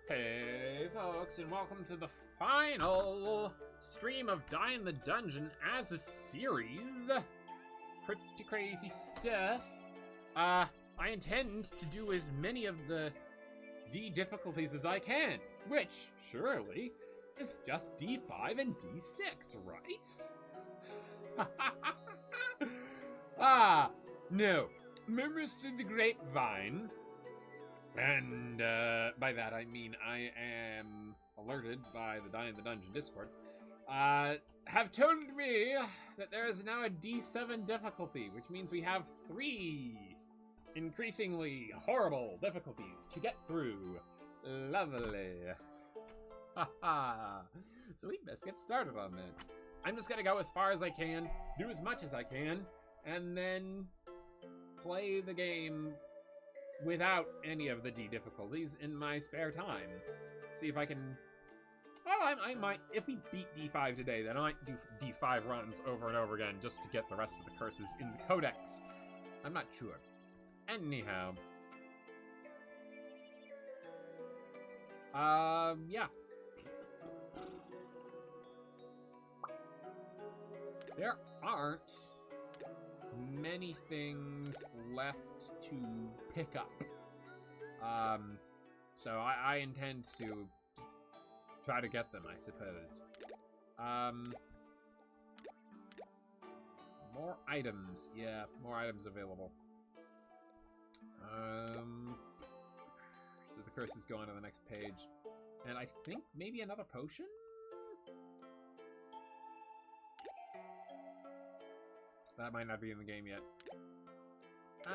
Hey folks, and welcome to the final stream of Die in the Dungeon as a series. Pretty crazy stuff. I intend to do as many of the D difficulties as I can, which, surely, is just D5 and D6, right? No. Murmurs through the grapevine. And by that I mean I am alerted by the Die in the Dungeon Discord, have told me that there is now a D7 difficulty, which means we have 3 increasingly horrible difficulties to get through. Lovely. Haha. So we best get started on that. I'm just gonna go as far as I can, do as much as I can, and then play the game without any of the D difficulties in my spare time. See if I can... Well, I might... If we beat D5 today, then I might do D5 runs over and over again just to get the rest of the curses in the codex. I'm not sure. Anyhow. Yeah. There aren't many things left to pick up. So I intend to try to get them, I suppose. More items. Yeah, more items available. So the curses go on to the next page. And I think maybe another potion? That might not be in the game yet.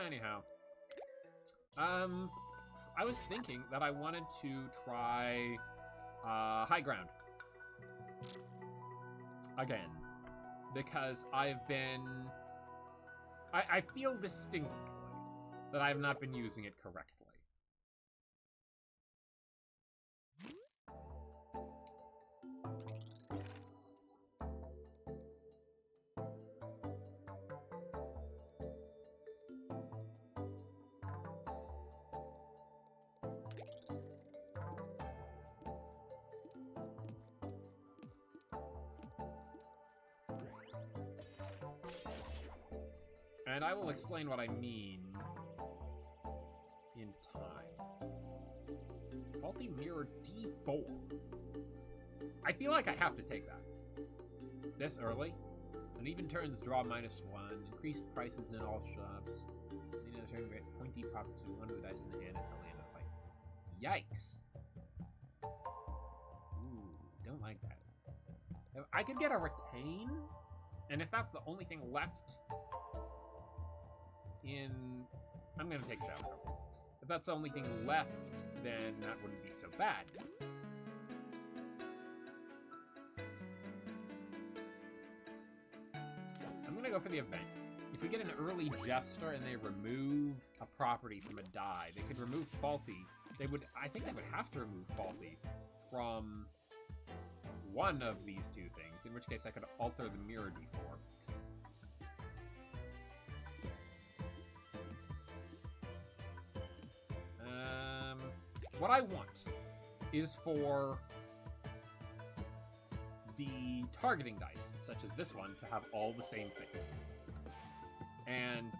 Anyhow. I was thinking that I wanted to try High Ground. Again. Because I've been... I feel distinctly that I have not been using it correctly. And I will explain what I mean in time. Faulty Mirror D4. I feel like I have to take that. This early. Uneven turns draw -1. Increased prices in all shops. In a turn, get pointy properties with 1 of the dice in the hand until the end of the fight. Yikes. Ooh, don't like that. I could get a retain, and if that's the only thing left I'm gonna take Shadow. If that's the only thing left, then that wouldn't be so bad. I'm gonna go for the event. If we get an early Jester and they remove a property from a die, they could remove Faulty. I think they would have to remove Faulty from one of these 2 things, in which case I could alter the Mirror D4. What I want is for the targeting dice, such as this one, to have all the same face. And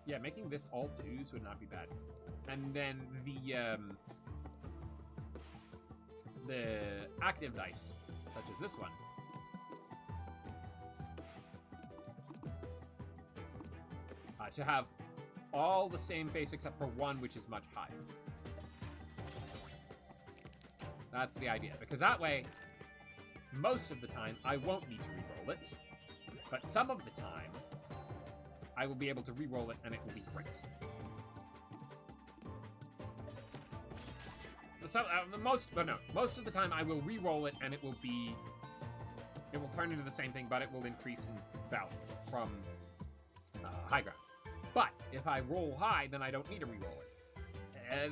yeah, making this all 2s would not be bad. And then the active dice, such as this one, to have all the same face except for one, which is much higher. That's the idea, because that way, most of the time, I won't need to reroll it, but some of the time, I will be able to reroll it, and it will be great. So, most of the time, I will reroll it, and it will turn into the same thing, but it will increase in value from High Ground. But if I roll high, then I don't need to reroll it.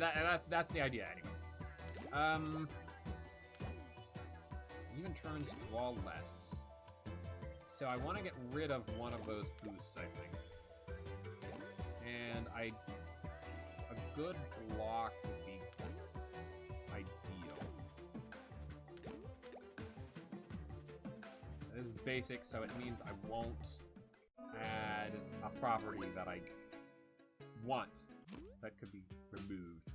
That's the idea, anyway. Even turns draw less. So I want to get rid of one of those boosts, I think. And a good block would be This is basic, so it means I won't add a property that I want that could be removed.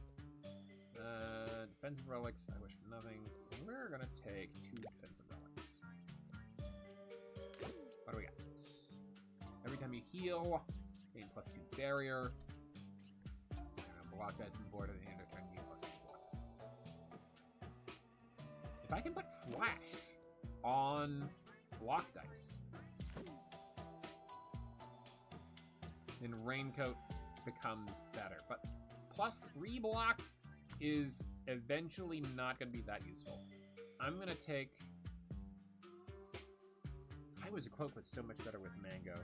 Defensive relics, I wish for nothing. We're gonna take 2 defensive relics. What do we got? Every time you heal, gain +2 barrier. Block dice on the board at the end of turn, gain +2 block. If I can put flash on block dice, then raincoat becomes better. But +3 block is eventually not going to be that useful. I'm going to take... High Wizard Cloak was so much better with Mango,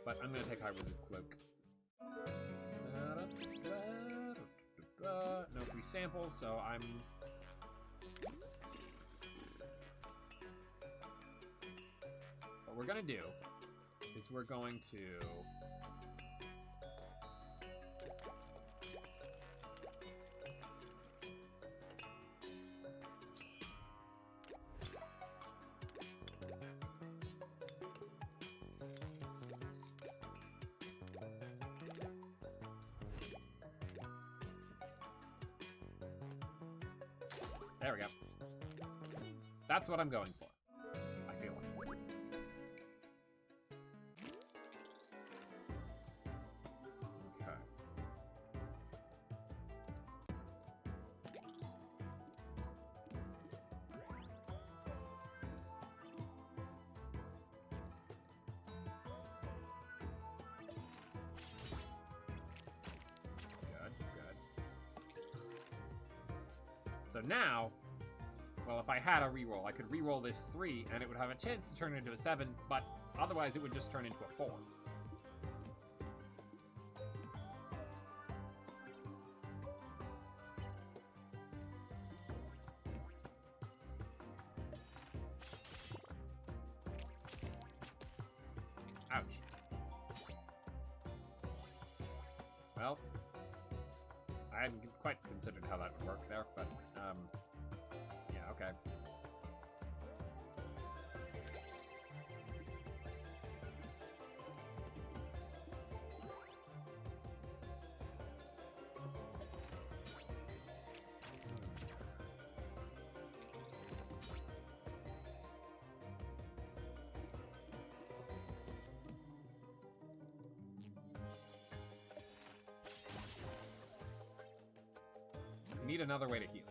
but I'm going to take High Wizard Cloak. No free samples, so I'm... What we're going to do is we're going to... There we go. That's what I'm going for, I feel like. Okay. Good, good. So now, well, if I had a reroll, I could reroll this 3, and it would have a chance to turn into a 7, but otherwise it would just turn into a 4. Ouch. Well, I hadn't quite considered how that would work there, but, yeah, okay. We need another way to heal.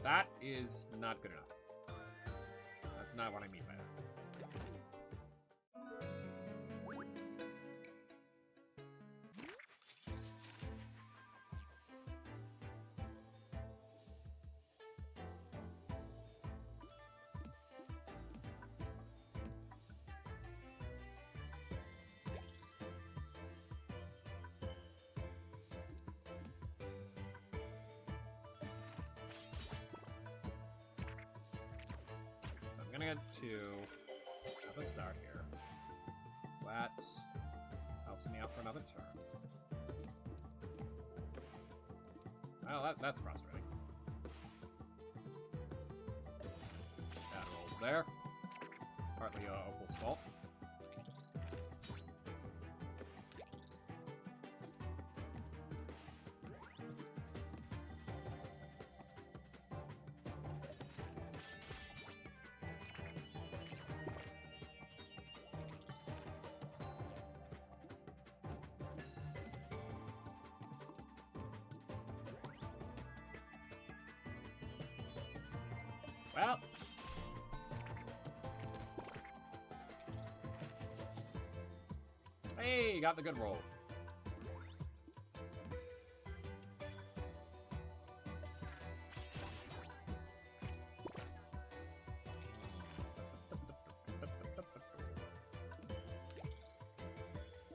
That is not good enough. That's not what I mean by that. I'm gonna get to have a start here. That helps me out for another turn. Well, that's frustrating. That rolls there. Partly Opal Salt. Well, hey, got the good roll.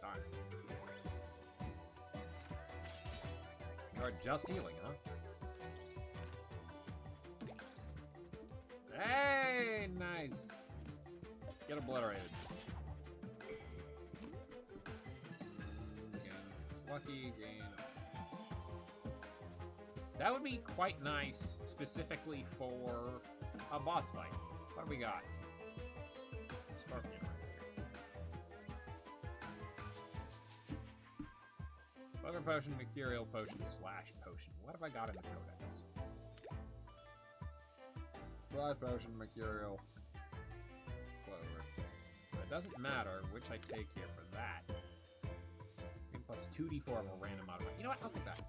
Darn. You're just healing, huh? Hey, nice. Get obliterated. Again, Slucky, gain. That would be quite nice, specifically for a boss fight. What do we got? Scorpion. Weather potion, mercurial potion, slash potion. What have I got in the codex? Slash potion, mercurial, clover. But it doesn't matter which I take here for that. And plus 2d4 of a random modifier. You know what? I'll take that.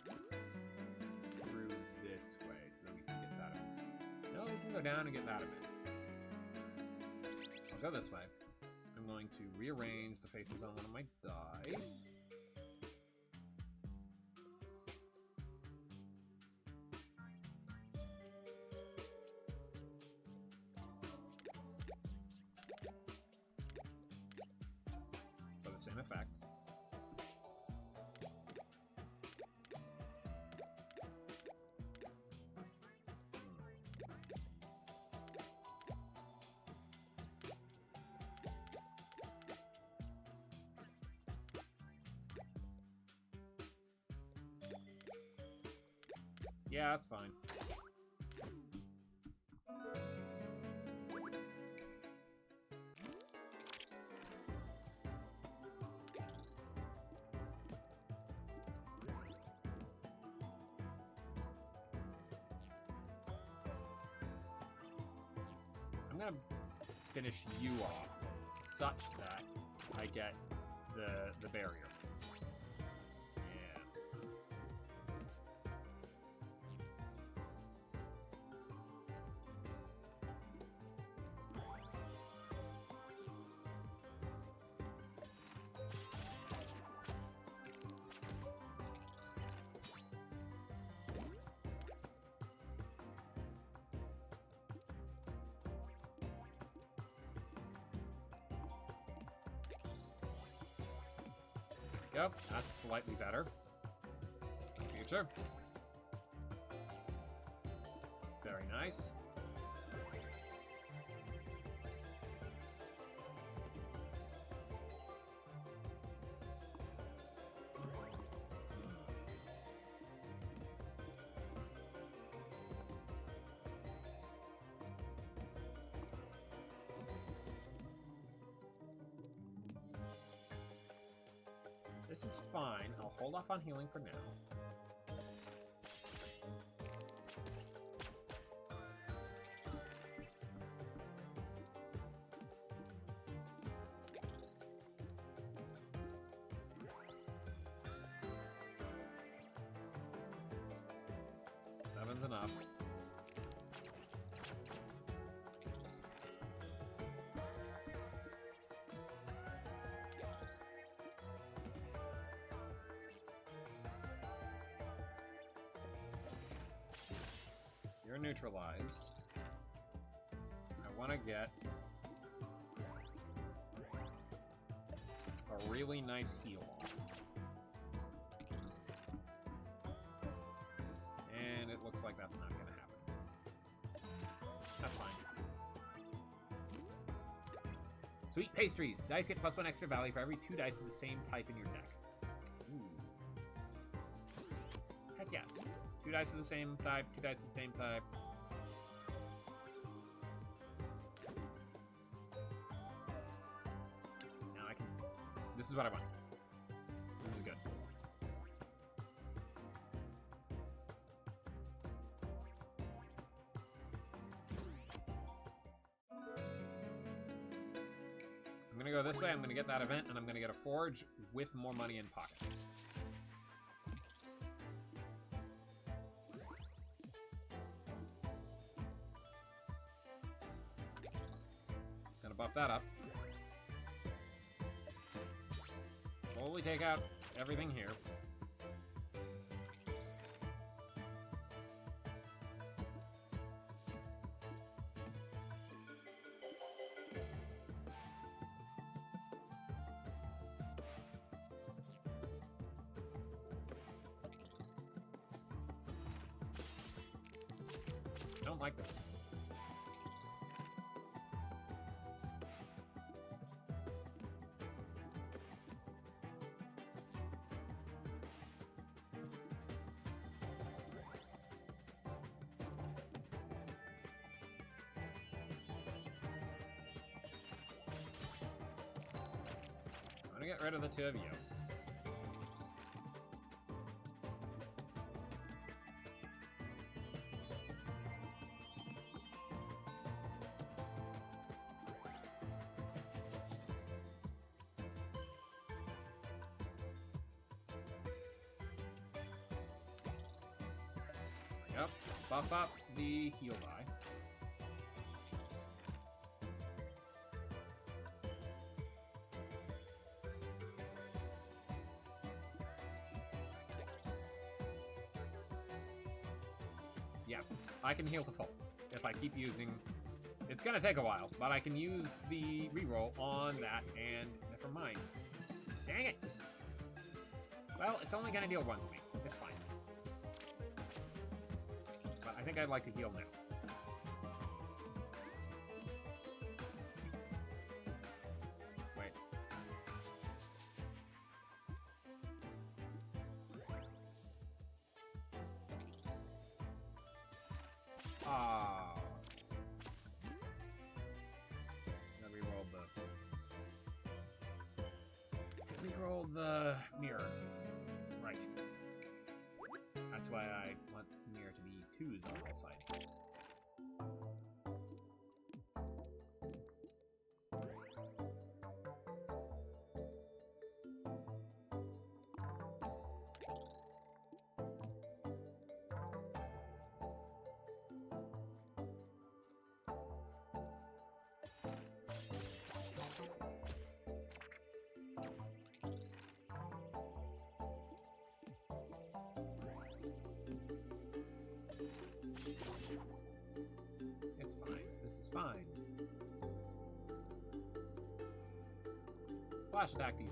And then we'll come through this way so that we can get that event. No, we can go down and get that event. I'll go this way. I'm going to rearrange the faces on one of my dice. For the same effect. Yeah, that's fine. I'm gonna finish you off such that I get the barrier. Yep, that's slightly better. Future. Very nice. This is fine. I'll hold off on healing for now. Seven's enough. You're neutralized. I want to get a really nice heal off. And it looks like that's not going to happen. That's fine. Sweet pastries. Dice get +1 extra value for every 2 dice of the same type in your deck. Ooh. Heck yes. 2 dice of the same type, 2 dice of the same type. Now I can... This is what I want. This is good. I'm gonna go this way, I'm gonna get that event, and I'm gonna get a forge with more money in pocket. Buff that up. Slowly take out everything here. I don't like this. get rid of the two of you. Yep, buff up the heal die. Yeah, I can heal to full if I keep using... It's gonna take a while, but I can use the reroll on that, and never mind. Dang it! Well, it's only gonna deal 1 to me. It's fine. But I think I'd like to heal now. Wait. Ah. Reroll the mirror. Right. That's why I want the mirror to be 2s on all sides. It's fine. This is fine. Splash attack D6.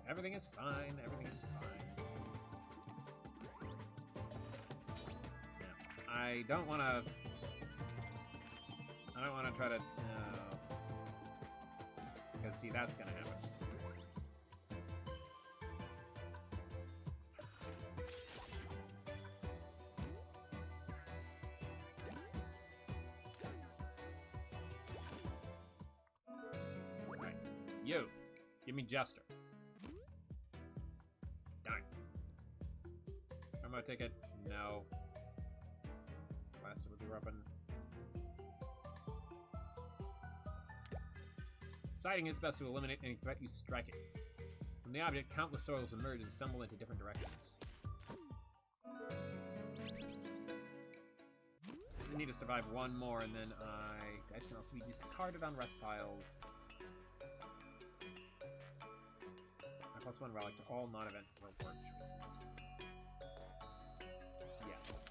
Everything is fine. Everything is fine. Yeah. I don't want to try to... Because, see, that's going to happen. Right. You. Give me Jester. I'm gonna take it. No. Blasted with the weapon. Sighting is best to eliminate any threat you strike it. From the object, countless soils emerge and stumble into different directions. So you need to survive one more, and then guys can also be discarded on rest tiles. My +1 relic to all non-event reward choices. Yes.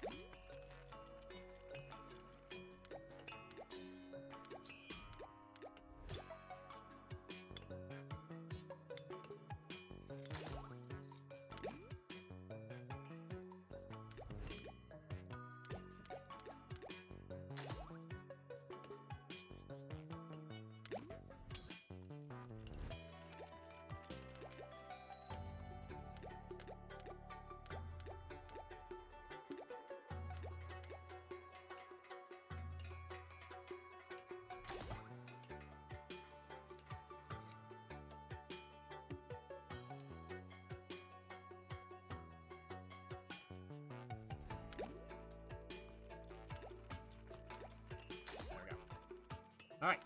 Alright.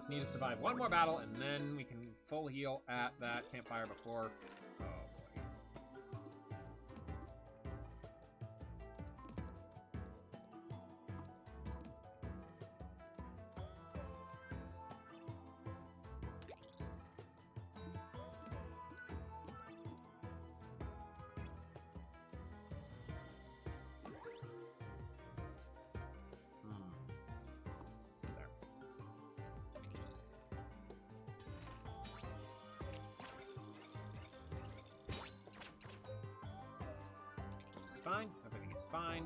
just need to survive one more battle, and then we can full heal at that campfire before... Oh, boy. Fine. Everything is fine.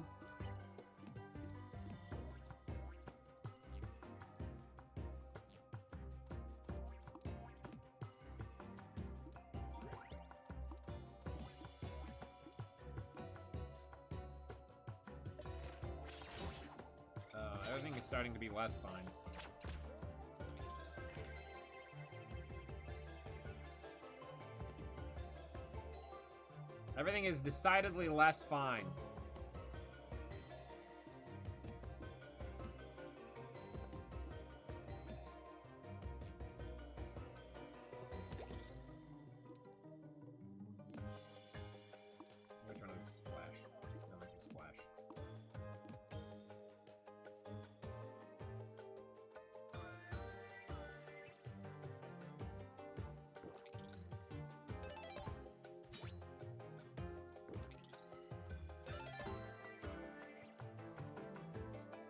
Everything is starting to be less fine. Everything is decidedly less fine. Which one is Splash? No, this is Splash.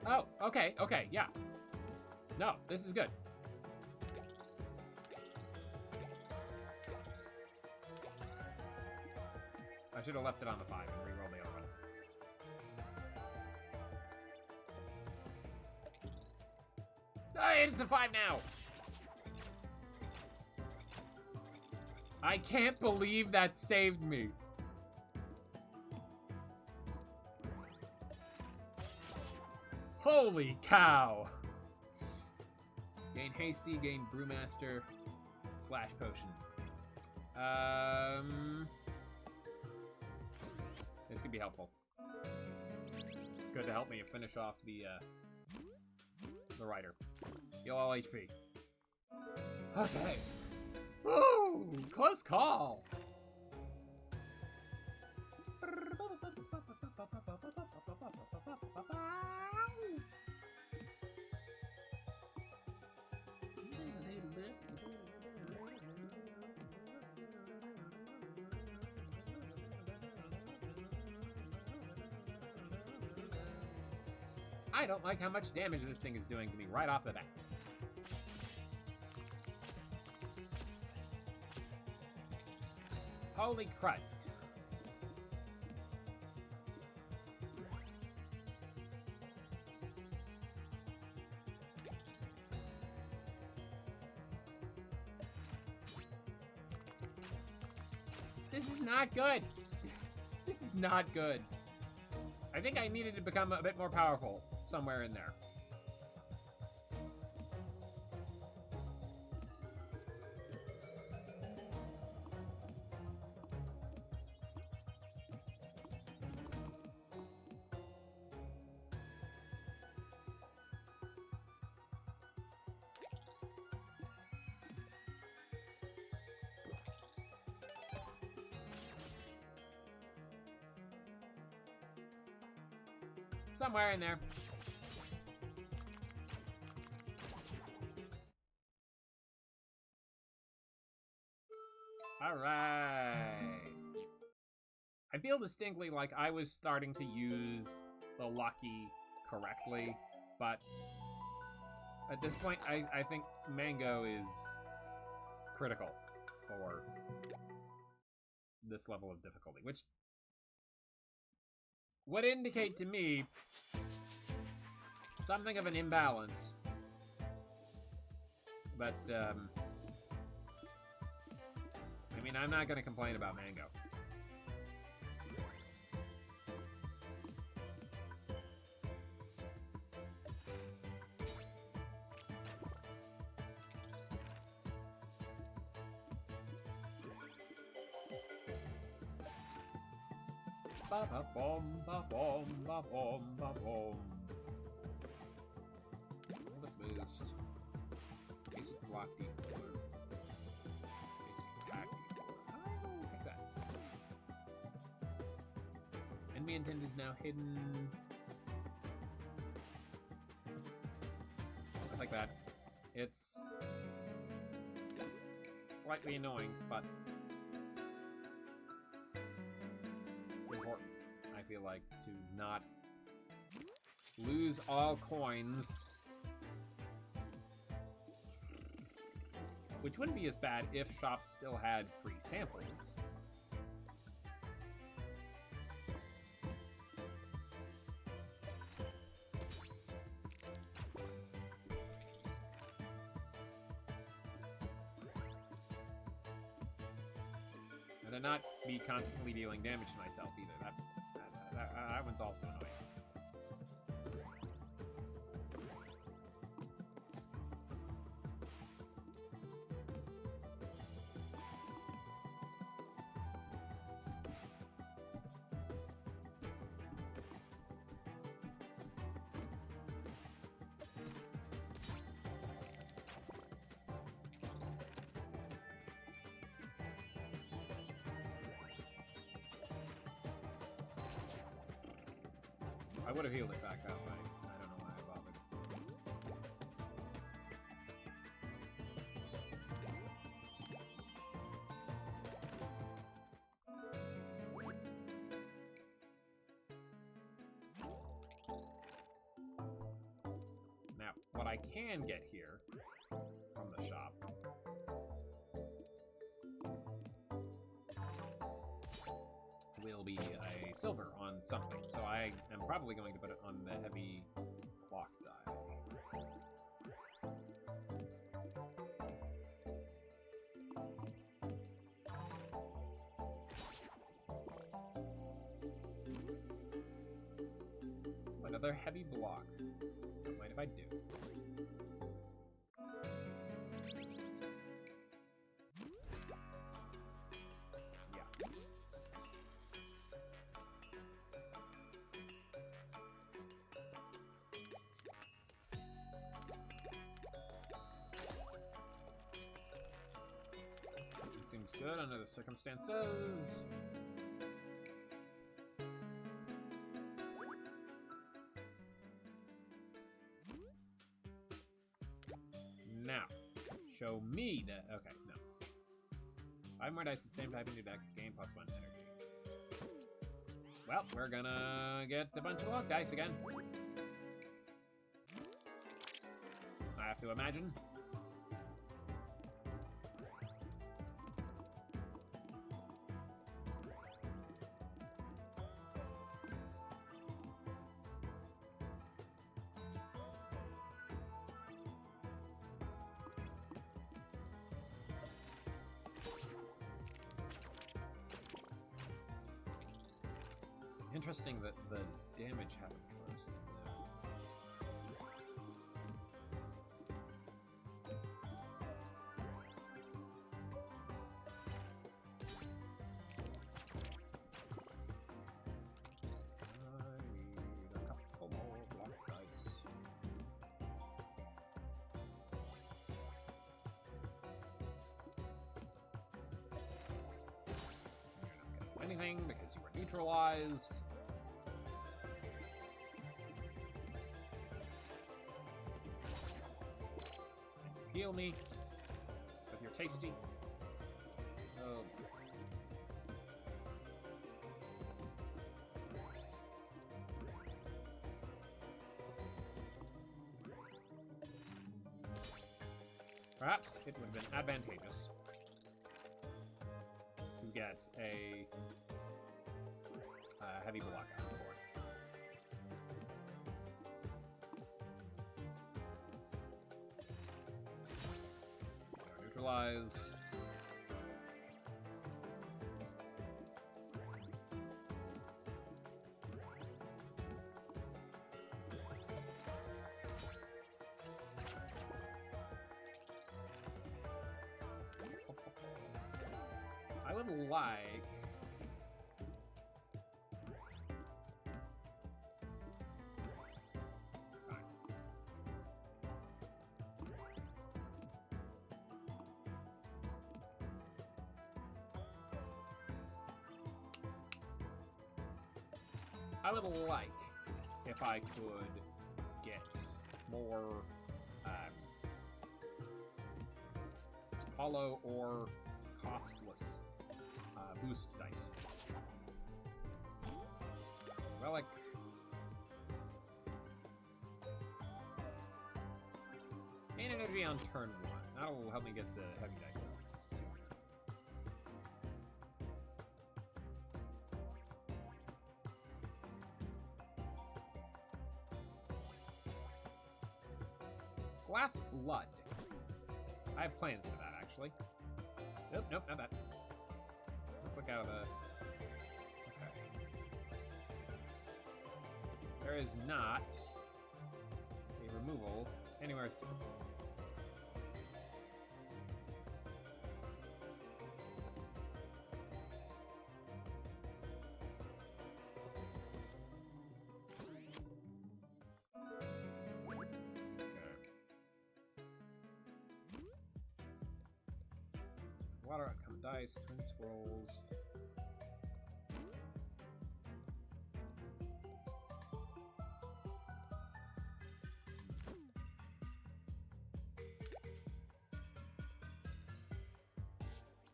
Oh, okay, okay, yeah. No, this is good. I should have left it on the 5 and re-rolled the other one. Hey, it's a 5 now! I can't believe that saved me. Holy cow! Gain Hasty, gain Brewmaster, slash potion. This could be helpful. Good to help me finish off the rider. Heal all HP. Okay. Woo! Close call! I don't like how much damage this thing is doing to me right off the bat. Holy crud. This is not good. This is not good. I think I needed to become a bit more powerful somewhere in there. Somewhere in there. All right. I feel distinctly like I was starting to use the Lucky correctly, but at this point, I think Mango is critical for this level of difficulty, which would indicate to me something of an imbalance. But, I mean, I'm not going to complain about Mango. Ba ba bom ba bom ba bom ba bom. Let's boost. Base block D4. Back D4. Oh, take that. Enemy intent is now hidden. Like that. It's slightly annoying, but important, I feel like, to not lose all coins. Which wouldn't be as bad if shops still had free samples. And to not be constantly dealing damage to myself either. That one's also annoying. I would have healed it back up. I don't know why I bothered. Now, what I can get here from the shop will be a silver on something, so I am probably going to put it on the heavy block die. Another heavy block. Don't mind if I do. Seems good under the circumstances. Now, show me that. Okay, no. 5 more dice at the same time in your deck. Gain +1 energy. Well, we're gonna get a bunch of luck dice again. I have to imagine. Interesting that the damage happened first. I need a couple more block dice. You're not gonna do anything because you were neutralized. Heal me with your tasty. Oh. Perhaps it would have been advantageous to get a heavy block on the board. Neutralized. I would like... I would like if I could get more hollow or costless boost dice. Relic. Gain energy on turn 1. That'll help me get the heavy dice out sooner. Glass Blood. I have plans for that, actually. Nope, nope, not that. Click out of the... Okay. There is not a removal anywhere soon. Water outcome dice, twin scrolls.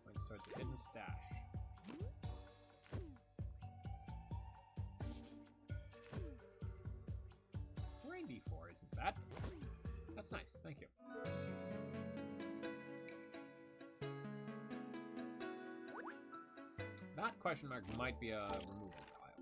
Points towards a hidden stash. Rain D4 isn't bad. That's nice, thank you. That question mark might be a removal tile.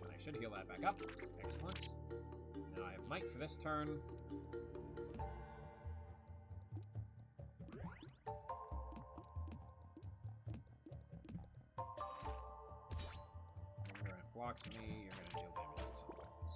Okay. Should heal that back up. Excellent. Now I have Mike for this turn. You're gonna block me, you're gonna deal damage to someone else.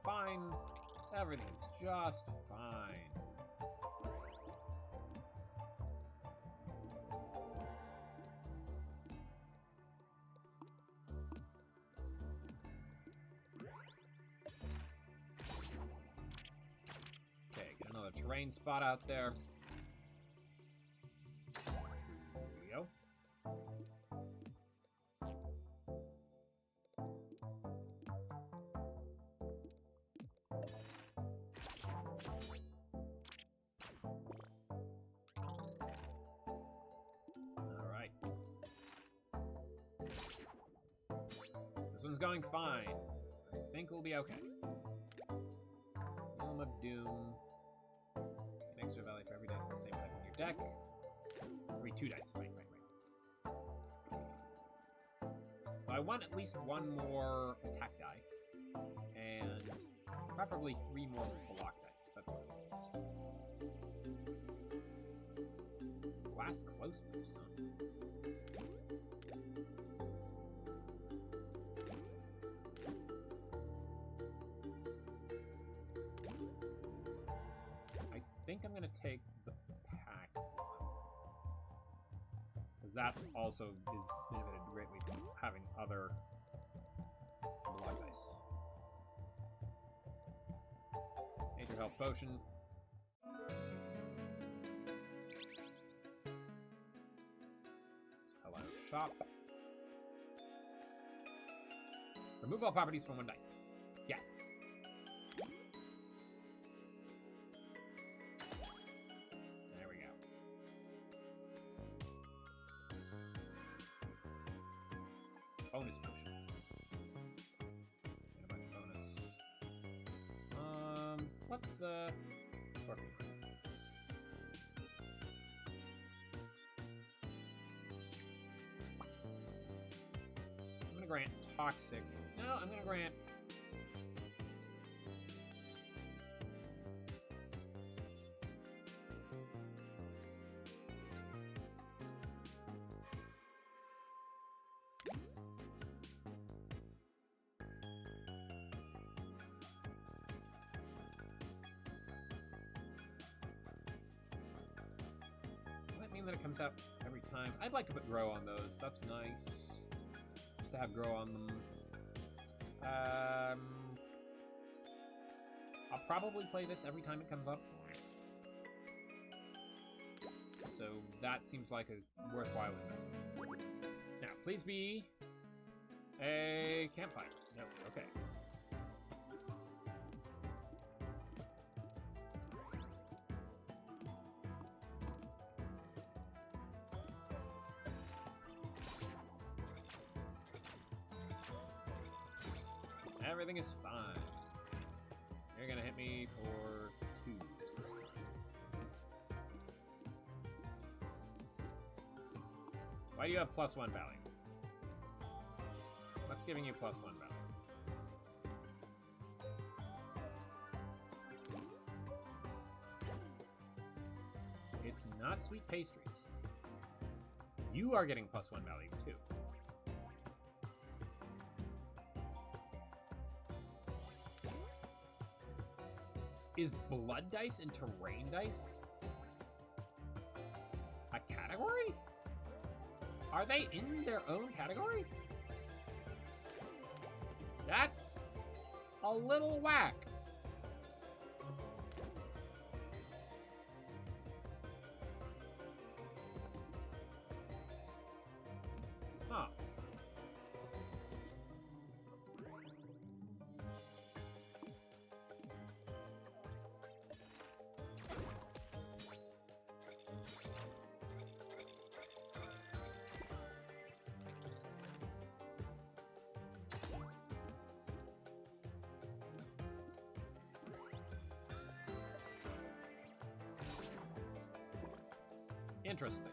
Fine. Everything's just fine. Okay, get another terrain spot out there. Here we go. This one's going fine. I think we'll be okay. Realm of Doom. An extra value for every dice in the same type in your deck. Every 2 dice. Right. So I want at least 1 more attack die. And preferably 3 more block dice. But Glass Close Boost, huh? I think I'm gonna take the pack one. Because that also is benefited greatly from having other block dice. Major health potion. Hello, shop. Remove all properties from 1 dice. Yes. There we go. Bonus potion. Get a bunch of bonus. What's the... I'm gonna grant toxic. No, I'm gonna grant... that it comes out every time. I'd like to put grow on those. That's nice. Just to have grow on them. I'll probably play this every time it comes up. So that seems like a worthwhile investment. Now, please be a campfire. No, okay. Everything is fine. You're gonna hit me for 2s this time. Why do you have +1 value? What's giving you +1 value? It's not sweet pastries. You are getting +1 value too. Is blood dice and terrain dice a category? Are they in their own category? That's a little whack. Huh. Interesting.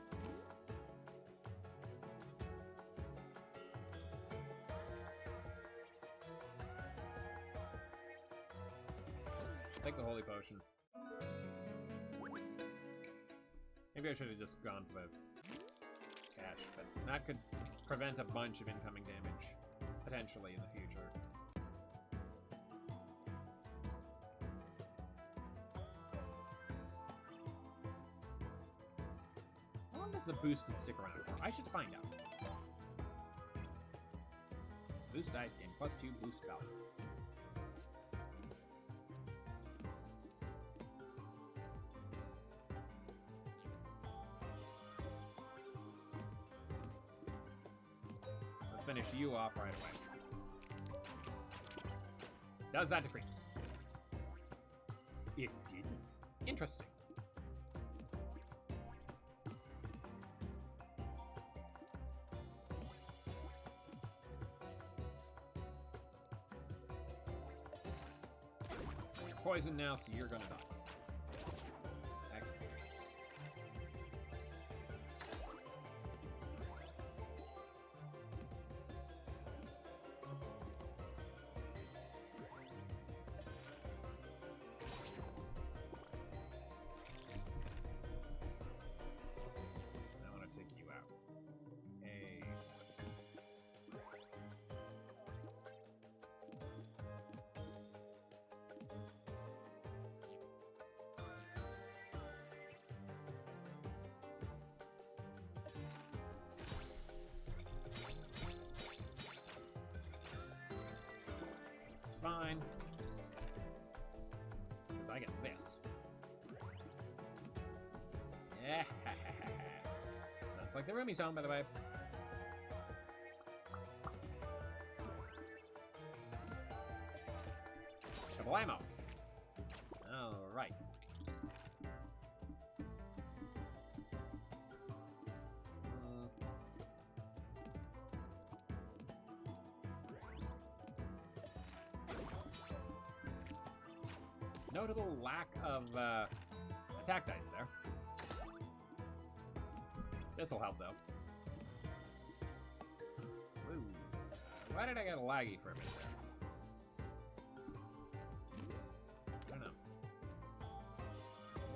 Take the holy potion. Maybe I should have just gone for the cash, but that could prevent a bunch of incoming damage, potentially, in the future. How long does the boosted stick around for? I should find out. Boost dice gain +2 boost value. Let's finish you off right away. Does that decrease? It didn't. Interesting. Poison now, so you're gonna die. Excellent. I want to take you out. Fine. Because I get this. Yeah. Sounds like the roomie song, by the way. Double ammo. Alright. notable lack of attack dice there. This'll help, though. Ooh. Why did I get laggy for a minute there? I don't know.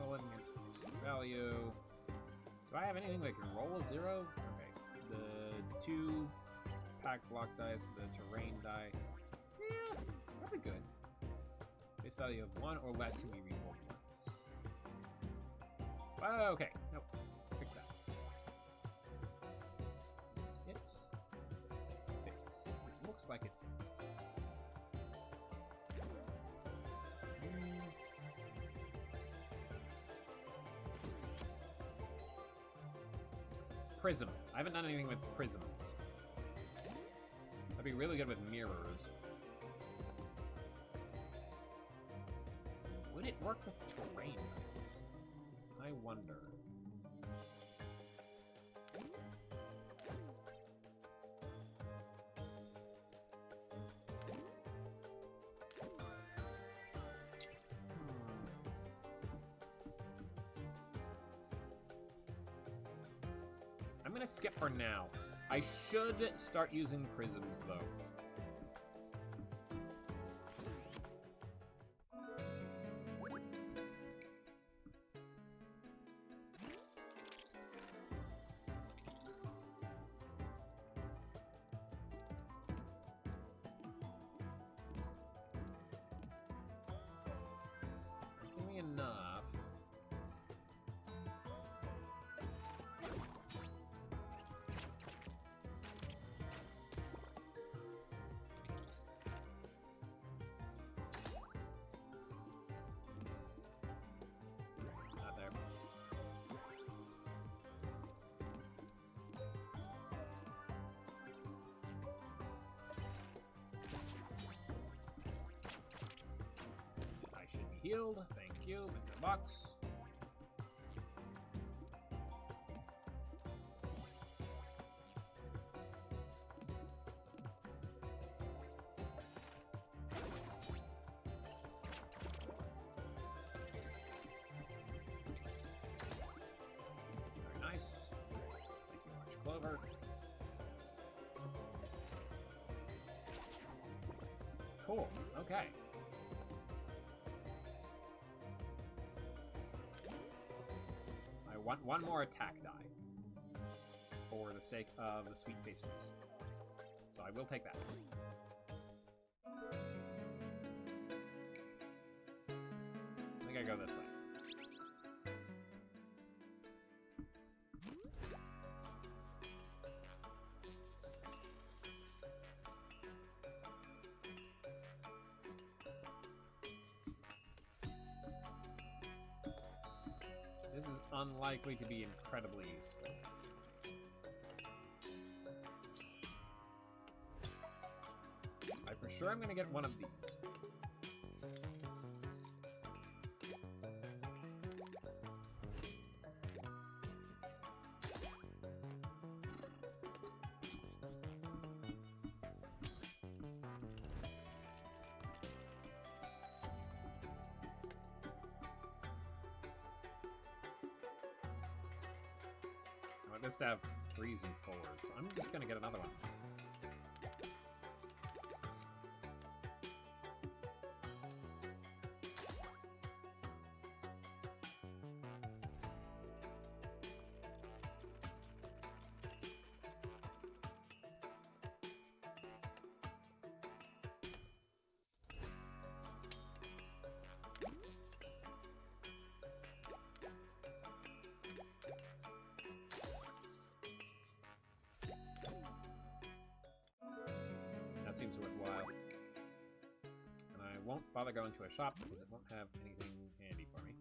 Rolling value. Do I have anything that can roll a 0? Okay. The 2 pack block dice, the terrain die. Yeah, probably good. Base value of 1 or less can be rerolled once. Okay. Nope. Fix that. That's it. Fixed. It looks like it's fixed. Prism. I haven't done anything with prisms. That'd be really good with mirrors. Would it work with terrain dice? I wonder. I'm gonna skip for now. I should start using prisms, though. That's gonna be enough. Healed. Thank you. Mr. Box. Very nice. Thank you much, Clover. Cool. Okay. One more attack die for the sake of the sweet pastries. So I will take that. I think I go this way. This is unlikely to be incredibly useful. I'm for sure I'm going to get one of these. I want this to have 3s and 4s, so I'm just going to get another one. Seems worthwhile. And I won't bother going to a shop because it won't have anything handy for me.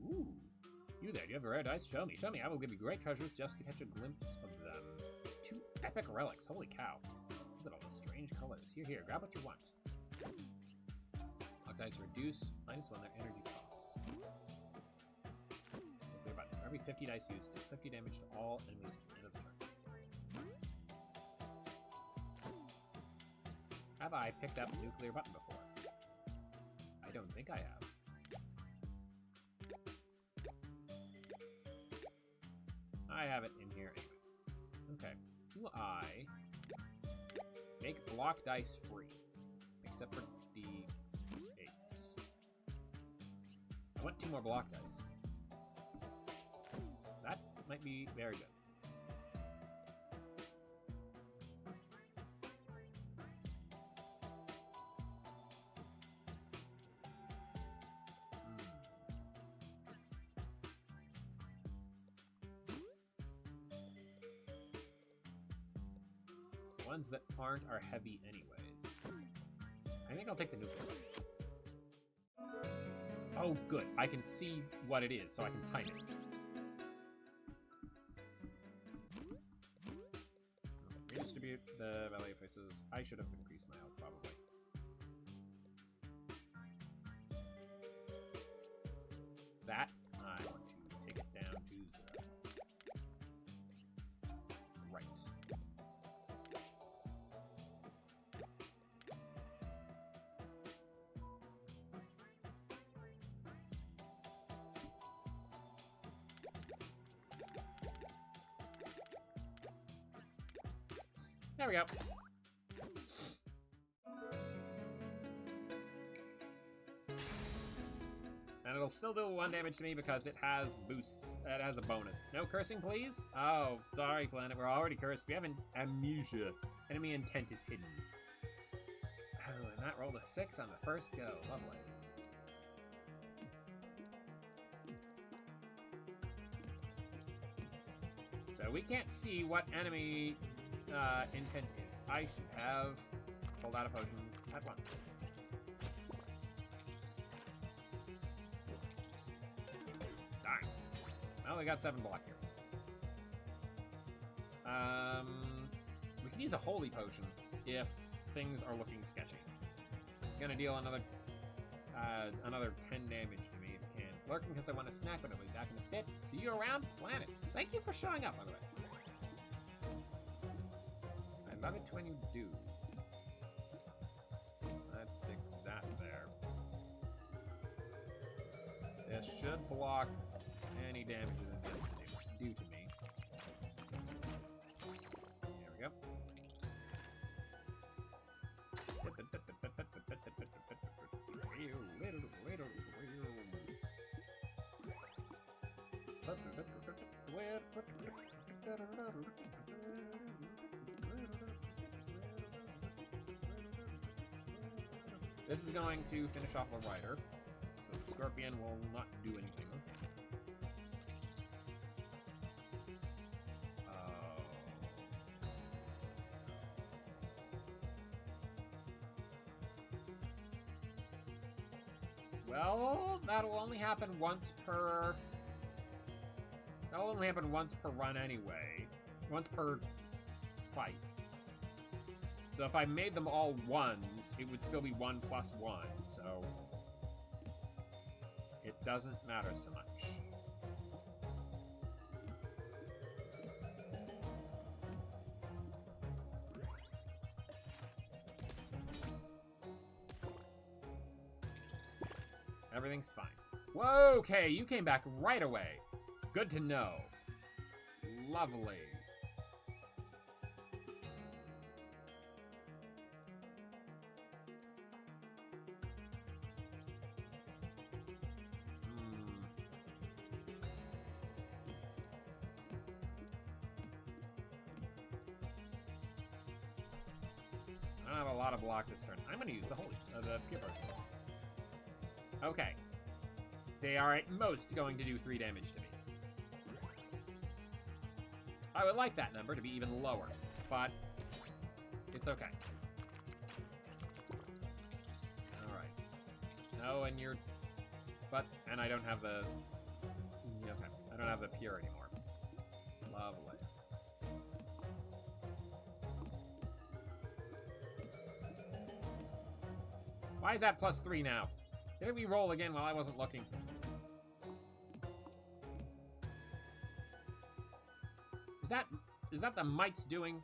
Ooh. You there, do you have a rare dice? Show me, show me. I will give you great treasures just to catch a glimpse of them. 2 epic relics. Holy cow. Look at all the strange colors. Here, here. Grab what you want. Lock dice reduce -1 their energy cost. For every 50 dice used, do 50 damage to all enemies at the end of the turn. Have I picked up a nuclear button before? don't think I have. I have it in here anyway. Okay. Do I make block dice free? Except for the 8s. I want 2 more block dice. That might be very good. Ones that aren't are heavy anyways. I think I'll take the nuclear. Oh, good. I can see what it is, so I can time it. Okay, redistribute the valet places. I should have increased my health, probably. That, I want to take it down to 0. Right. There we go. And it'll still do 1 damage to me because it has boosts. It has a bonus. No cursing, please? Oh, sorry, Planet. We're already cursed. We have an amnesia. Enemy intent is hidden. Oh, and that rolled a 6 on the first go. Lovely. So we can't see what enemy intent is. I should have pulled out a potion at once. Darn. Well, we got 7 block here. We can use a holy potion if things are looking sketchy. It's gonna deal another 10 damage to me if it can. Lurking because I want a snack, but I'll be back in a bit. See you around, Planet. Thank you for showing up, by the way. I love it when you do. Let's stick that there. This should block any damage it intends to do to me. There we go. This is going to finish off the rider, so the scorpion will not do anything. Well, that'll only happen once per... That'll only happen once per run anyway. Once per fight. So if I made them all 1s, it would still be 1 plus 1, so... It doesn't matter so much. Everything's fine. Whoa, okay, you came back right away. Good to know. Lovely. I don't have a lot of block this turn. I'm going to use the pure potion. Okay. They are at most going to do 3 damage to me. I would like that number to be even lower, but it's okay. Alright. No, and you're... But, and I don't have the... Okay, I don't have the pure anymore. Lovely. Why is that +3 now? Did we roll again while I wasn't looking? Is that the mites doing?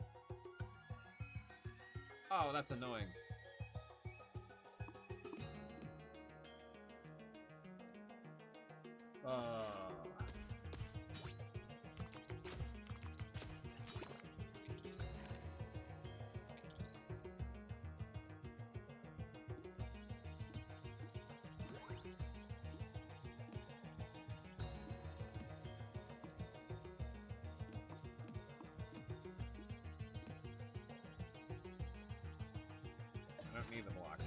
Oh, that's annoying. I don't need the block.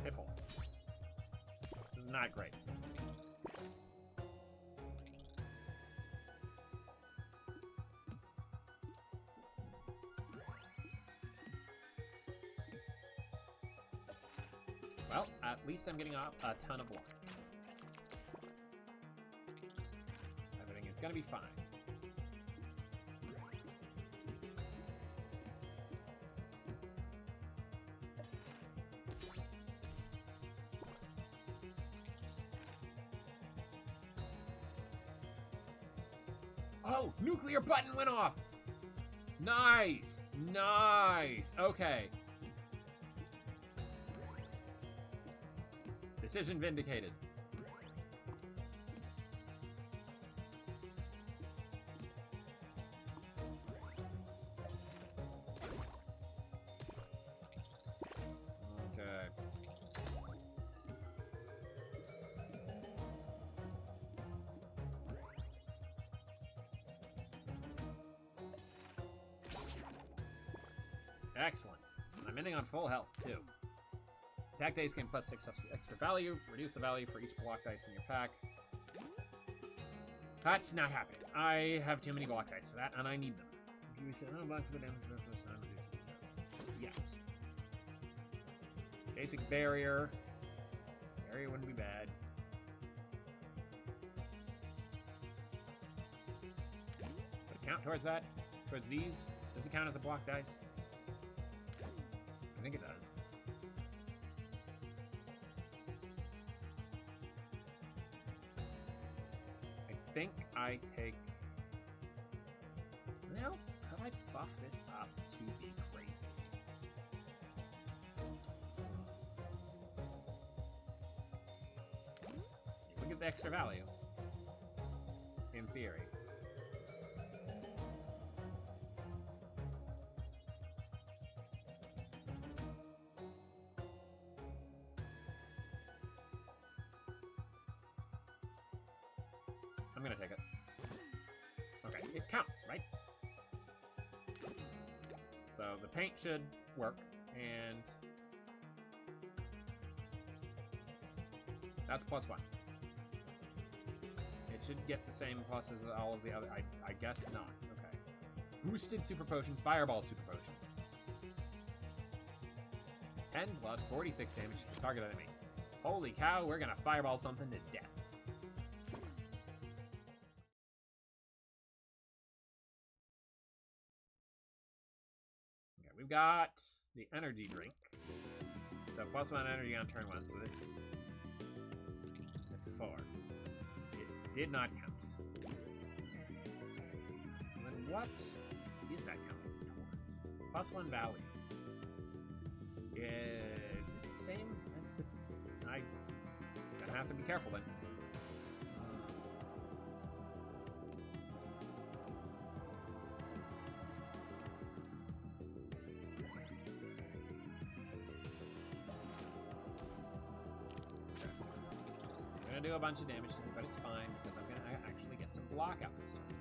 Hipple. This is not great. Well, at least I'm getting a ton of block. Everything is gonna be fine. Oh, nuclear button went off! Nice! Nice! Okay. Decision vindicated. Okay. Excellent. I'm ending on full health, too. Attack dice gain plus 6 extra value. Reduce the value for each block dice in your pack. That's not happening. I have too many block dice for that, and I need them. Yes. Basic barrier. Barrier wouldn't be bad. Would it count towards that? Towards these? Does it count as a block dice? I think it does. I think I take... Well, could I buff this up to be crazy? Look at the extra value. In theory. I'm gonna take it. Okay, it counts, right? So the paint should work, and that's +1. It should get the same plus as all of the other. I guess not. Okay. Boosted super potion, fireball super potion. 10 plus 46 damage to the target enemy. Holy cow, we're gonna fireball something to death. We've got the energy drink. So +1 energy on turn 1, so that's 4. It did not count. So then what is that counting towards? +1 value. Is it the same as the... I'm gonna have to be careful then. Do a bunch of damage to me, but it's fine because I'm gonna actually get some block out this time.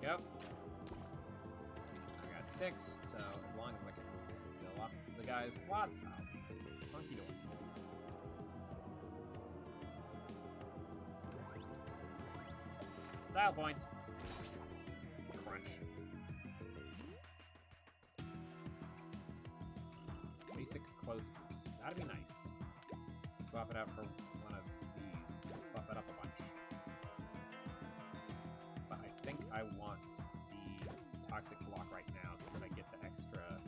There we go. 6, so as long as I can fill up the guy's slots, I'll be funky doing. Style points. Crunch. Basic close boost. That'd be nice. Swap it out for one of these. Buff it up a bunch. But I think I want the toxic block right now so that I get the extra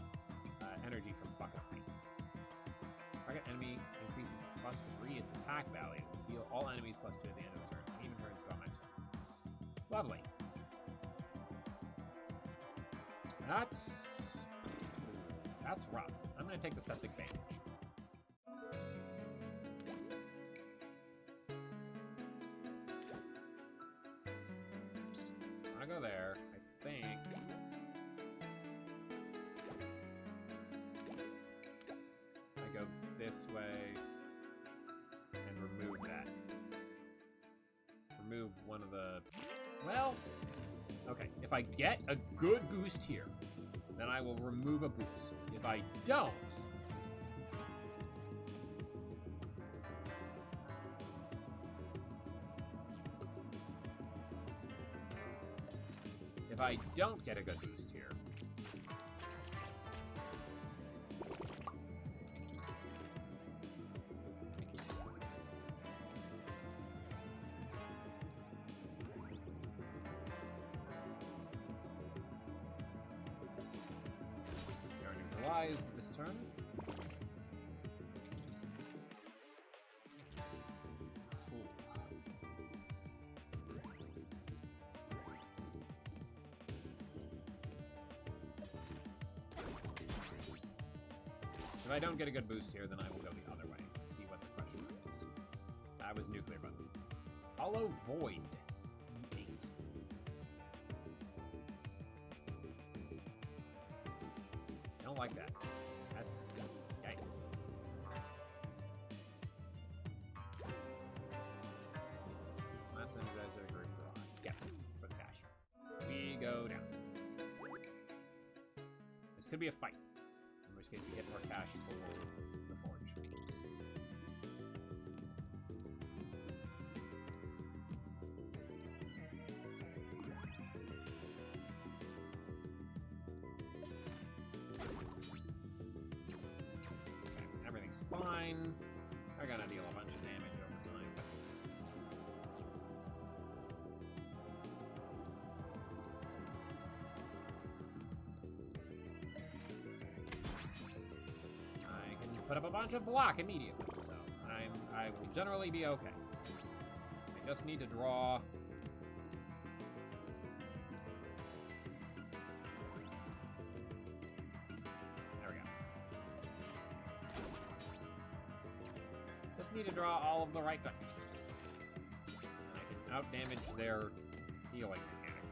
energy from bucket points. Target enemy increases +3 its attack value. Heal all enemies +2 at the end of the turn. Even turns go on my turn. Lovely. That's rough. I'm gonna take the septic bandage. I'm gonna go there. I think. I go this way and remove that. Remove one of the. Well, okay. If I get a good boost here, then I will remove a boost. If I don't, get a good boost here, this turn. Cool. If I don't get a good boost here, then I will go the other way and see what the question is. That was nuclear button. Hollow Void. 8. Don't like that. That's yikes. Last energizer group draw. Skip for the cash. We go down. This could be a fight. In which case we get more cash for the forge. Fine. They're gonna deal a bunch of damage over time. I can put up a bunch of block immediately, so I will generally be okay. I just need to draw. Need to draw all of the right dice. And I can outdamage their healing mechanic.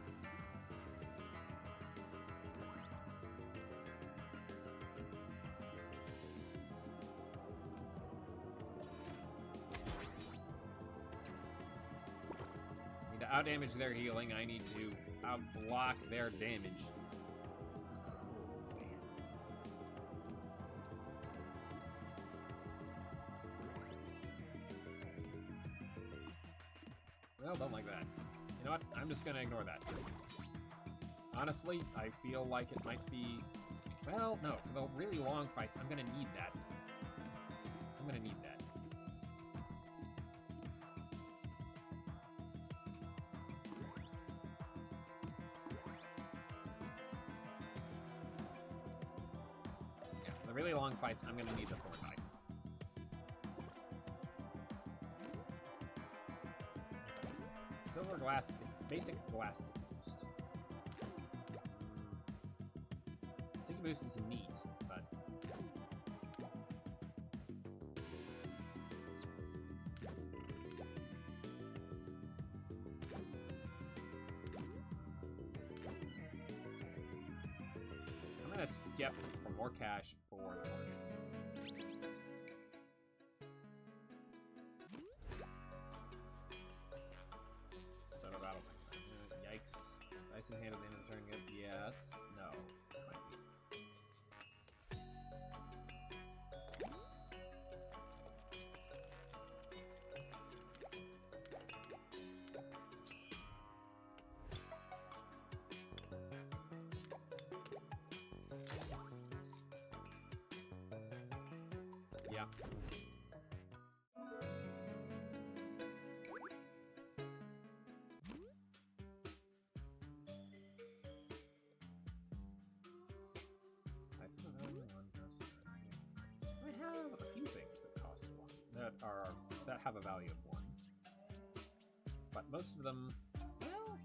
Need to outdamage their healing. I need to outblock their damage. Well, don't like that. You know what? I'm just gonna ignore that. Honestly, I feel like it might be... Well, no, for the really long fights, I'm gonna need that. I'm gonna need that. Yeah, for the really long fights, I'm gonna need the 4 die. Silver glass, basic glass boost. Sticky boost is neat, but I'm gonna skip for more cash for the forge. Dice in hand at the end of the turn. Good. Yes. No. Might be. Yeah. I have a few things that cost 1, that have a value of 1. But most of them, well...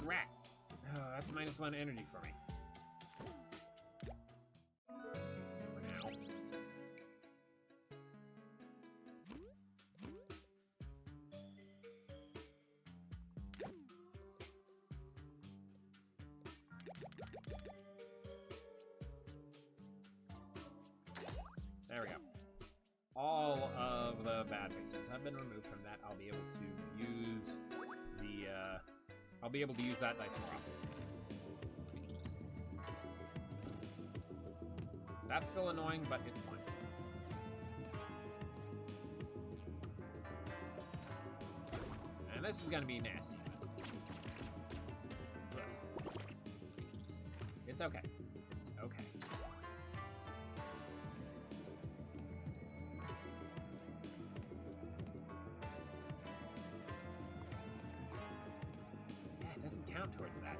Rat! Oh, that's -1 energy for me. For now. There we go. All of the bad faces have been removed from that. I'll be able to use the, I'll be able to use that dice more often. That's still annoying, but it's fine. And this is gonna be nasty. Ugh. It's okay. It's okay. Yeah, it doesn't count towards that.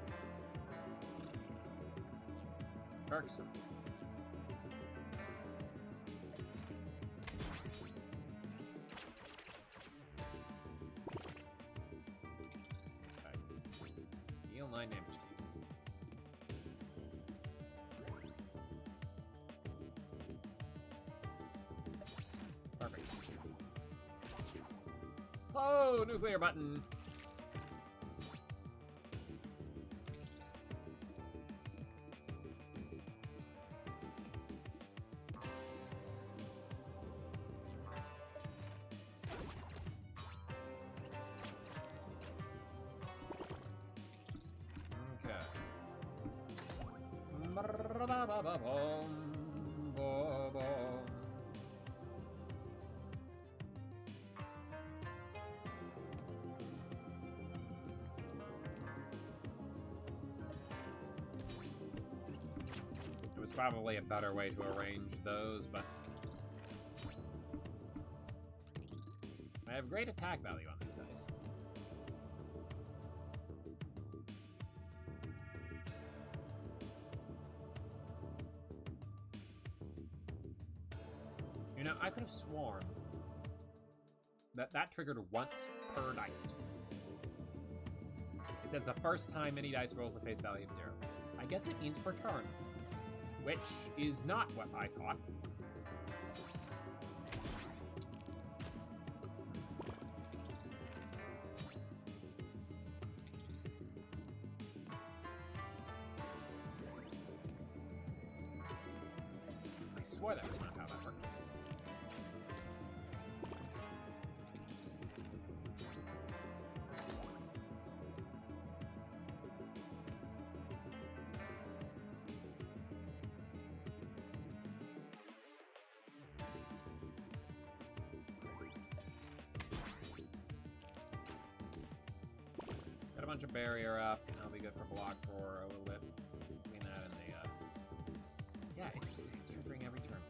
Irksome. Deal 9 damage to you. Perfect. Oh, nuclear button. It was probably a better way to arrange those, but I have great attack value on these dice. You know, I could have sworn that that triggered once per dice. It says the first time any dice rolls a face value of 0. I guess it means per turn, which is not what I thought. I swore that was not how that worked. Got a bunch of barrier up, and I'll be good for block for a little bit. Between that and the, yeah, it's triggering every turn.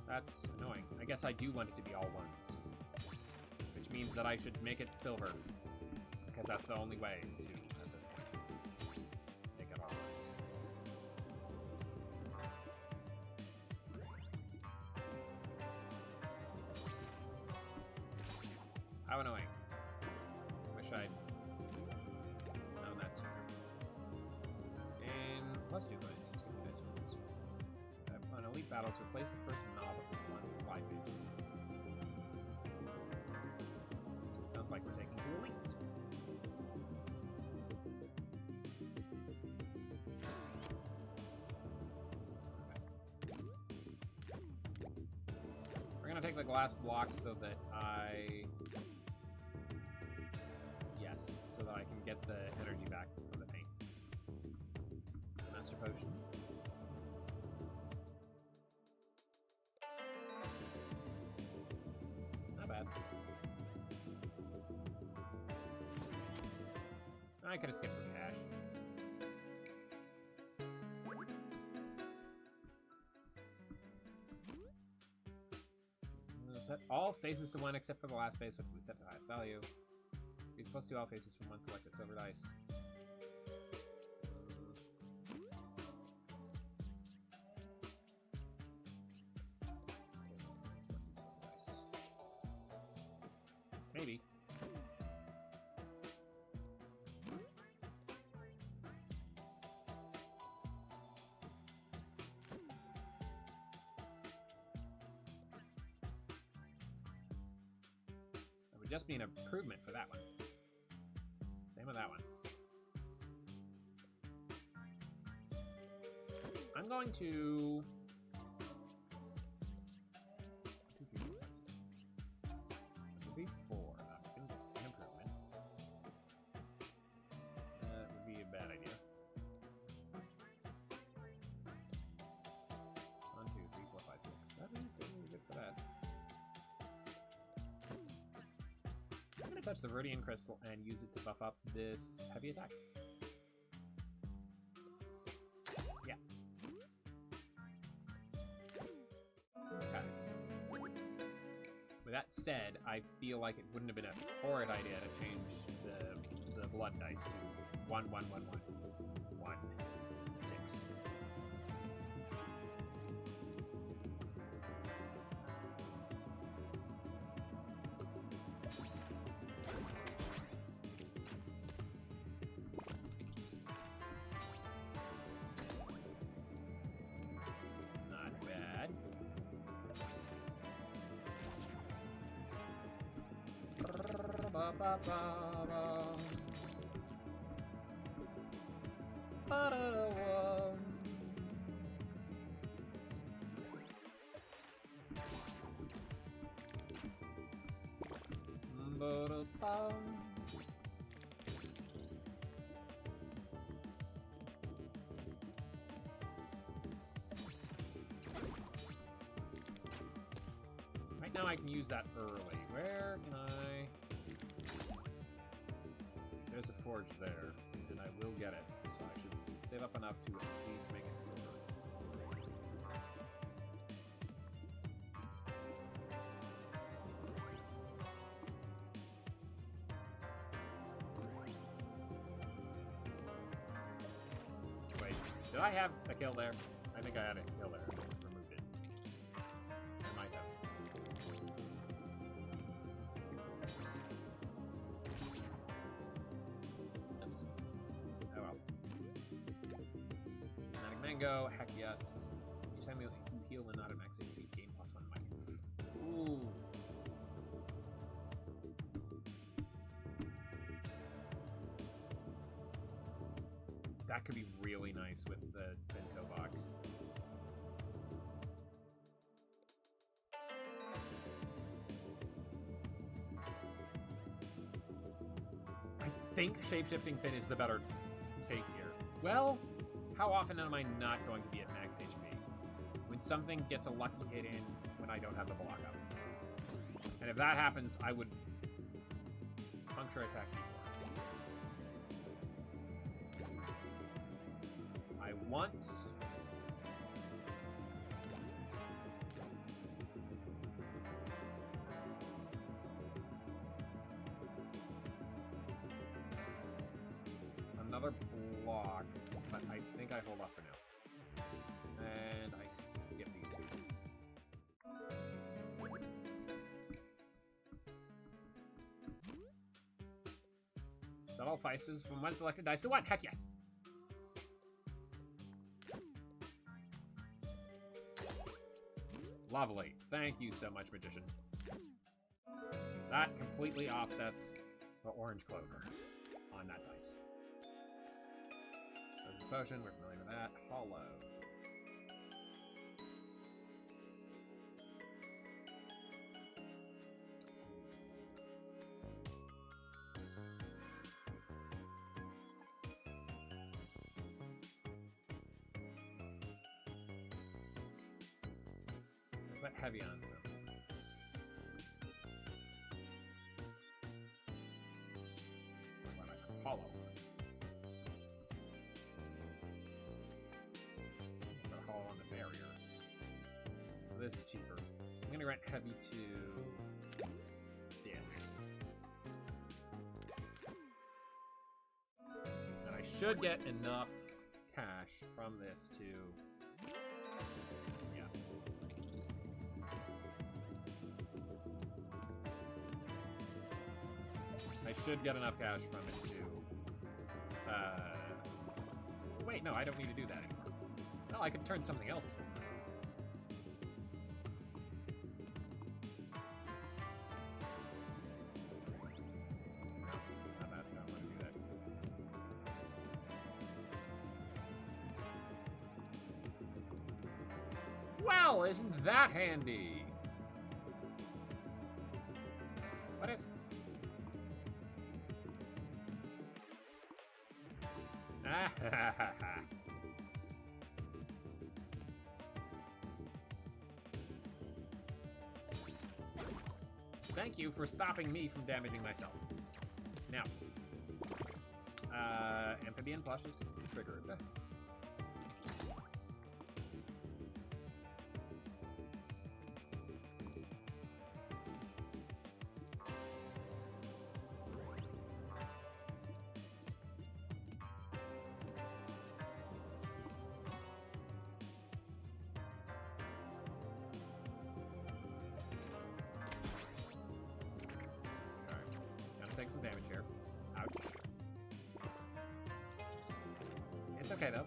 That's annoying. I guess I do want it to be all 1s. Which means that I should make it silver. Because that's the only way to, at this point, make it all 1s. How annoying. Wish I'd known that sooner. And plus 2 points. Just give me this one. On Elite Battles, replace the first knob with 1 fly page. Sounds like we're taking 2 elites. We're gonna take the glass block so that so that I can get the energy back from the paint. Master Potion. Not bad. I could have skipped the cash. Set all faces to 1 except for the last face, which will be set to the highest value. Use +2 all faces from 1 selected silver dice. Maybe. That would just be an improvement for that one. Same with that one. I'm going to... 2, 3, 4. That would be an improvement. That would be a bad idea. 1, 2, 3, 4, 5, 6, 7. Really good for that. I'm going to touch the Viridian Crystal and use it to buff up this heavy attack. Yeah. Okay. With that said, I feel like it wouldn't have been a horrid idea to change the blood dice to 1, 1, 1, 1, 1, 6. Not bad. Right now I can use that early. Where can I... There's a forge there, and I will get it, so I should save up enough to at least make it silver. Wait, did I have a kill there? I think I had a kill there. I removed it. I might have. Oops. Oh well. Magic Mango, heck yes. Each time you heal and not a max HP, gain +1 mic. Ooh. That could be really nice with the Bento box. I think Shapeshifting Fit is the better take here. Well, how often am I not going to be at max HP? When something gets a lucky hit in when I don't have the block up. And if that happens, I would puncture attack before. I want... another block, but I think I hold off for now. And I skip these two. Set all faces from 1 selected dice to 1. Heck yes! Lovely. Thank you so much, Magician. That completely offsets the orange clover on that dice. There's a potion, we're familiar with that. Hollow. But heavy on some. Hollow. this cheaper. I'm gonna grant heavy to this. And I should get enough cash from this to... yeah. I should get enough cash from it to... wait, no, I don't need to do that anymore. No, I could turn something else. No, not that. I don't want to do that. Well, isn't that handy? What if... Thank you for stopping me from damaging myself. Now, amphibian plush is triggered. Take some damage here. Ouch. It's okay, though.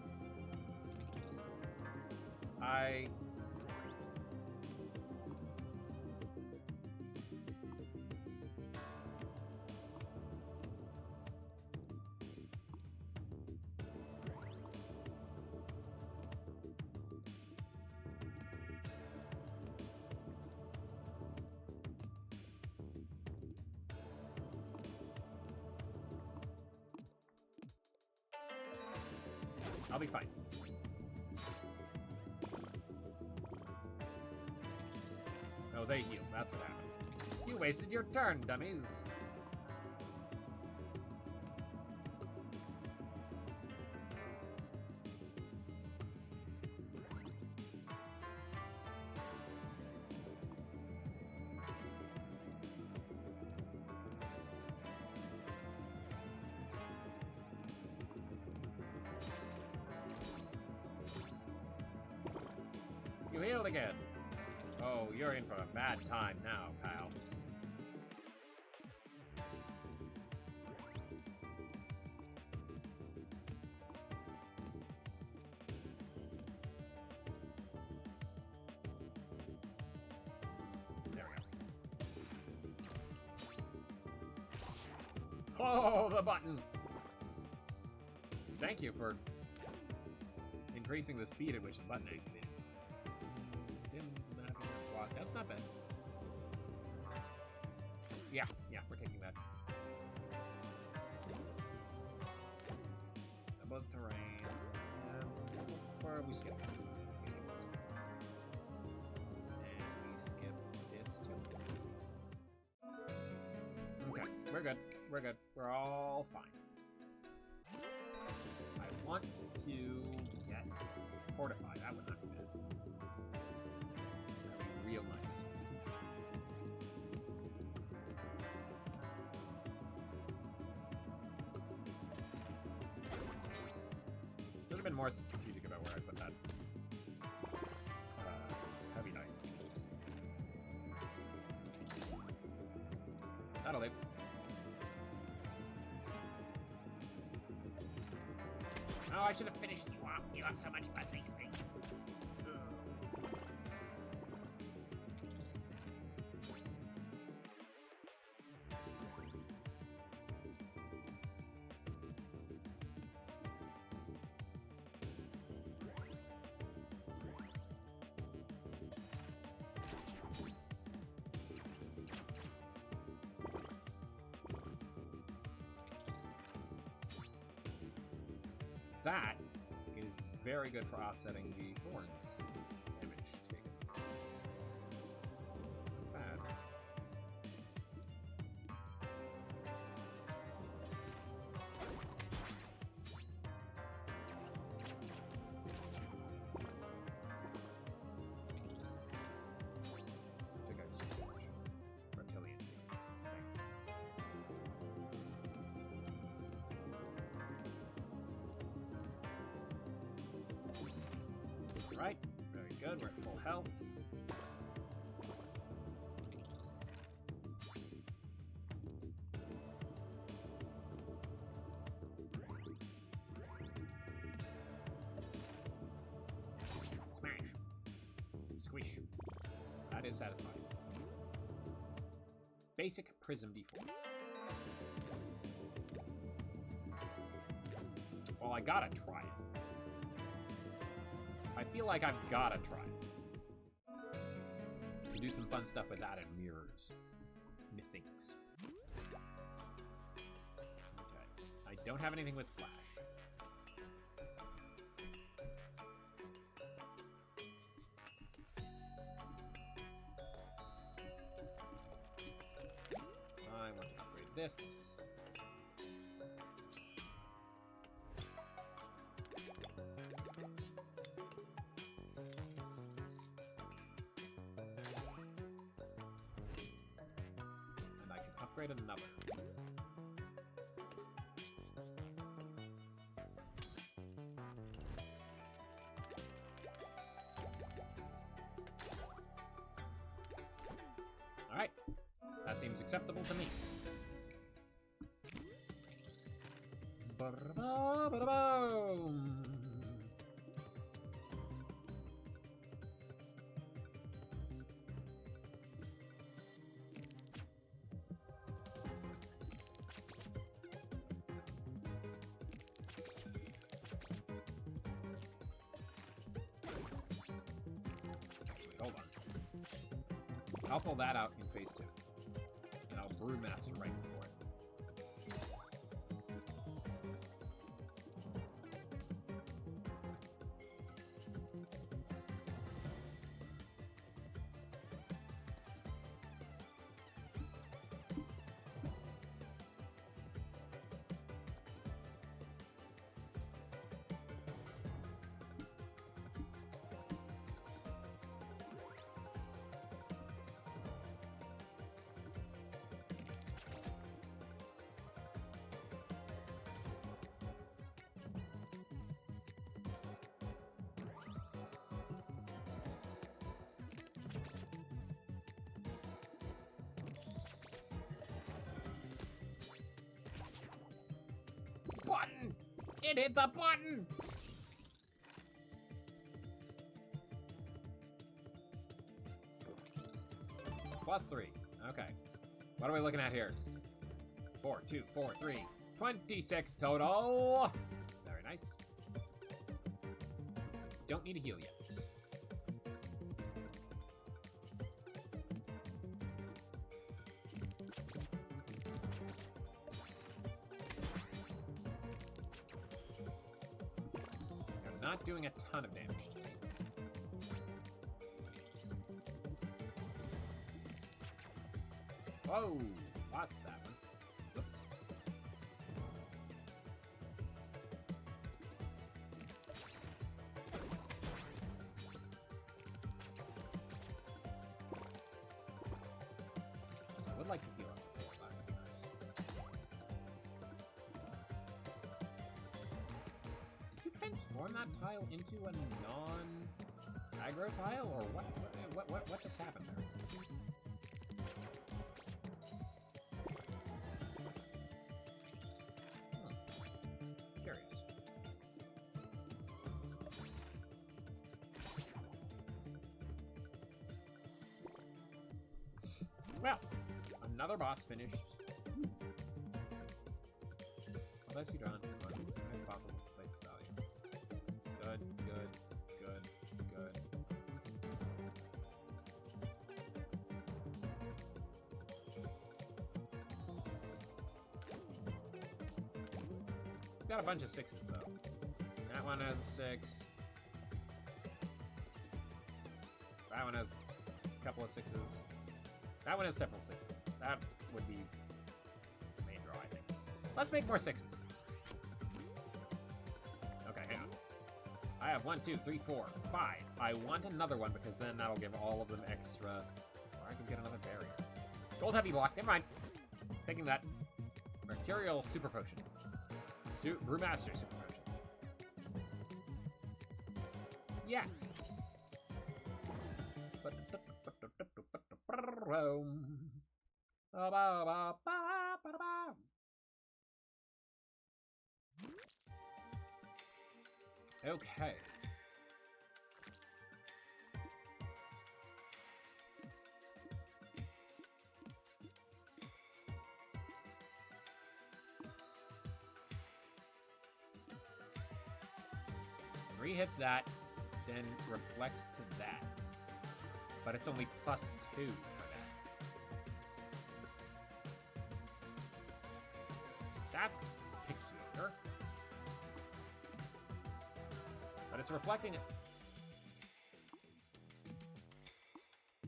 I'll be fine. Oh, they heal. That's what happened. You wasted your turn, dummies. You healed again. Oh, you're in for a bad time now, pal. There we go. Oh, the button! Thank you for increasing the speed at which the button activated. That's not bad. Yeah, we're taking that. Above terrain. Or we skip. We skip this one. And we skip this too. Okay, we're good. We're good. We're all fine. I want to get fortified. That would not be bad. Real nice. Should have been more strategic about where I put that heavy knight. That'll do. Oh, I should have finished you off. You have so much buzzing thing. That is very good for offsetting the thorns damage taken. Not bad. Good, we're at full health. Smash. Squish. That is satisfying. Basic Prism D4. Well, I gotta try it. I feel like I've gotta try it. To do some fun stuff with that and mirrors. Methinks. Okay. I don't have anything with Flash. I want to upgrade this. Upgrade another. Alright. That seems acceptable to me. Ba-da-ba-ba-da-boom. Hold on. I'll pull that out in phase 2. And I'll Brewmaster right before it. Button! It hit the button! +3. Okay. What are we looking at here? 4, 2, 4, 3. 26 total! Very nice. Don't need a heal yet. Not doing a ton of damage to me. Oh, lost that one. Whoops. I would like to heal up. That would be nice. Transform that tile into a non-aggro tile, or what just happened there? Curious. Well, another boss finished. What else you done? Nice possible place value. Good, good, good, good. Got a bunch of 6s though. That one has a 6. That one has a couple of 6s. That one has several 6s. That would be the main draw, I think. Let's make more 6s. Okay, hang on. I have 1, 2, 3, 4, 5. I want another one because then that'll give all of them extra. Or I can get another barrier. Gold heavy block. Never mind. Taking that. Mercurial super potion. Brewmaster super potion. Yes. Okay. Hits that, then reflects to that. But it's only +2 for that. That's peculiar. But it's reflecting it.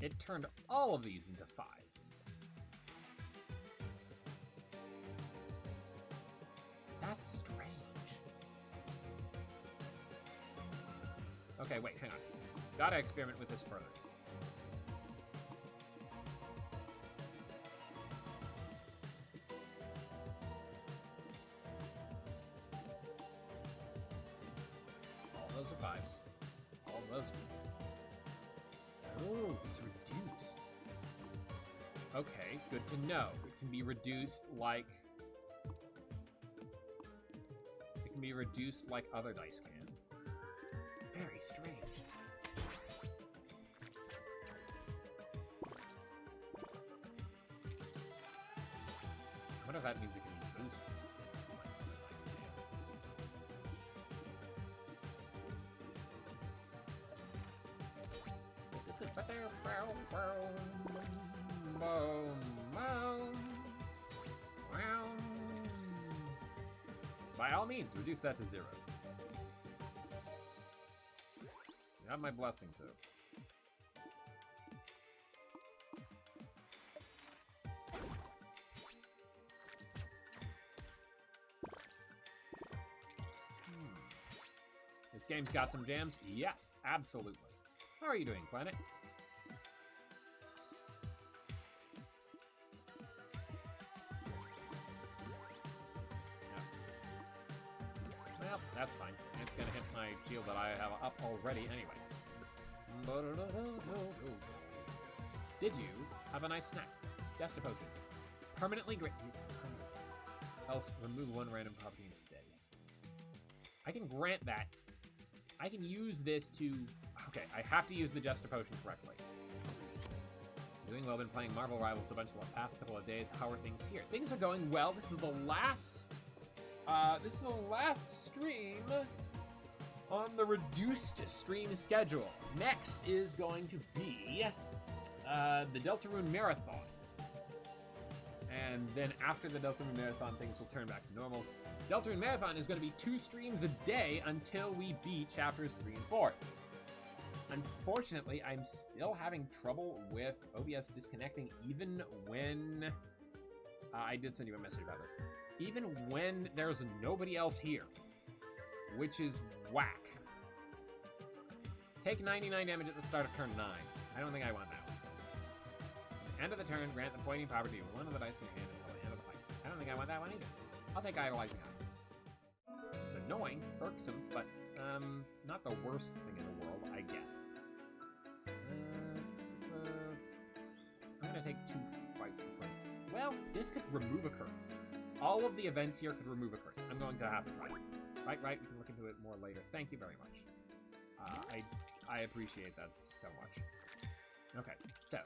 It turned all of these into 5s. That's strange. Okay, wait, hang on. Gotta experiment with this further. All those are 5s. All of those are... Oh, it's reduced. Okay, good to know. It can be reduced like... It can be reduced like other dice can. Very strange. I wonder if that means it can be boosted. By all means, reduce that to 0. You have my blessing, too. This game's got some jams? Yes, absolutely. How are you doing, Planet? Well, that's fine. It's gonna hit my shield that I have up already anyway. Did you have a nice snack? Just a potion. Permanently great. It's permanent. Else, remove one random property instead. I can grant that. I can use this to... Okay, I have to use the Just a Potion correctly. Doing well, been playing Marvel Rivals a bunch the past couple of days. How are things here? Things are going well. This is the last... stream on the reduced stream schedule. Next is going to be the Deltarune Marathon. And then after the Deltarune Marathon, things will turn back to normal. Deltarune Marathon is going to be 2 streams a day until we beat chapters 3 and 4. Unfortunately, I'm still having trouble with OBS disconnecting even when... I did send you a message about this. Even when there's nobody else here. Which is whack. Take 99 damage at the start of turn 9. I don't think I want that one. At the end of the turn, grant the pointing power to one of the dice in your hand until the end of the fight. I don't think I want that one either. I'll take Idolizing Eye. It's annoying, irksome, but not the worst thing in the world, I guess. I'm gonna take 2 fights before. Well, this could remove a curse. All of the events here could remove a curse. I'm going to have to try it. Right, we can look into it more later. Thank you very much. I appreciate that so much. Okay, so.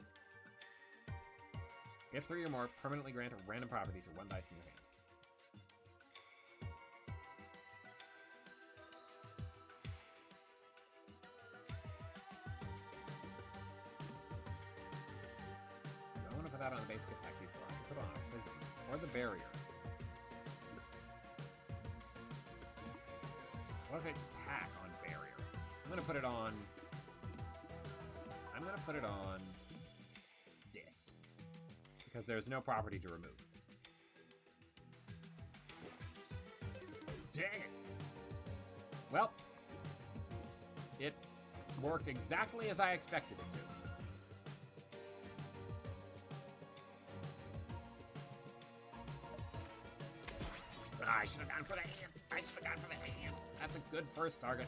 If 3 or more, permanently grant a random property to 1 dice in your hand. I don't want to put that on a basic attack before. I can put it on a wisdom or the barrier. What if it's pack on barrier? I'm gonna put it on this. Because there's no property to remove. Dang it! Well, it worked exactly as I expected it to. I should have gone for the hands. That's a good first target.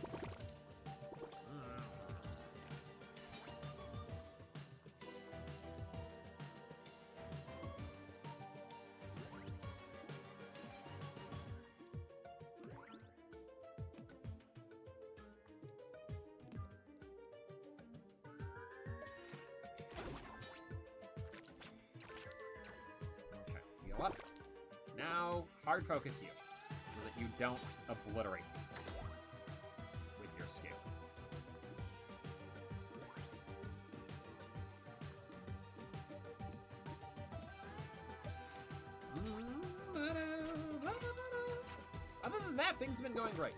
hard focus you so that you don't obliterate me with your skill. Other than that, things have been going great.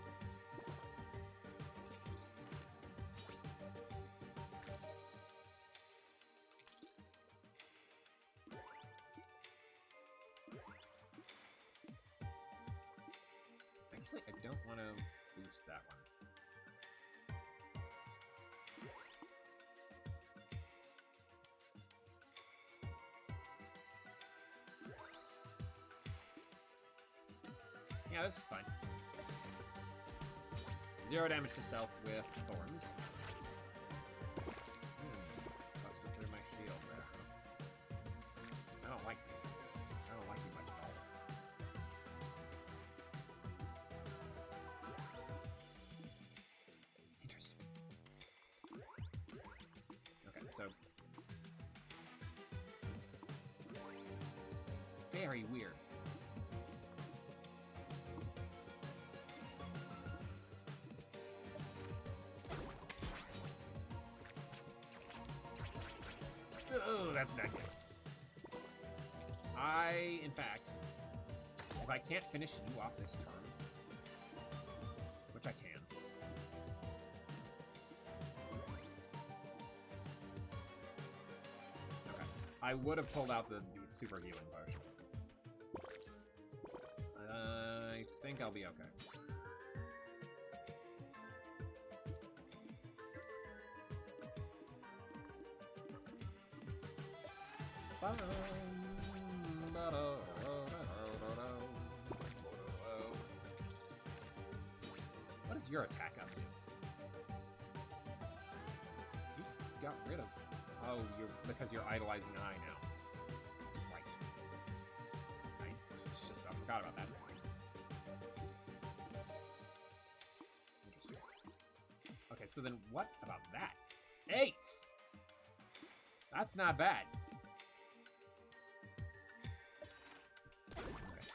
Actually, I don't want to boost that one. Yeah, this is fine. 0 damage to self with thorns. Busted through my shield there. I don't like you. I don't like you much at all. Interesting. Okay, so... very weird. Oh, that's not good. In fact, if I can't finish you off this turn, which I can, okay, I would have pulled out the super healing potion. I think I'll be okay. What is your attack up to? You got rid of... Oh, because you're idolizing Eye now. Right. I just forgot about that. Interesting. Okay, so then what about that? 8! That's not bad.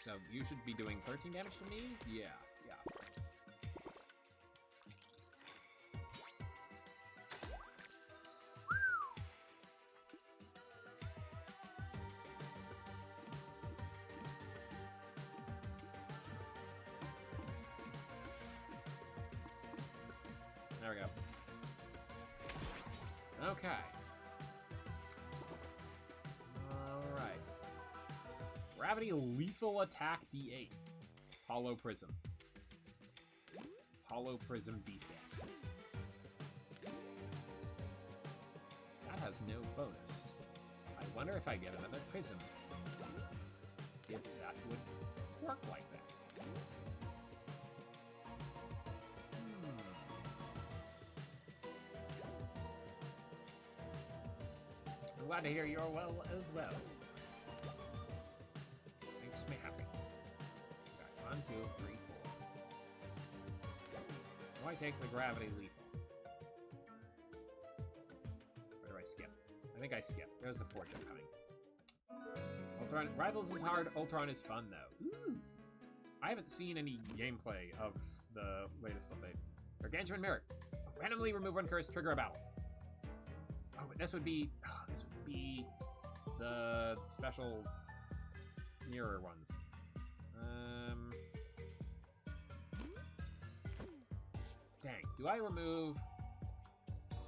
So you should be doing 13 damage to me? Yeah, yeah. There we go. Okay. Gravity lethal attack D8. Hollow Prism. Hollow Prism D6. That has no bonus. I wonder if I get another prism. If that would work like that. I'm glad to hear you're well as well. Makes me happy. Okay, 1, 2, 3, 4. Do I take the gravity lethal? Or do I skip? I think I skip. There's a fortune coming. Ultron Rivals is hard. Ultron is fun though. Ooh. I haven't seen any gameplay of the latest update. Gargantuan Mirror. Randomly remove one curse, trigger a battle. Oh, but this would be the special mirror ones. Dang. Do I remove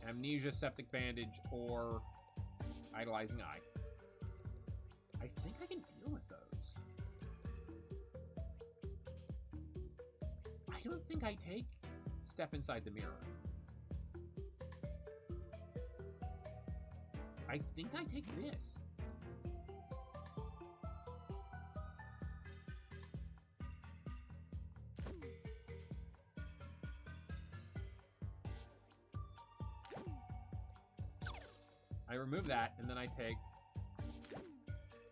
Amnesia, Septic Bandage, or Idolizing Eye? I think I can deal with those. I don't think I take Step Inside the Mirror. I think I take this. I remove that, and then I take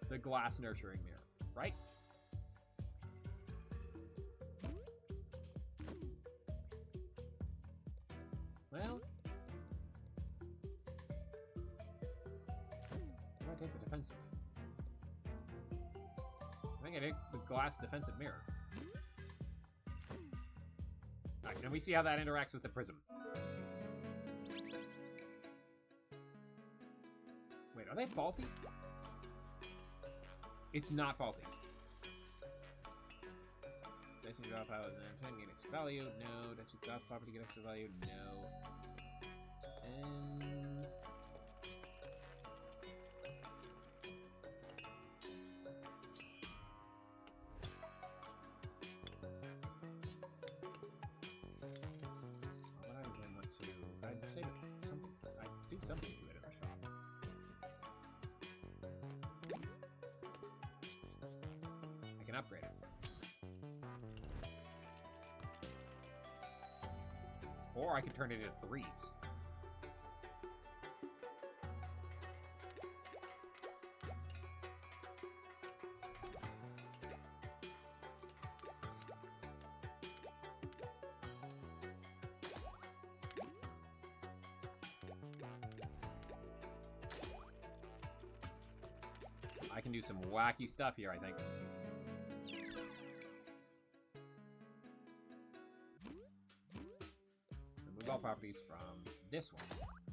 the Glass Nurturing Mirror, right? Well, I take the defensive. I think think I hit the glass defensive mirror. Alright, can we see how that interacts with the prism? Wait, are they faulty? It's not faulty. Density drop out and then gain extra value. No. Density drop property get extra value. No. And what I again want to, I'd say something. I'd do something to it in the shop. I can upgrade it. Or I could turn it into 3s. I can do some wacky stuff here, I think. Remove all properties from this one,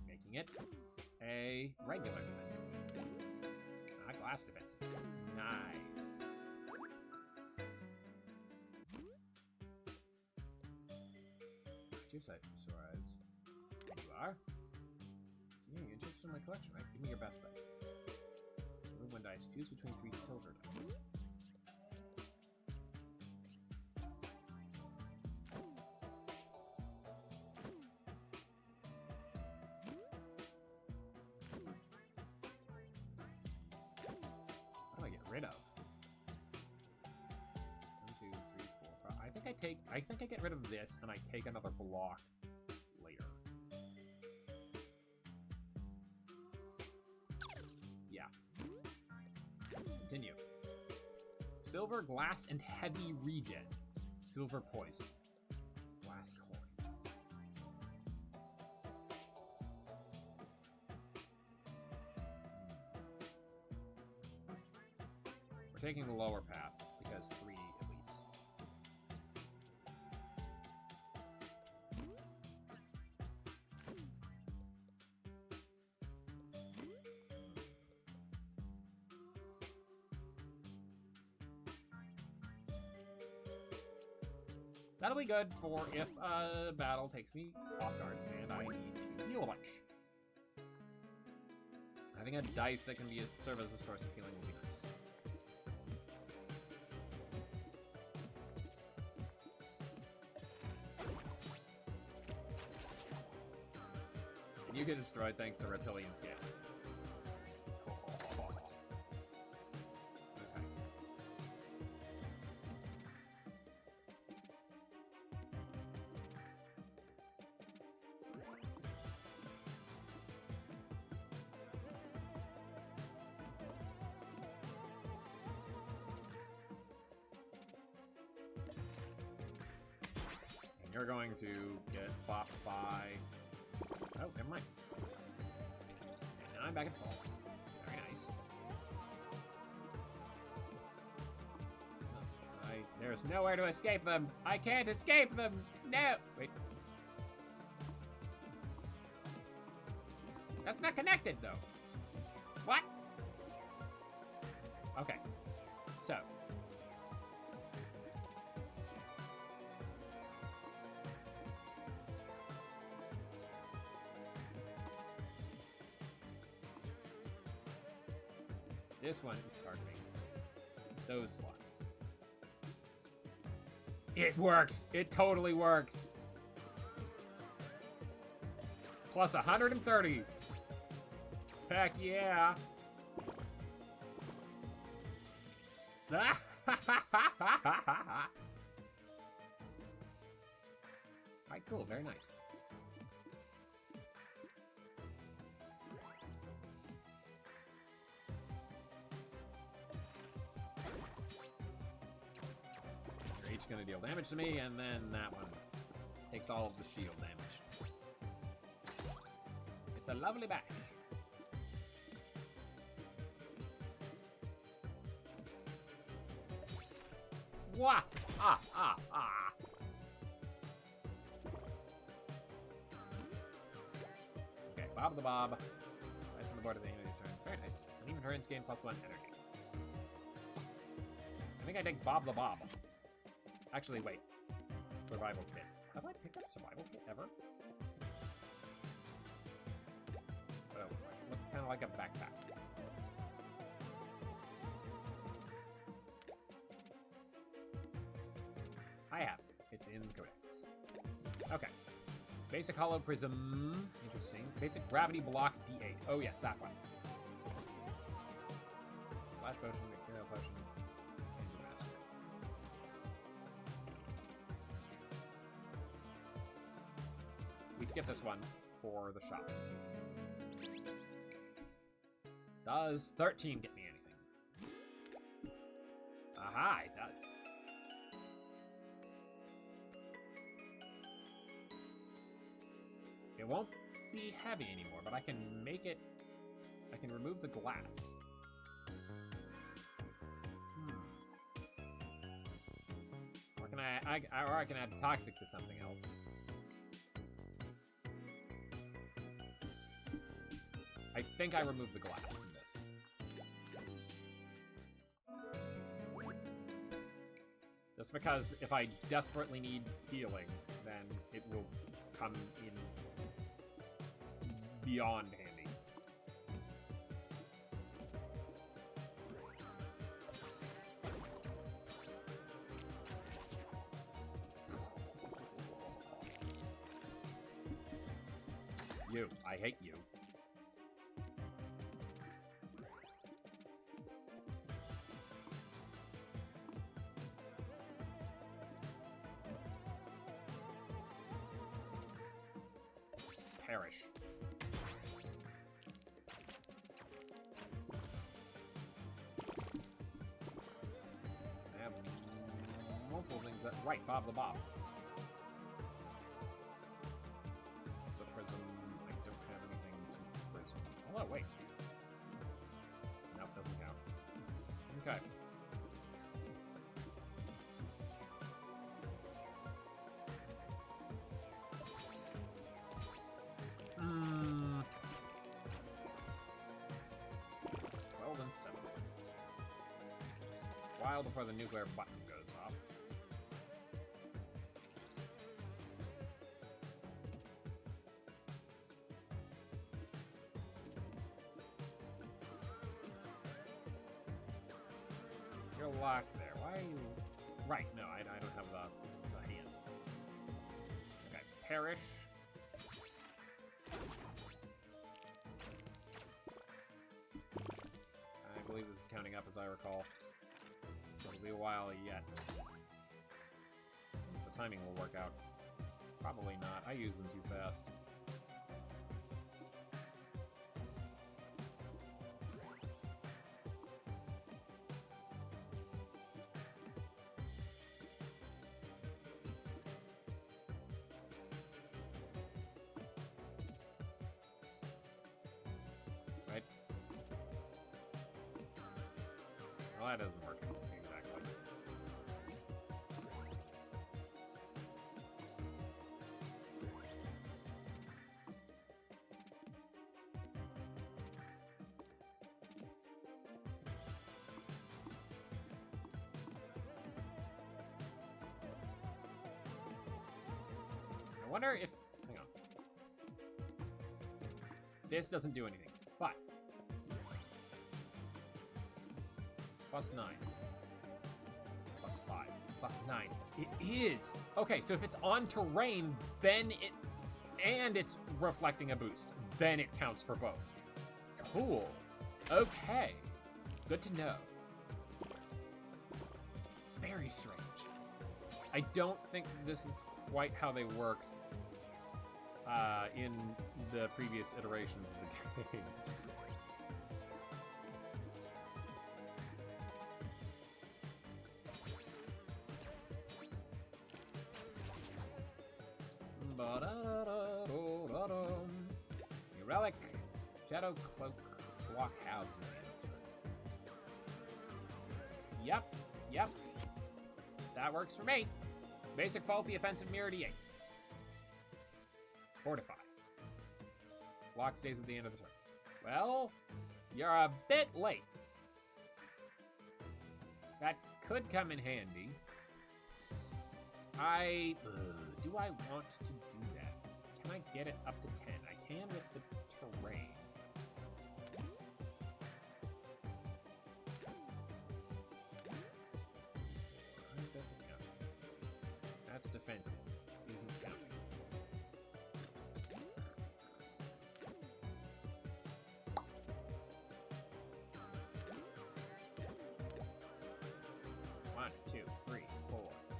making it a regular defensive. Not glass defensive. Nice. Two side from Suarez. There you are. So you're interested in my collection, right? Give me your best dice. Remove 1 dice. Choose between 3 silver dice. What do I get rid of? 1, 2, 3, 4, 5. I think I get rid of this, and I take another block later. Yeah. Continue. Silver, glass, and heavy regen. Silver poison. Glass coin. We're taking the lower path because 3 elites. That'll be good for if a battle takes me off guard and I need to heal a bunch. Having a dice that can serve as a source of healing will be nice. And you get destroyed thanks to reptilian scales. You're going to get bopped by... Oh, never mind. And now I'm back at full. Very nice. There's nowhere to escape them. I can't escape them. No. Wait. That's not connected, though. What? Okay. So. This one is targeting those slots. It works! It totally works! Plus 130! Heck yeah! Alright, cool, very nice. Each gonna deal damage to me, and then that one takes all of the shield damage. It's a lovely bash. Wah! Ah, ah, ah. Okay, Bob the Bob. Nice on the board at the end of your turn. Very nice. And even turns gain +1 energy. I think I take Bob the Bob. Actually, wait. Survival kit. Have I picked up survival kit ever? Oh, look kind of like a backpack. I have it. It's in the codex. Okay. Basic hollow prism. Interesting. Basic gravity block D8. Oh yes, that one. Flash potion, material potion, and master. We skip this one for the shop. Does 13 get me anything? Aha, it does. It won't be heavy anymore, but I can make it... I can remove the glass. Or can I can add toxic to something else. I think I removed the glass from this. Just because if I desperately need healing, then it will come in beyond handy. You. I hate you. Perish. I have multiple things that... Right, Bob the Bob. It's a prism. I don't have anything to prism. Oh, wait. Nope, doesn't count. Okay. Well, then 7. While before the nuclear button goes off. You're locked there. Why are you... Right, no, I don't have the hands. Okay, perish. I believe this is counting up as I recall. So it'll be a while yet. The timing will work out. Probably not. I use them too fast. Right? Well, that doesn't work exactly. I wonder if... Hang on. This doesn't do anything, but... +9. +5. +9. It is! Okay, so if it's on terrain, then it... And it's reflecting a boost. Then it counts for both. Cool. Okay. Good to know. Very strange. I don't think this is quite how they worked in the previous iterations of the game. New relic, shadow cloak, block halves in the end of turn. Yep. That works for me. Basic faulty offensive mirror D8. Fortify. Block stays at the end of the turn. Well, you're a bit late. That could come in handy. Do I want to do that? Can I get it up to 10? I can with the terrain. Doesn't count. That's defensive. Isn't counting. One, two, three, 4, 5,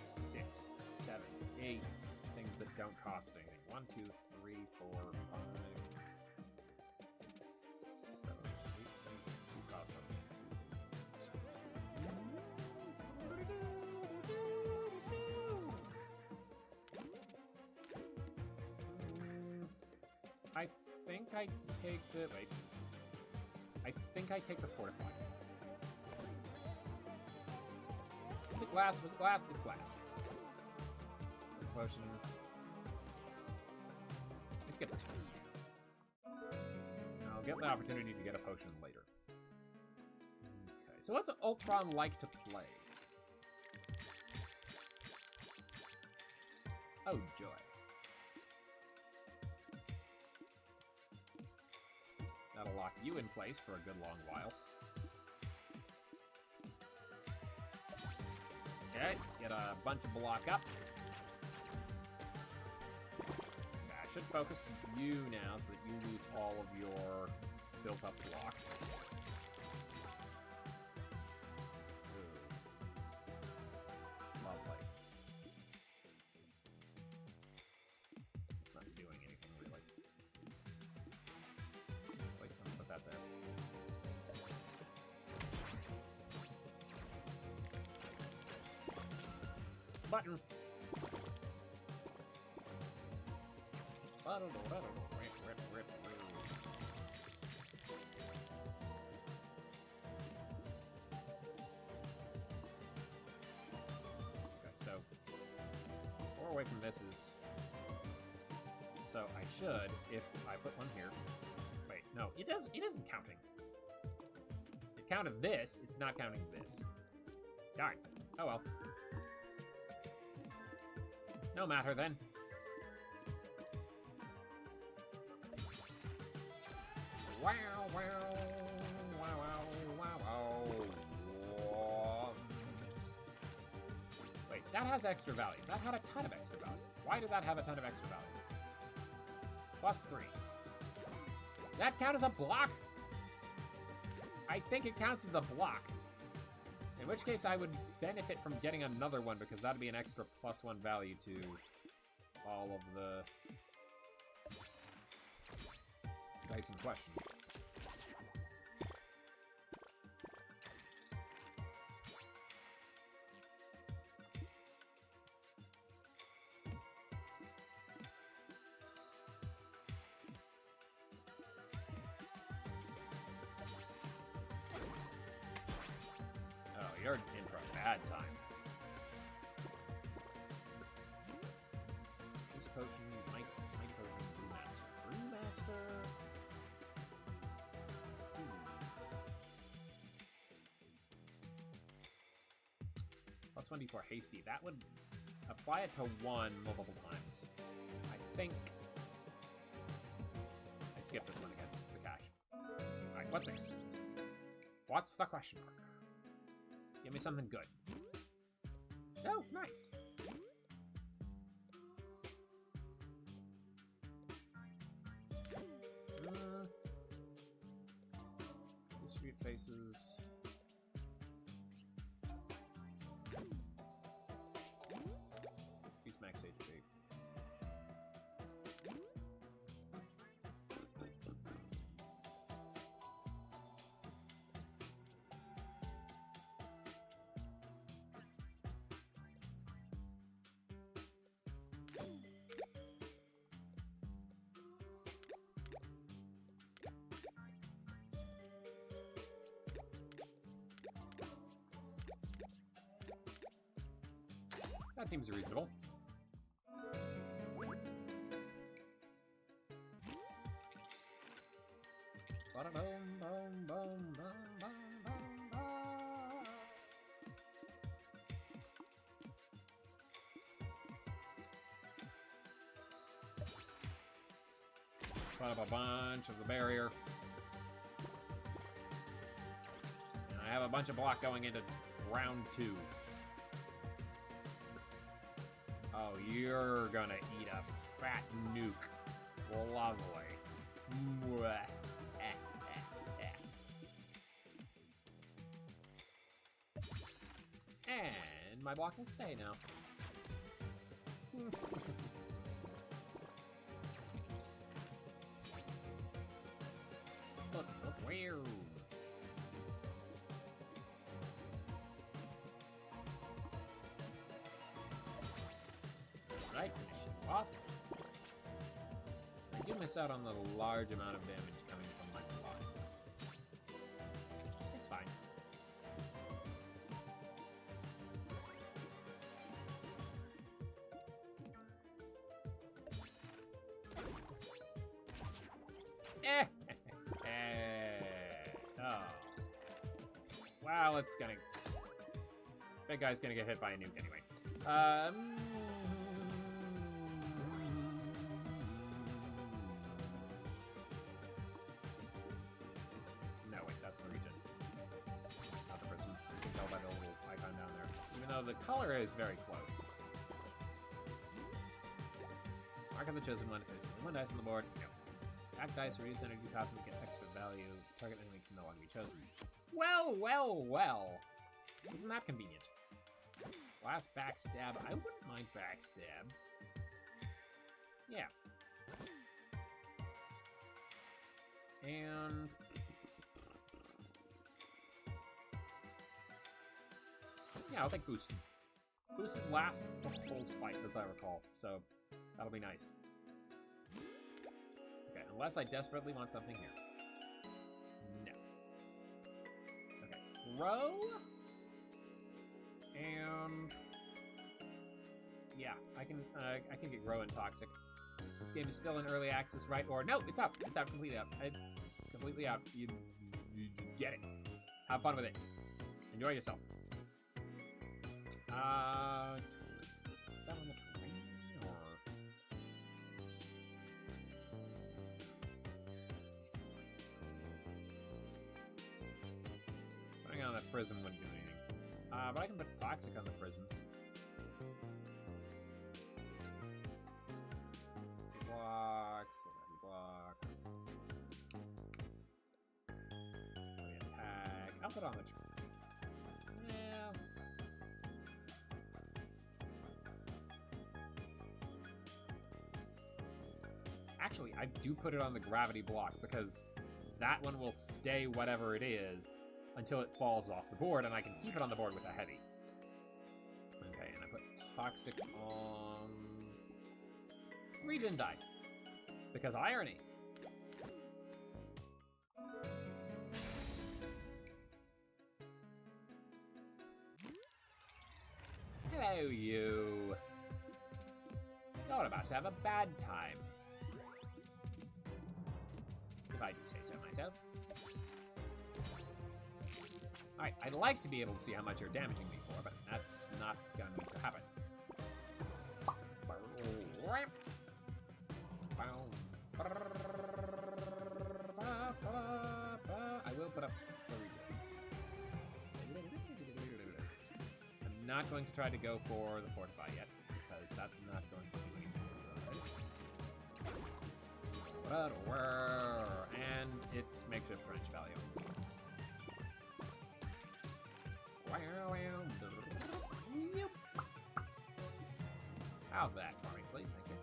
6, 7, 8 things that don't cost anything. 1, 2, 3, 4, 5, 6, 7, 8 things that do cost something. I think I take the... Wait. I think I take the Fortify. The glass. Was it glass? It's glass. Potion. Let's get this one. I'll get the opportunity to get a potion later. Okay, so what's Ultron like to play? Oh, joy. That'll lock you in place for a good long while. Okay, get a bunch of block up. Okay, I should focus you now so that you lose all of your built-up block. Ooh. Lovely. It's not doing anything, really. Wait, let me put that there. Button. Okay, so 4 away from this is. So I should, if I put one here. Wait, no, it isn't counting. It counted this. It's not counting this. Darn. Oh well. No matter, then. Wow, wow, wow, wow, wow, wow. Wait, that has extra value. That had a ton of extra value. Why did that have a ton of extra value? +3. Does that count as a block? I think it counts as a block. In which case, I would benefit from getting another one, because that'd be an extra +1 value to all of the dice in question. You're in for a bad time. This potion might potion Brewmaster. Brewmaster? +1d4 hasty. That would apply it to 1 multiple times. I think I skipped this one again. The cash. Alright, what's this? What's the question mark? Give me something good. Oh, nice. Distribute faces. Beast max HP. That seems reasonable. Put up a bunch of the barrier. And I have a bunch of block going into round 2. Oh, you're gonna eat a fat nuke. Lovely. Mwah. And my block can stay now. Look, where? Right, finish it off. I do miss out on the large amount of damage coming from my block. It's fine. Oh. Wow, it's gonna... Big guy's gonna get hit by a nuke anyway. No, wait, that's the region. Not the prism. You can tell by the little icon down there. Even though the color is very close. Mark of the chosen one. If there's only one dice on the board, go. Attack dice or use energy cost to get extra value. Target enemy can no longer be chosen. Well, well, well. Isn't that convenient? Last backstab. I wouldn't mind backstab. Yeah. And... yeah, I'll take Boosted. Boosted lasts the whole fight, as I recall. So, that'll be nice. Okay, unless I desperately want something here. No. Okay. Row. And... yeah, I can get Row and Toxic. This game is still in early access, right? Or no, it's out. It's out, completely out. It's completely out. You get it. Have fun with it. Enjoy yourself. Down on the terrain, or... putting on that prism wouldn't do anything. But I can put Toxic on the prism. Block, so heavy block. Heavy attack. I'll put on the tree. Yeah. Actually, I do put it on the gravity block because that one will stay whatever it is until it falls off the board, and I can keep it on the board with a heavy. Okay, and I put Toxic on... Regen die. Because irony. Hello, you. Not about to have a bad time. If I do say so myself. Alright, I'd like to be able to see how much you're damaging me for, but that's not going to happen. I will put up the replay. I'm not going to try to go for the Fortify yet, because that's not going to do anything good. And it's makeshift trench value. Have that for me, please. Thank you.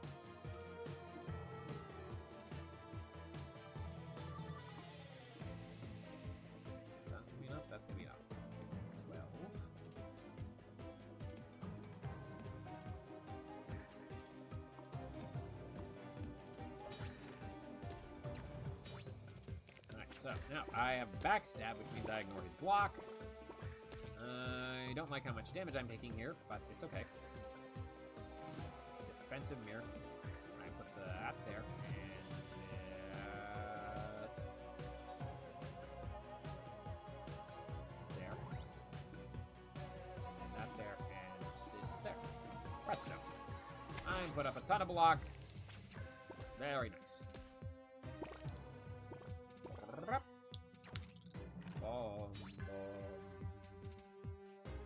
That's gonna be enough. That's gonna be enough. 12. Alright, so now I have backstab, which means I ignore his block. I don't like how much damage I'm taking here, but it's okay. defensive mirror. I put that there, and there. And that there, and this there. Presto. I put up a ton of block. Very nice.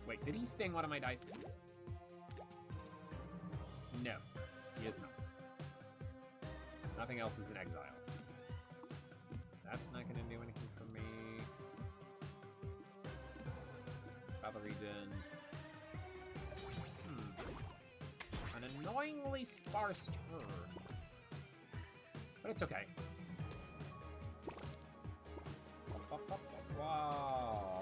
Wait, did he sting one of my dice? No, he is not. Nothing else is in exile. That's not going to do anything for me. Other region. An annoyingly sparse turn. But it's okay. Wow.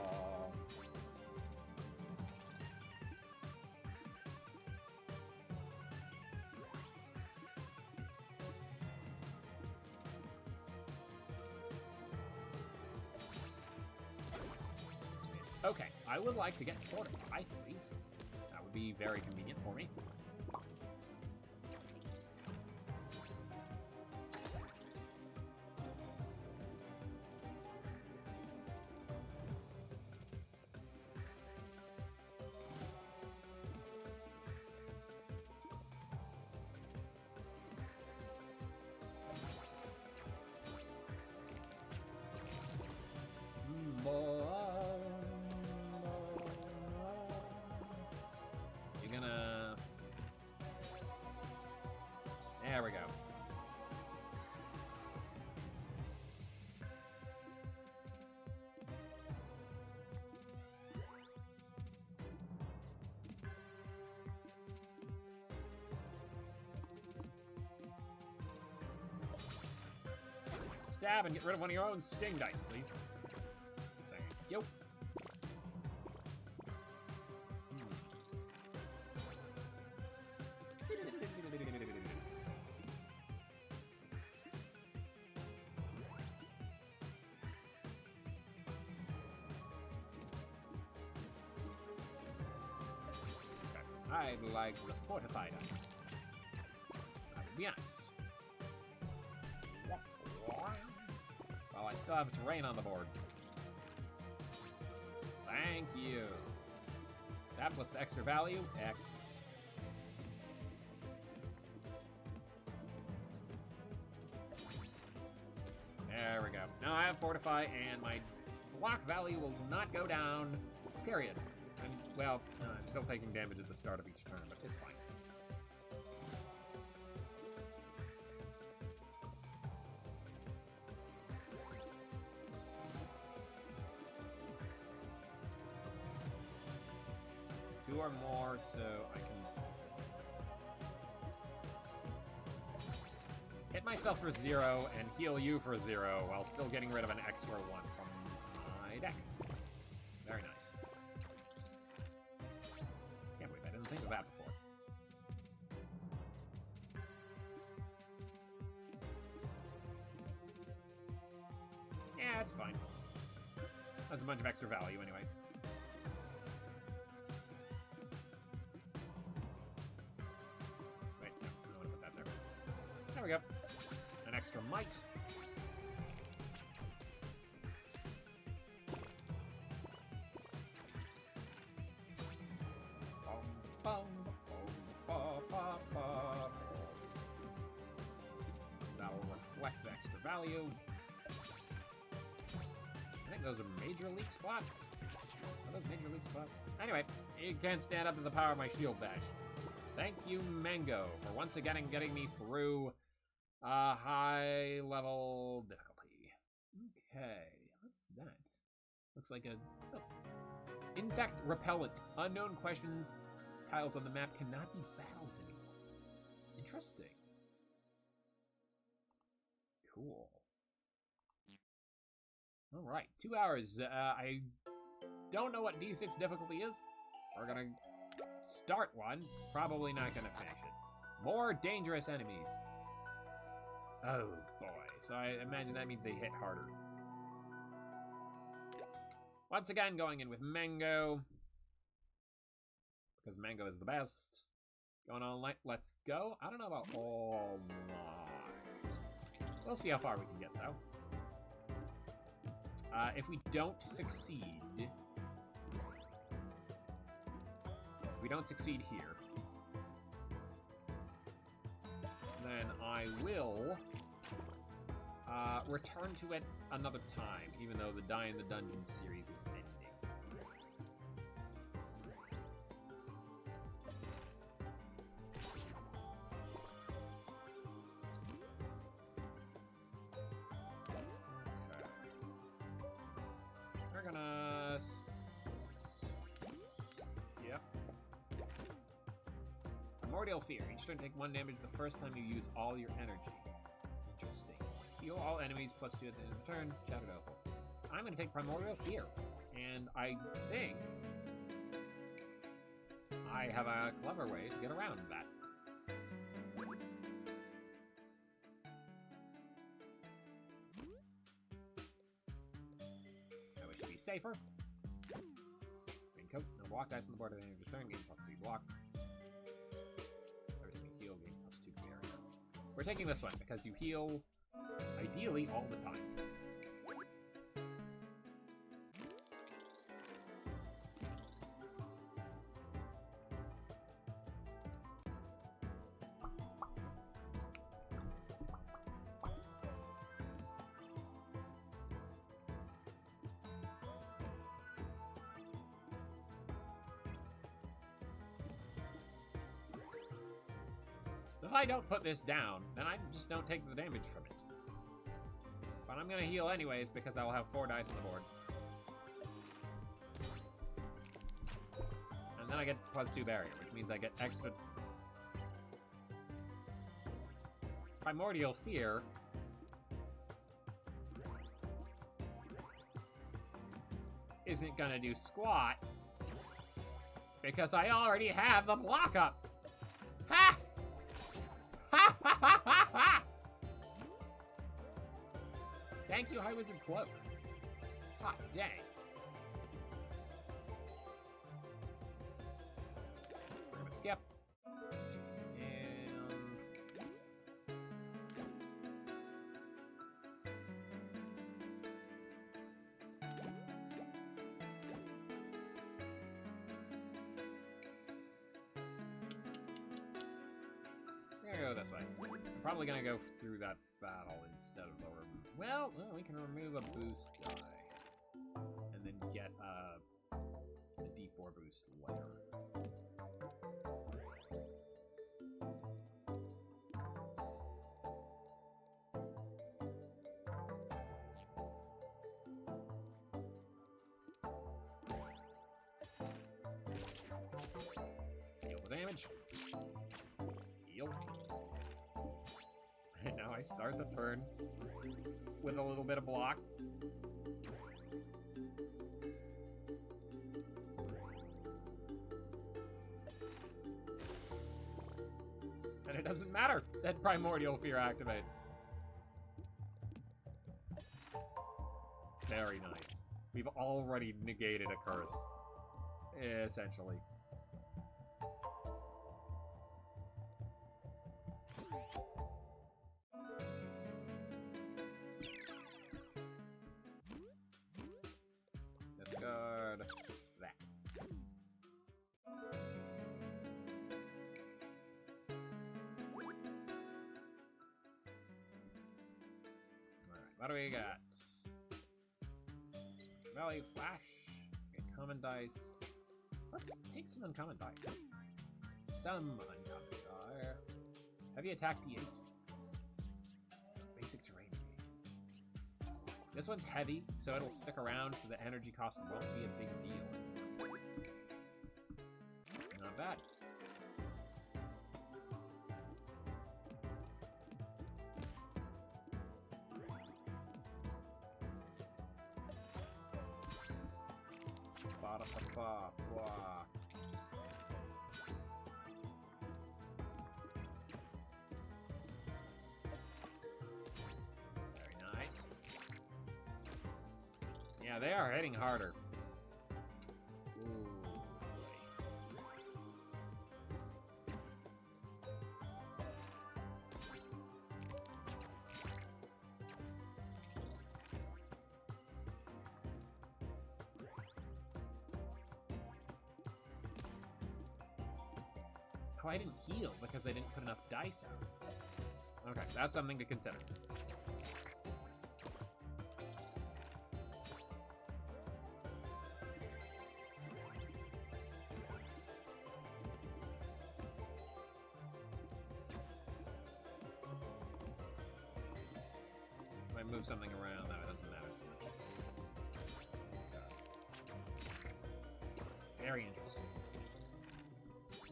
It's okay. I would like to get Fortify, please. That would be very convenient for me. You're gonna... There we go. Stab and get rid of one of your own sting dice, please. Thank you. I'd like the fortified ice. That would be nice. Well, I still have terrain on the board. Thank you. That plus the extra value. Excellent. There we go. Now I have Fortify, and my block value will not go down, period. Well, I'm still taking damage at the start of each turn, but it's fine. Two or more, so I can hit myself for 0 and heal you for 0 while still getting rid of an extra 1 from my deck. Very nice. Can't believe I didn't think of that before. Yeah, it's fine. That's a bunch of extra value anyway. Wait, no, I want to put that there. There we go. An extra might. That will reflect the extra value. I think those are major leak spots. Are those major leak spots? Anyway, you can't stand up to the power of my shield dash. Thank you, Mango, for once again getting me through a high-level difficulty. Okay, what's that? Looks like a... Oh. Insect repellent. Unknown questions. Tiles on the map cannot be battles anymore. Interesting. Cool. Alright, 2 hours. I don't know what D6 difficulty is. We're gonna start one. Probably not gonna finish it. More dangerous enemies. Oh boy. So I imagine that means they hit harder. Once again, going in with Mango. Because Mango is the best. Going all night. Let's go. I don't know about all night. We'll see how far we can get, though. If we don't succeed... we don't succeed here. Then I will return to it another time, even though the Die in the Dungeon series is ending. We're gonna... Yep. Primordial Fear. Each turn take 1 damage the first time you use all your energy. Interesting. Heal all enemies plus 2 at the end of the turn. Shout it out. I'm gonna take Primordial Fear. And I think I have a clever way to get around that. I wish to be safer. Raincoat. No block dice on the board at the end of the turn. Gain plus 3 block. Every time you heal, gain plus 2 barrier. We're taking this one because you heal ideally all the time. So if I don't put this down, then I just don't take the damage from it. But I'm gonna heal anyways because I will have 4 dice on the board. And then I get plus 2 barrier, which means I get extra... Primordial Fear. Isn't gonna do squat. Because I already have the block up. Ha! Ha ha ha ha ha! Thank you, High Wizard Cloak. Hot dang. We're gonna skip. And... we're gonna go this way. I'm probably gonna go through that battle instead of lower. Well, we can remove a boost die. And then get the D4 boost later. Heal the damage. Heal. And now I start the turn with a little bit of block. And it doesn't matter that Primordial Fear activates. Very nice. We've already negated a curse. Essentially. Discard that. Alright, what do we got? Valley Flash. Okay, common dice. Let's take some uncommon dice. Some uncommon dice. Heavy attack D8. Basic terrain. This one's heavy, so it'll stick around, so the energy cost won't be a big deal. Not bad. Very nice. Yeah, they are hitting harder. Ooh, Oh, I didn't heal because I didn't put enough dice out. Okay, that's something to consider. If I move something around, no, it doesn't matter so much. Very interesting.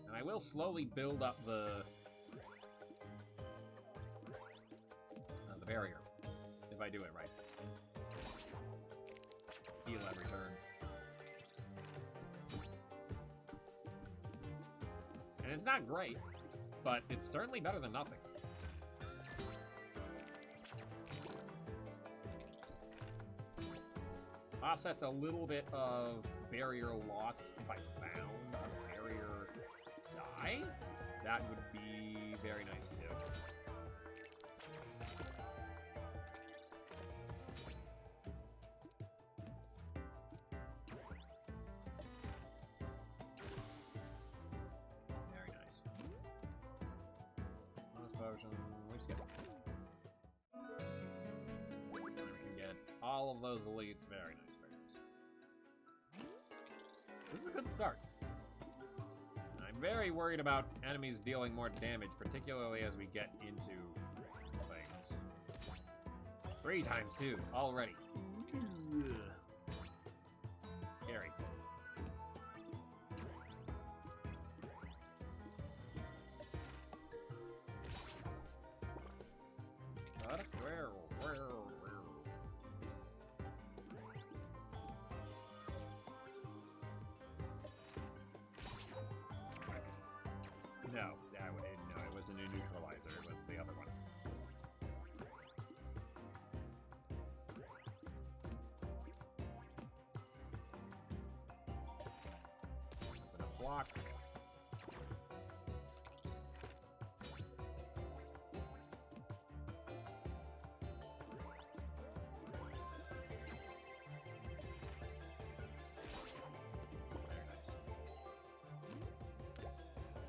And I will slowly build up the barrier, if I do it right. Heal every turn. And it's not great, but it's certainly better than nothing. Offsets a little bit of barrier loss if I found a barrier die. That would be very nice too. Very nice. Bonus potion. We just get. We can get all of those elites. Very nice. This is a good start. I'm very worried about enemies dealing more damage, particularly as we get into things. 3 times 2 already. Scary. No, it wasn't a neutralizer, it was the other one. It's in a block.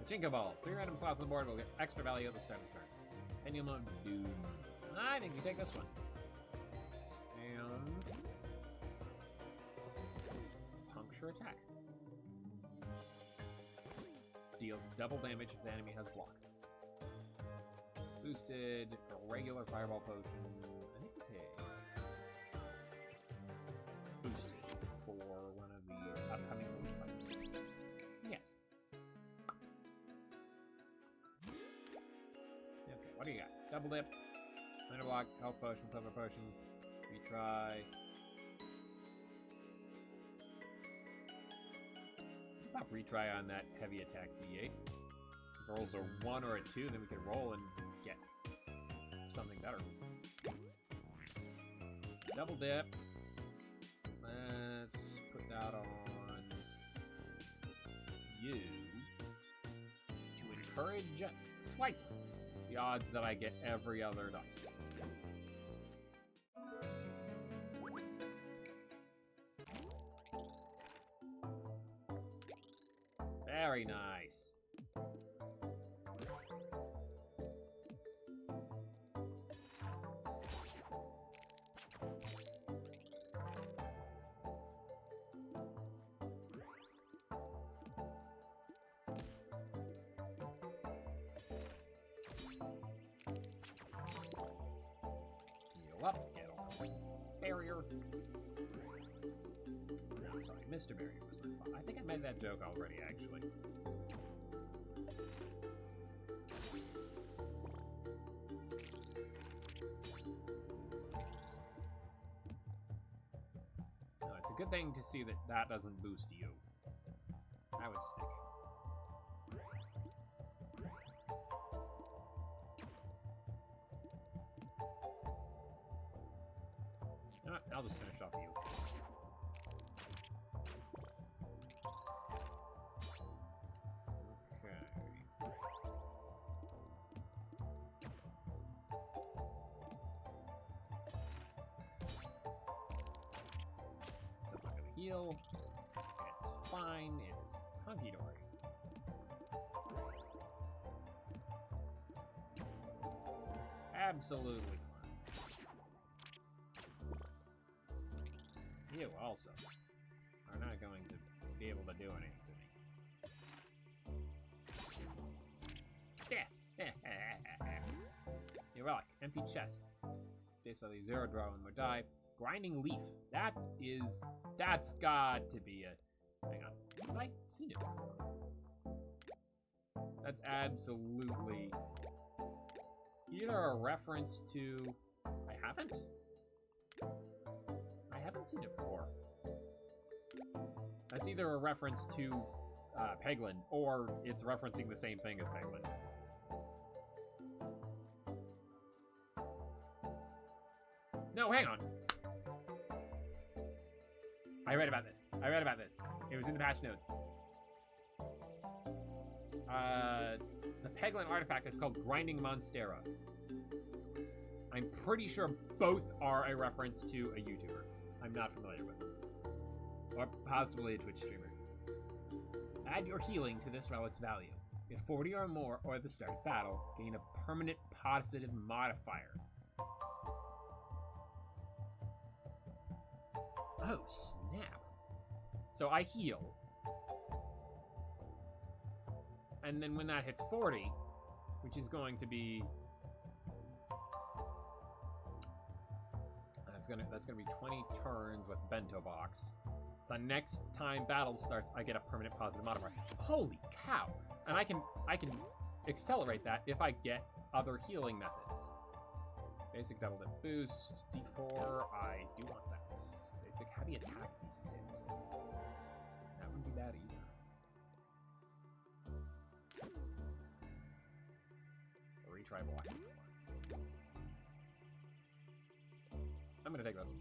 Jinko Balls. 3 random slots on the board will get extra value at the start of the turn. Pendulum of Doom. I think we take this one. And puncture attack. Deals double damage if the enemy has blocked. Boosted regular fireball potion. I think we take boosted for one of these upcoming fights. Yes. What do you got? Double dip, minor block, health potion, cover potion, retry. Pop retry on that heavy attack D8. If it rolls a 1 or a 2, then we can roll and get something better. Double dip. Let's put that on you to encourage slightly the odds that I get every other dice. Very nice. Up, get over barrier. No, sorry, Mr. Barrier was not fun. I think I made that joke already, actually. No, it's a good thing to see that that doesn't boost you. I would stick. I'll just finish off you. Okay. So I'm not gonna heal. It's fine. It's hunky-dory. absolutely fine. You also are not going to be able to do anything to me. You're relic. Empty chest. Face value 0, draw 1 more die. Grinding leaf. That's got to be a... Hang on. Have I seen it before? That's absolutely either a reference to... I haven't seen it before. That's either a reference to Peglin, or it's referencing the same thing as Peglin. No, hang on. I read about this. It was in the patch notes. The Peglin artifact is called Grinding Monstera. I'm pretty sure both are a reference to a YouTuber I'm not familiar with. Or possibly a Twitch streamer. Add your healing to this relic's value. Get 40 or more, or at the start of battle, gain a permanent positive modifier. Oh, snap. So I heal. And then when that hits 40, which is going to be... That's gonna be 20 turns with Bento Box. The next time battle starts, I get a permanent positive modifier. Holy cow! And I can accelerate that if I get other healing methods. Basic double dip boost, D4, I do want that. Basic heavy attack, D6. That wouldn't be bad either. Retry blocking. I'm gonna take this.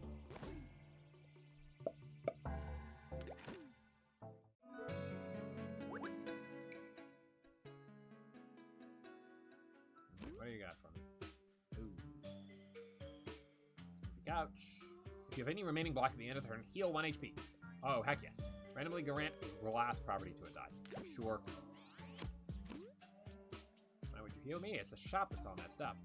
What do you got for me? Ooh. Couch. If you have any remaining block at the end of the turn, heal 1 HP. Oh, heck yes. Randomly grant glass property to a die. Sure. Why would you heal me? It's a shop that's all messed up.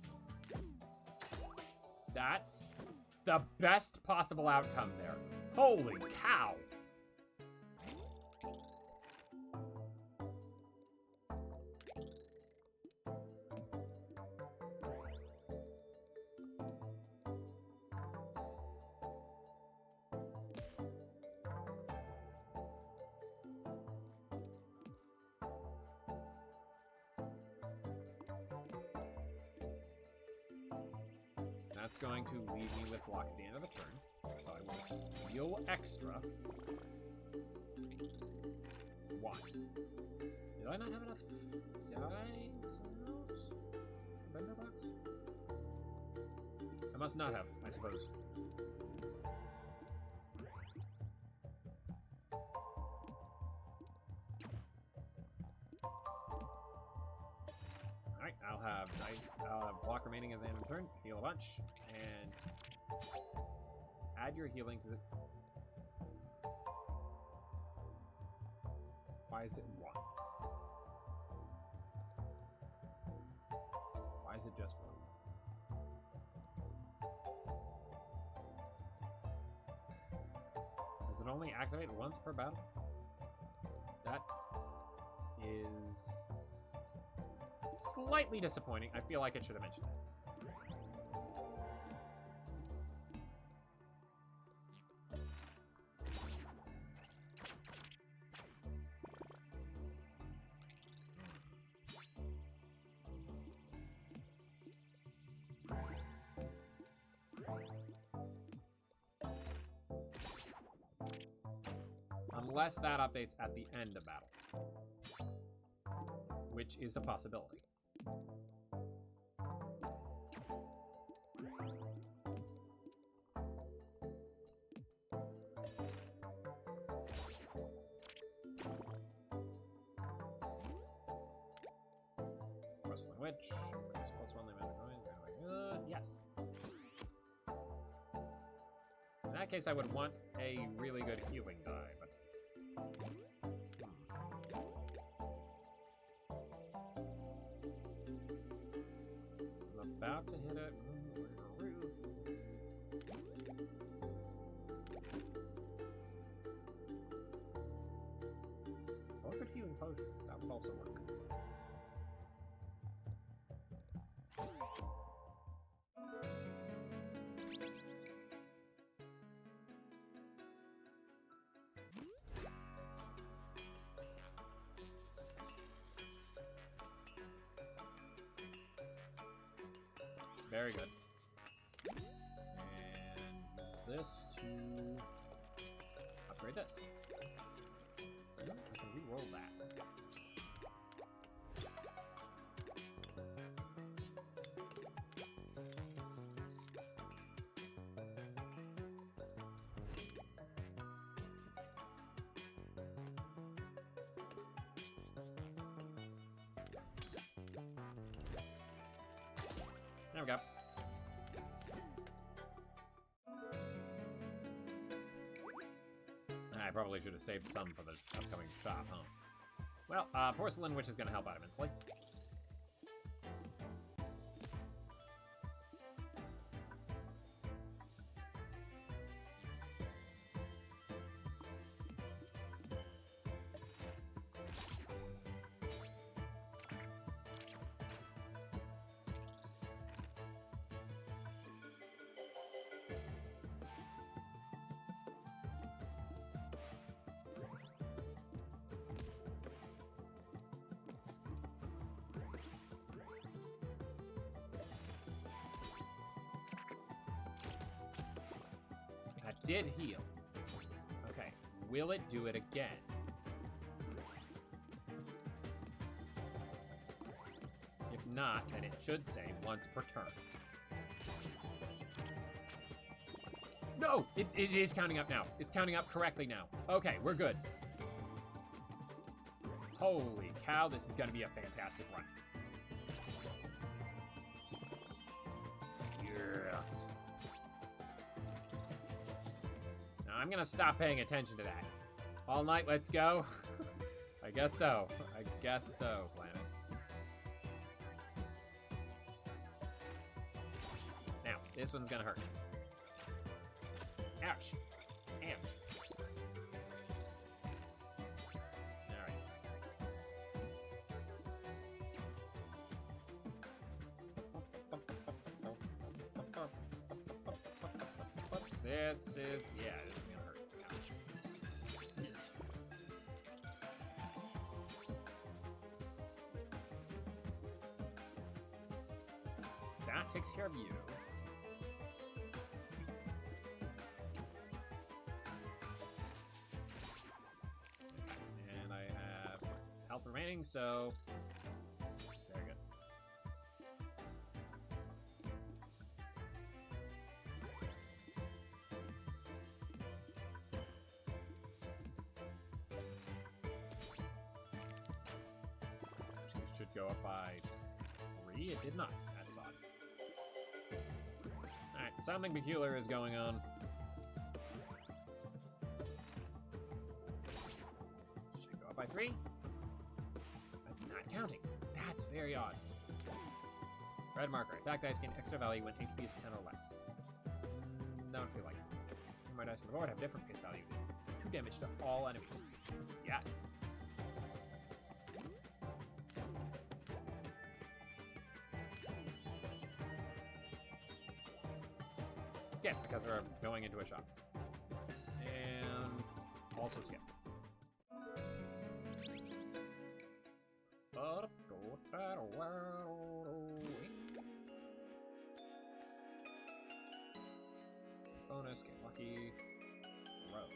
That's the best possible outcome there. Holy cow! That's going to leave me with block at the end of the turn. So I will heal extra. 1. Did I not have enough dice out? Bender box? I must not have, I suppose. Alright, I'll have dice, block remaining at the end of the turn, heal a bunch, and add your healing to the... Why is it 1? Why is it just 1? Does it only activate once per battle? That is slightly disappointing. I feel like it should have mentioned that. Unless that updates at the end of battle, which is a possibility. Rustling Witch, +1 limit of coins, good, yes. In that case, I would want a really good healing die, but the about to hit it. Or a good healing potion. That would also work. Very good. And this to upgrade this. I can re-roll that. There we go. I probably should have saved some for the upcoming shop, huh? Well, Porcelain Witch is going to help out immensely. That did heal. Okay, will it do it again? If not, then it should say once per turn. No! It is counting up now. It's counting up correctly now. Okay, we're good. Holy cow, this is going to be a fantastic run. Yes. I'm gonna stop paying attention to that. All night, let's go. I guess so. I guess so, planet. Now, this one's gonna hurt. Ouch. Ouch. Alright. This is, yeah, this is gonna hurt. Ouch. That takes care of you. And I have health remaining, so very good. Should go up by 3. It did not. That's odd. Alright, something peculiar is going on. Should go up by 3. That's not counting. That's very odd. Red marker. Attack dice gain extra value when HP is 10 or less. Don't feel like it. My dice on the board have different face value. 2 damage to all enemies. Yes. Skip, because we're going into a shop. And also skip. Bonus, get lucky. Row.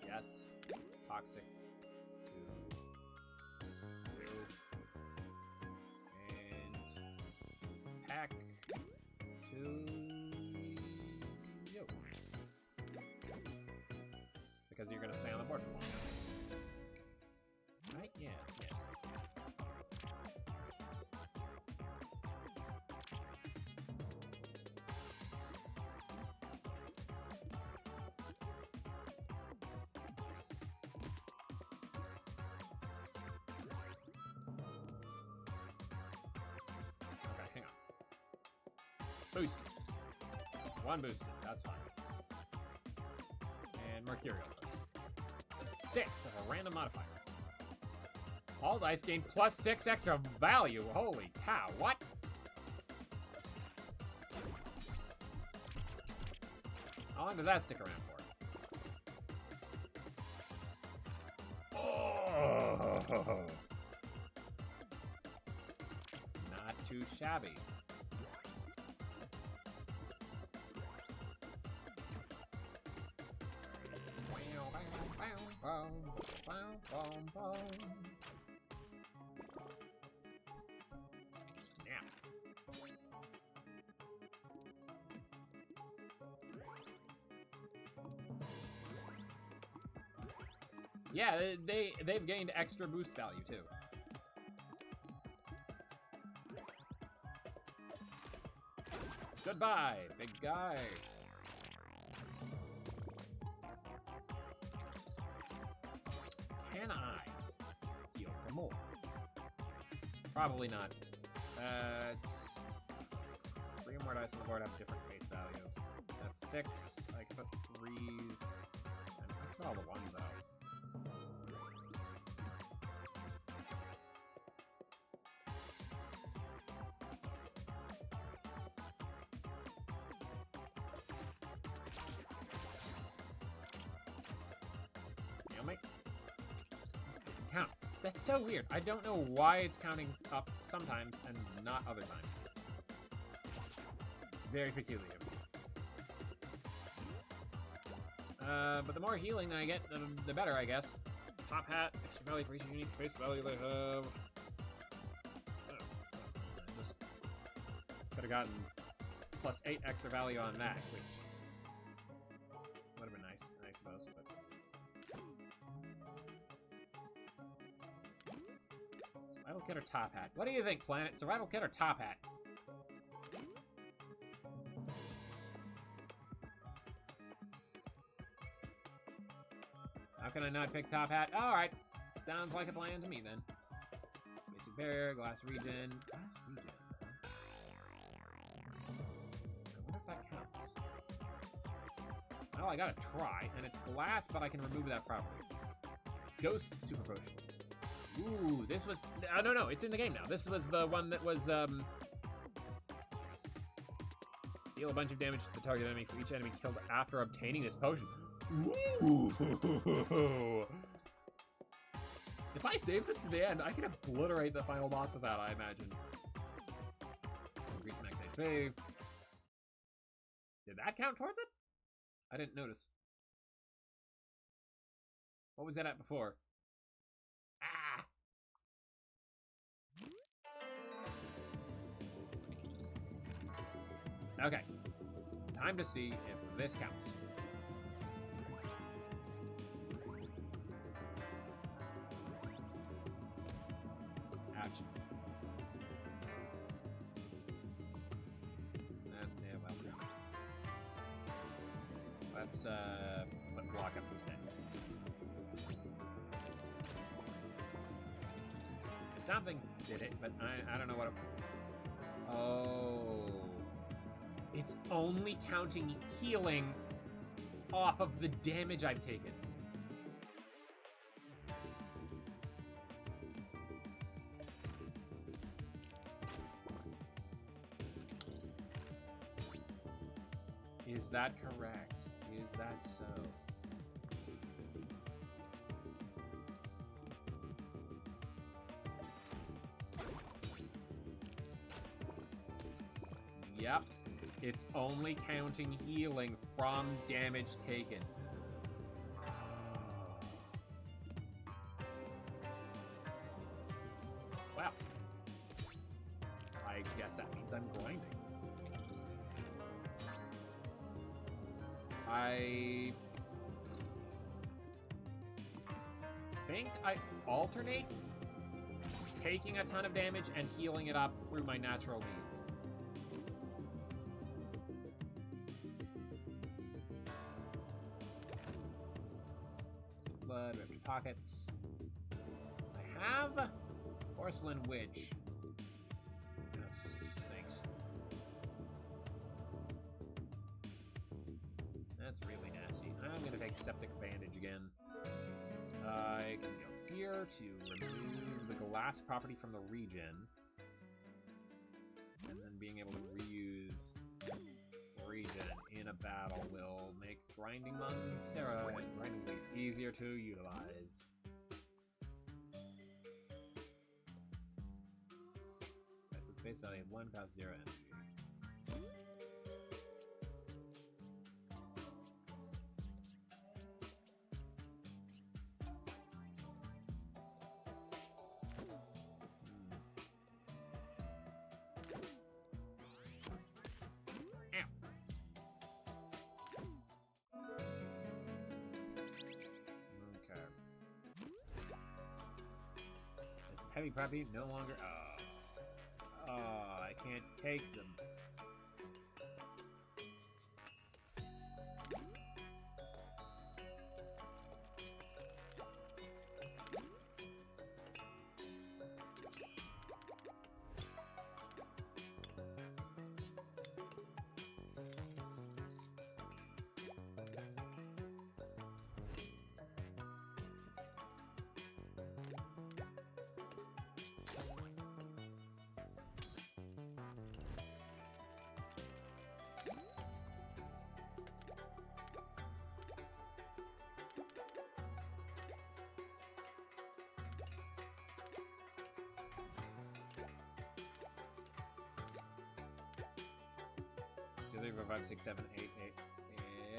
Yes. Toxic. 2. And pack to you. Because you're gonna stay on the board for long now. Right? Yeah. Boost. One boosted. That's fine. And Mercurial. 6 of a random modifier. All dice gain +6 extra value. Holy cow. What? How long does that stick around for? Oh. Not too shabby. Snap. Yeah, they've gained extra boost value too. Goodbye, big guy. Can I heal for more? Probably not. It's 3 more dice on the board have different face values. That's 6. I can put 3s. And I put all the 1s out. Stalemate. Count. That's so weird. I don't know why it's counting up sometimes and not other times. Very peculiar. But the more healing I get, the better, I guess. Top hat, extra value for each unique face value they have. Just could have gotten +8 extra value on that, which would have been nice, I suppose. But Survival Kit or Top Hat? What do you think, Planet? Survival Kit or Top Hat? How can I not pick Top Hat? Alright. Sounds like a plan to me, then. Basic Barrier, Glass Regen. Glass Regen. I wonder if that counts. Well, I gotta try. And it's glass, but I can remove that property. Ghost Super Potion. Ooh, this was... no, it's in the game now. This was the one that was, deal a bunch of damage to the target enemy for each enemy killed after obtaining this potion. Ooh. If I save this to the end, I can obliterate the final boss with that, I imagine. Increase max HP. Did that count towards it? I didn't notice. What was that at before? Ah! Okay. Time to see if this counts. Ouch. Yeah, well. Let's, put block up instead. Something did it, but I don't know what it... Oh. It's only counting healing off of the damage I've taken. Is that correct? Is that so? Yep. It's only counting healing from damage taken. Well, I guess that means I'm grinding. I think I alternate taking a ton of damage and healing it up through my natural means. Blood, empty pockets. I have Porcelain Witch. Yes, thanks. gonna take Septic Bandage again. I can go here to remove the glass property from the region. And then being able to reuse region in a battle will make Grinding Leaf easier to utilize. Okay, so base value of 1 costs 0 energy. Heavy property no longer. I can't take them. Two, 3, 4, 5, 6, 7, 8, 8.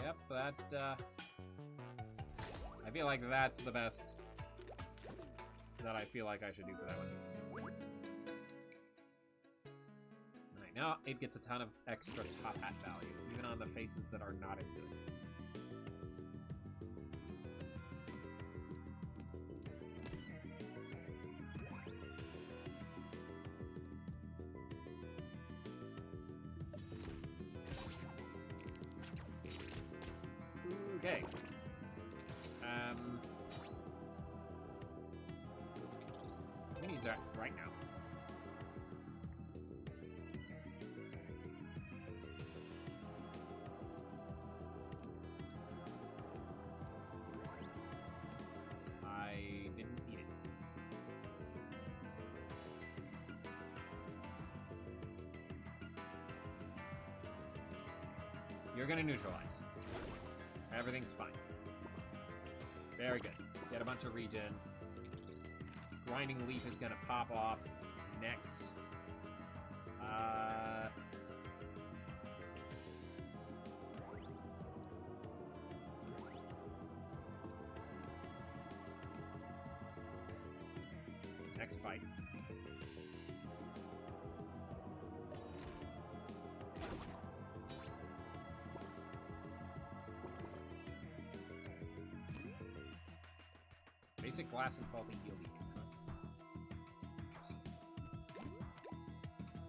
Yep, that, I feel like that's the best that I feel like I should do for that one. Alright, now it gets a ton of extra top hat value, even on the faces that are not as good. Okay. We need that right now. I didn't need it. You're gonna neutralize. Everything's fine. Very good. Get a bunch of regen. Grinding Leaf is gonna pop off next. Next fight. Basic glass and faulty heal beacon.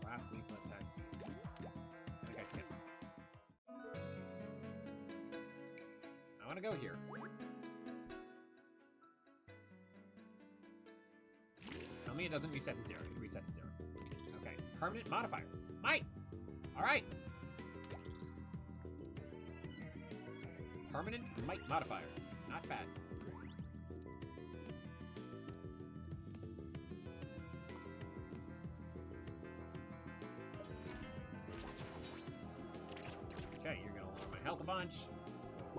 Glass leaf attack. I think I skipped. I want to go here. Tell me it doesn't reset to 0. It reset to 0. Okay. Permanent modifier. Might! Alright! Permanent might modifier. Not bad. Okay, you're gonna lower my health a bunch.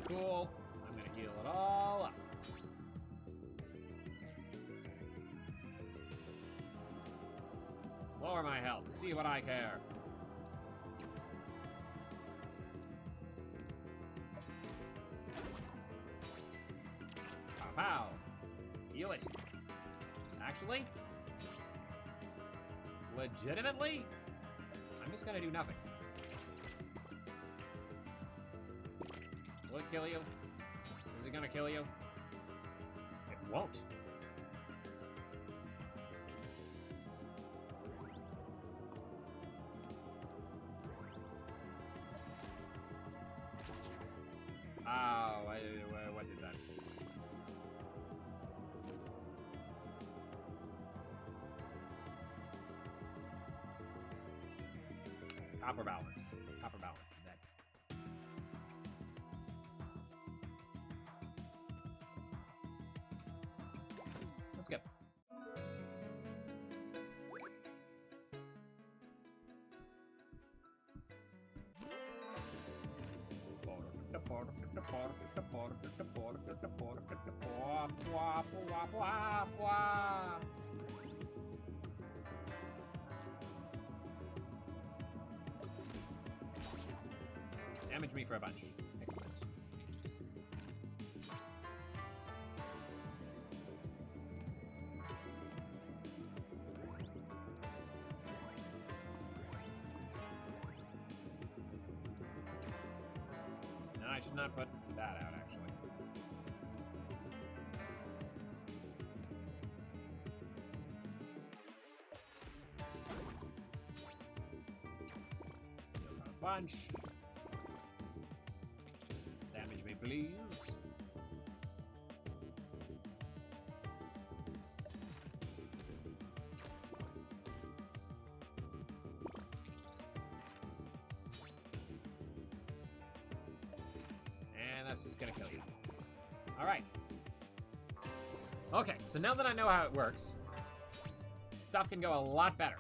Cool. I'm gonna heal it all up. Lower my health. See what I care. Pow pow. Heal it. Actually? Legitimately? I'm just gonna do nothing. Will it kill you? Is it gonna kill you? It won't. Oh, what did that? Copper balance. Copper balance is dead. skip. Damage me for a bunch. Excellent. No, I should not put that out, actually. A bunch. Damage me, please. And that's just gonna kill you. Alright. Okay, so now that I know how it works, stuff can go a lot better.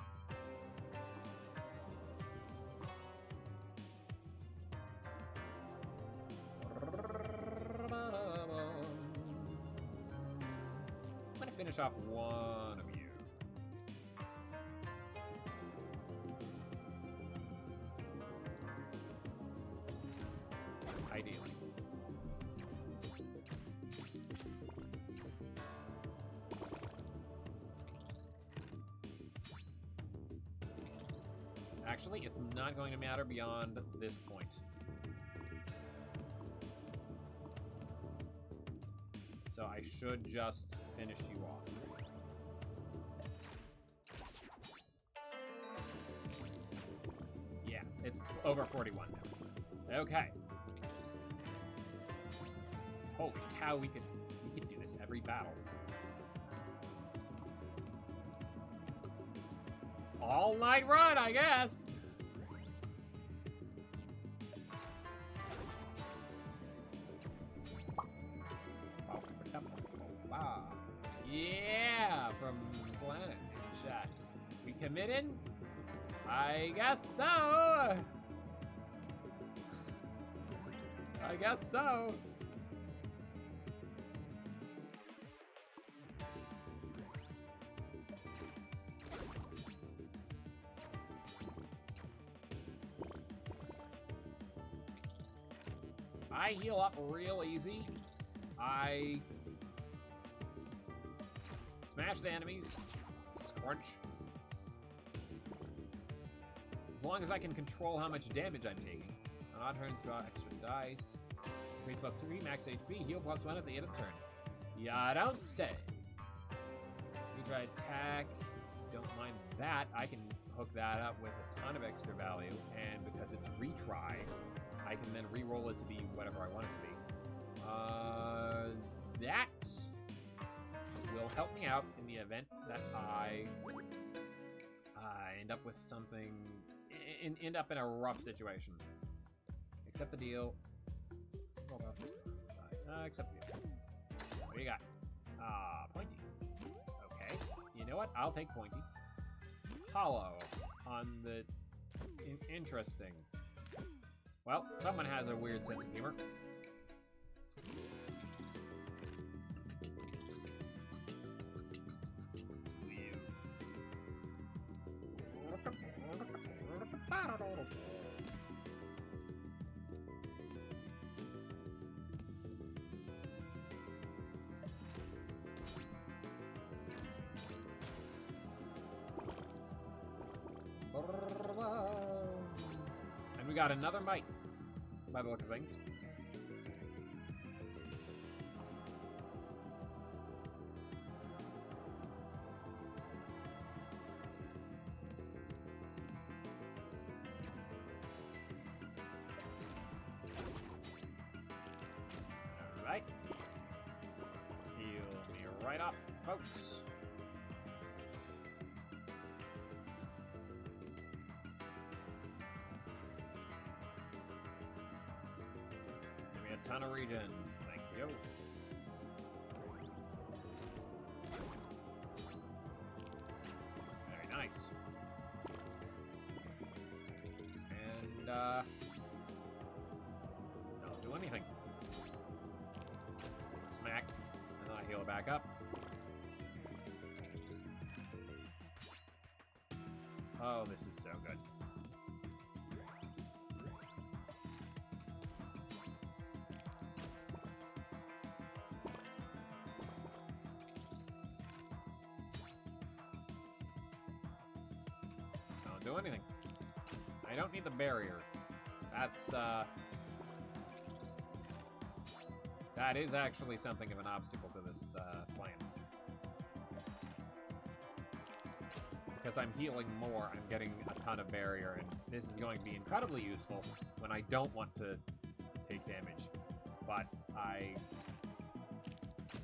I'm gonna finish off one of you. Ideally. Actually, it's not going to matter beyond this point. So I should just finish you off. Yeah, it's over 41 now. Okay. Holy cow, we could do this every battle. All night run, I guess. Wow. Yeah, from Planet Shot. We committed? I guess so. I guess so. I heal up real easy. I smash the enemies. Scorch. As long as I can control how much damage I'm taking. On odd turns, draw extra dice. Increase plus 3 max HP. Heal plus 1 at the end of the turn. Yeah, I don't say. Retry attack. Don't mind that. I can hook that up with a ton of extra value. And because it's retry, I can then re-roll it to be whatever I want it to be. That will help me out in the event that I end up with something, end up in a rough situation. Accept the deal. Accept the deal. What do you got? Pointy. Okay. You know what? I'll take Pointy. Hollow on the interesting. Well, someone has a weird sense of humor. And we got another might, by the look of things. Alright. Heal me right up, folks. Ton of regen. Thank you. Nice. And, don't do anything. Smack. And then I heal it back up. Oh, this is so good. Don't do anything. I don't need the barrier. That's, that is actually something of an obstacle to this, plan. Because I'm healing more, I'm getting a ton of barrier, and this is going to be incredibly useful when I don't want to take damage. But I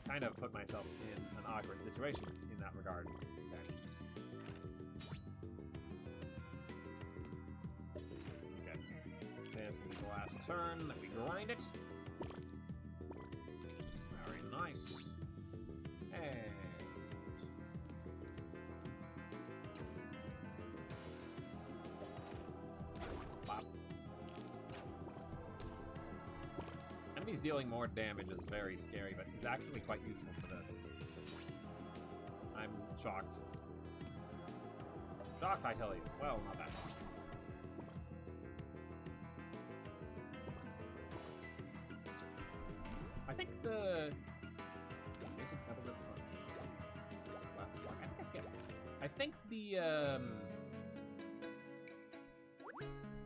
kind of put myself in an awkward situation in that regard. Okay. This will be the last turn that we grind it. Very nice. And pop. Enemies dealing more damage is very scary, but it's actually quite useful for this. I'm shocked. Shocked, I tell you. Well, not that much. I think the basic double dip punch. Basic blast block. I think I skipped. I think the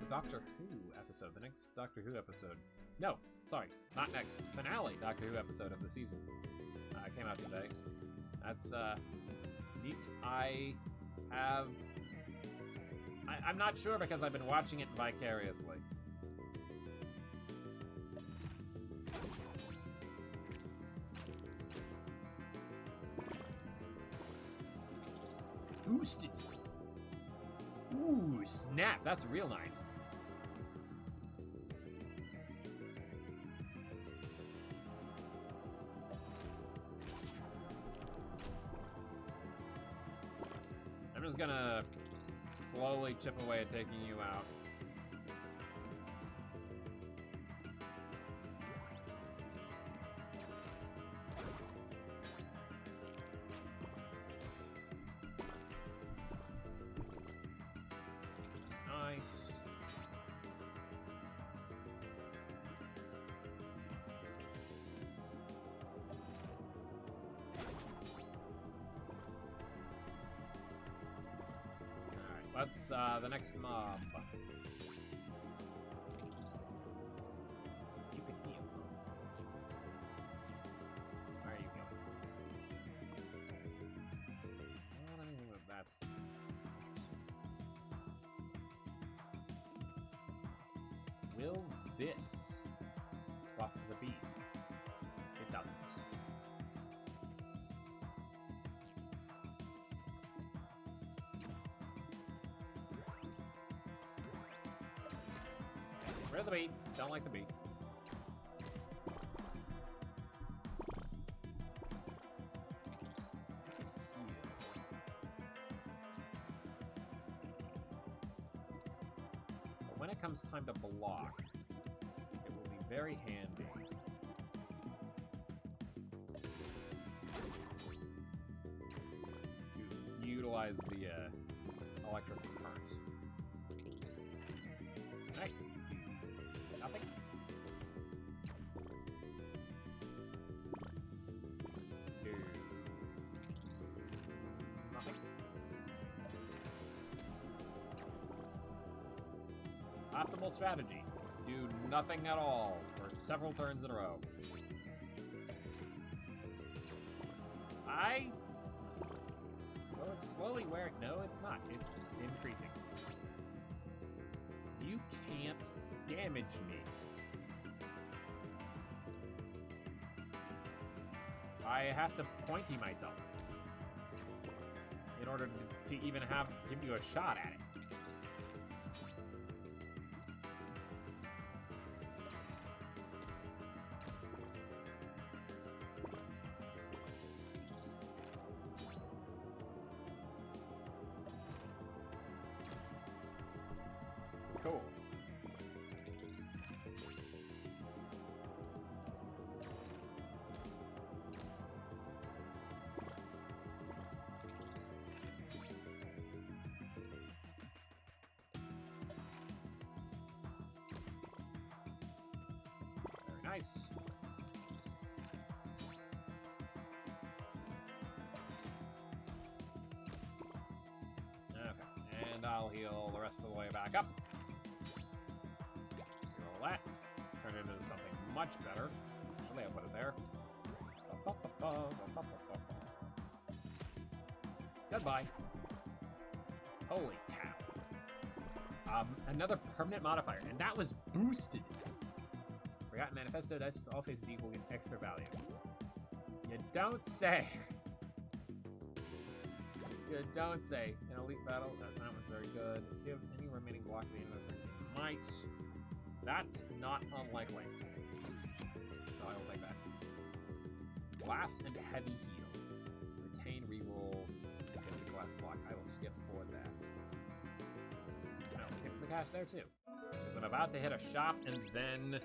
Doctor Who episode, the next Doctor Who episode. No, sorry, not next. Finale Doctor Who episode of the season came out today. That's neat. I'm not sure because I've been watching it vicariously. Boosted. Ooh, snap. That's real nice. I'm just gonna slowly chip away at taking you out. Nice. What's the next mob? You can heal. Where are you going? Well, anything with that stuff. Will this buff the bee? It doesn't. Rid of the bee. Don't like the bee. But when it comes time to block, it will be very handy to utilize the electric current. Right. Nothing. Do nothing. Optimal strategy. Do nothing at all for several turns in a row. Well, it's slowly wearing... No, it's not. It's increasing. You can't damage me. I have to pointy myself in order to even give you a shot at it. Nice. Okay, and I'll heal the rest of the way back up. Roll that. Turn it into something much better. Actually, I'll put it there. Goodbye. Holy cow. Another permanent modifier, and that was boosted. Forgotten Manifesto, that's all faces equal, get extra value. You don't say. You don't say. In Elite Battle, that one's very good. Give any remaining block to the end of the turn. Might. That's not unlikely. So I will take that. Glass and Heavy Heal. Retain reroll against the glass block. I will skip for that. I'll skip for the cash there too. Because I'm about to hit a shop and then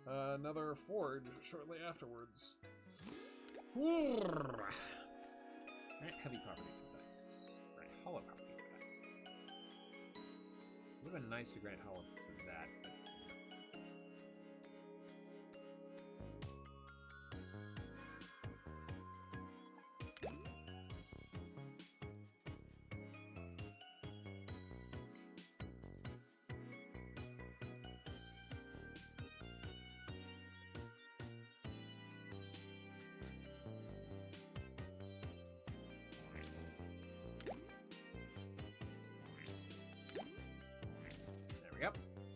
another forge shortly afterwards. Grant Heavy Property dice. Grant Hollow Property dice. It would have been nice to grant Hollow to that, but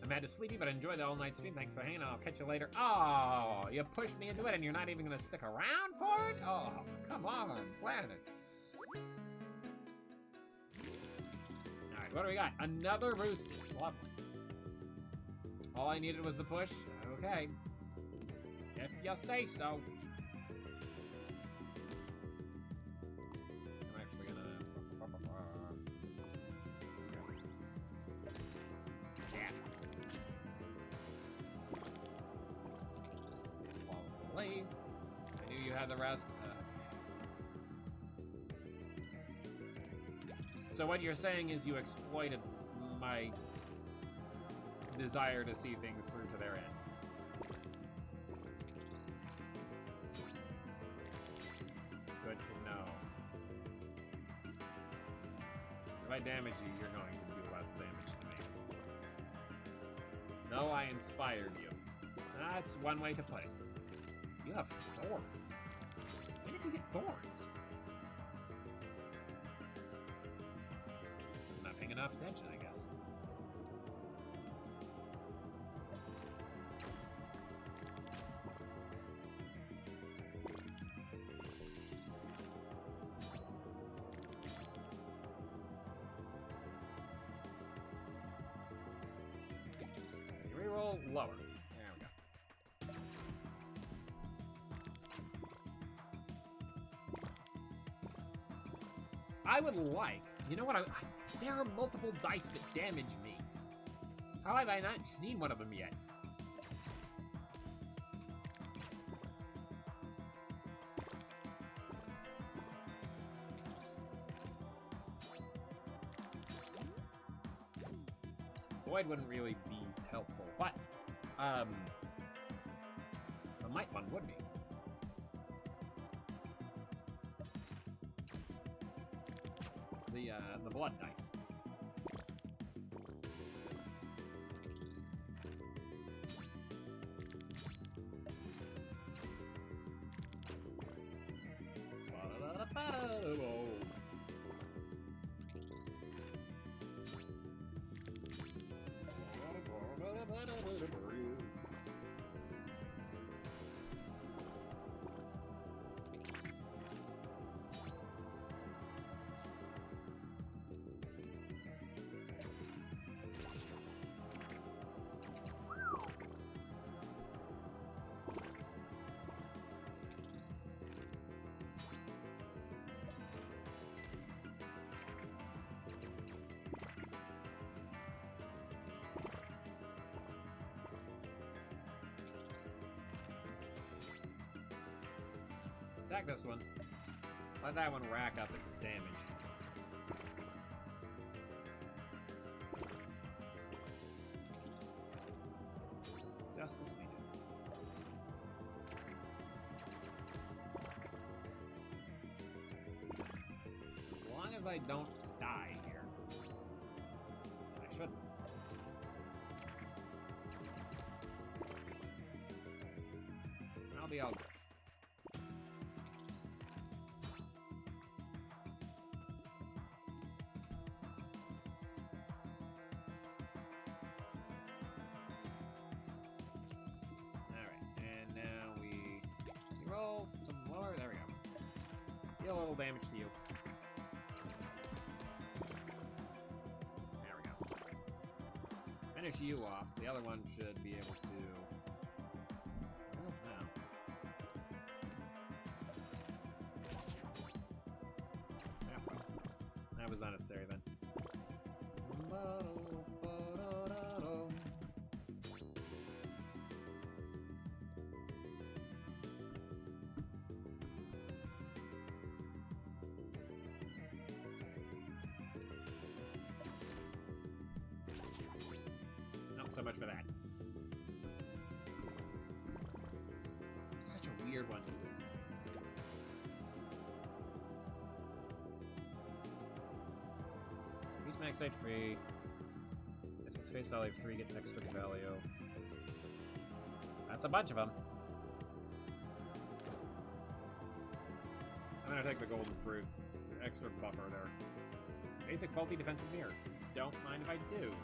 I'm mad to sleepy, but I enjoy the all-night stream. Thanks for hanging. I'll catch you later. Oh, you pushed me into it, and you're not even going to stick around for it? Oh, come on, Planet. All right, what do we got? Another boosted. Lovely. All I needed was the push. Okay. If you say so. I'm actually going to... I knew you had the rest. So what you're saying is you exploited my desire to see things through to their end. Good to know. If I damage you, you're going to do less damage to me. No, I inspired you. That's one way to play it. You have thorns. When did you get thorns? I'm not paying enough attention, I guess. Reroll lower. I would like, you know what, there are multiple dice that damage me. How have I not seen one of them yet? Void wouldn't really be helpful, but, a might one would be. The blood dice. Attack this one. Let that one rack up its damage. Just as needed. as I don't die here. I shouldn't. I'll be all good. Roll some lower. There we go. Deal a little damage to you. There we go. Finish you off. The other one should be able to. Oh, no. Yeah. That was unnecessary then. So much for that. Such a weird one. Increase max HP. This is face value of 3, get extra value. That's a bunch of them. I'm gonna take the golden fruit. Extra buffer there. Basic faulty defensive mirror. Don't mind if I do.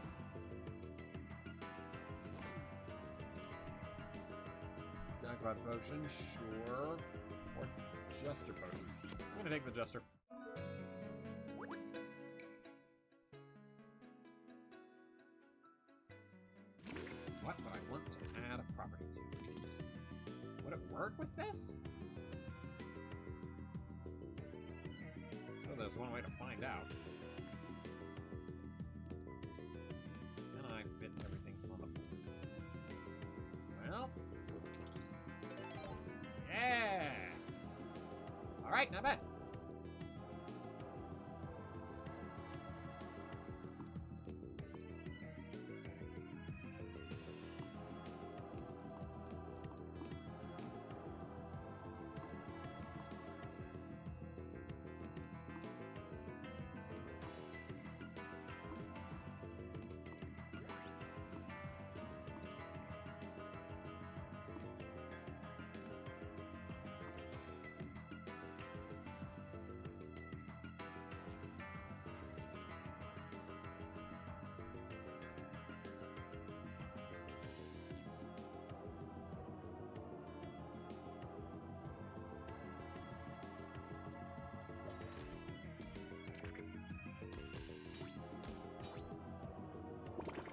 Jackpot potion, sure. Or Jester potion. I'm gonna take the Jester. What would I want to add a property to? Would it work with this? Oh, there's one way to find out. Can I fit everything on the board? Well... yeah! Alright, not bad.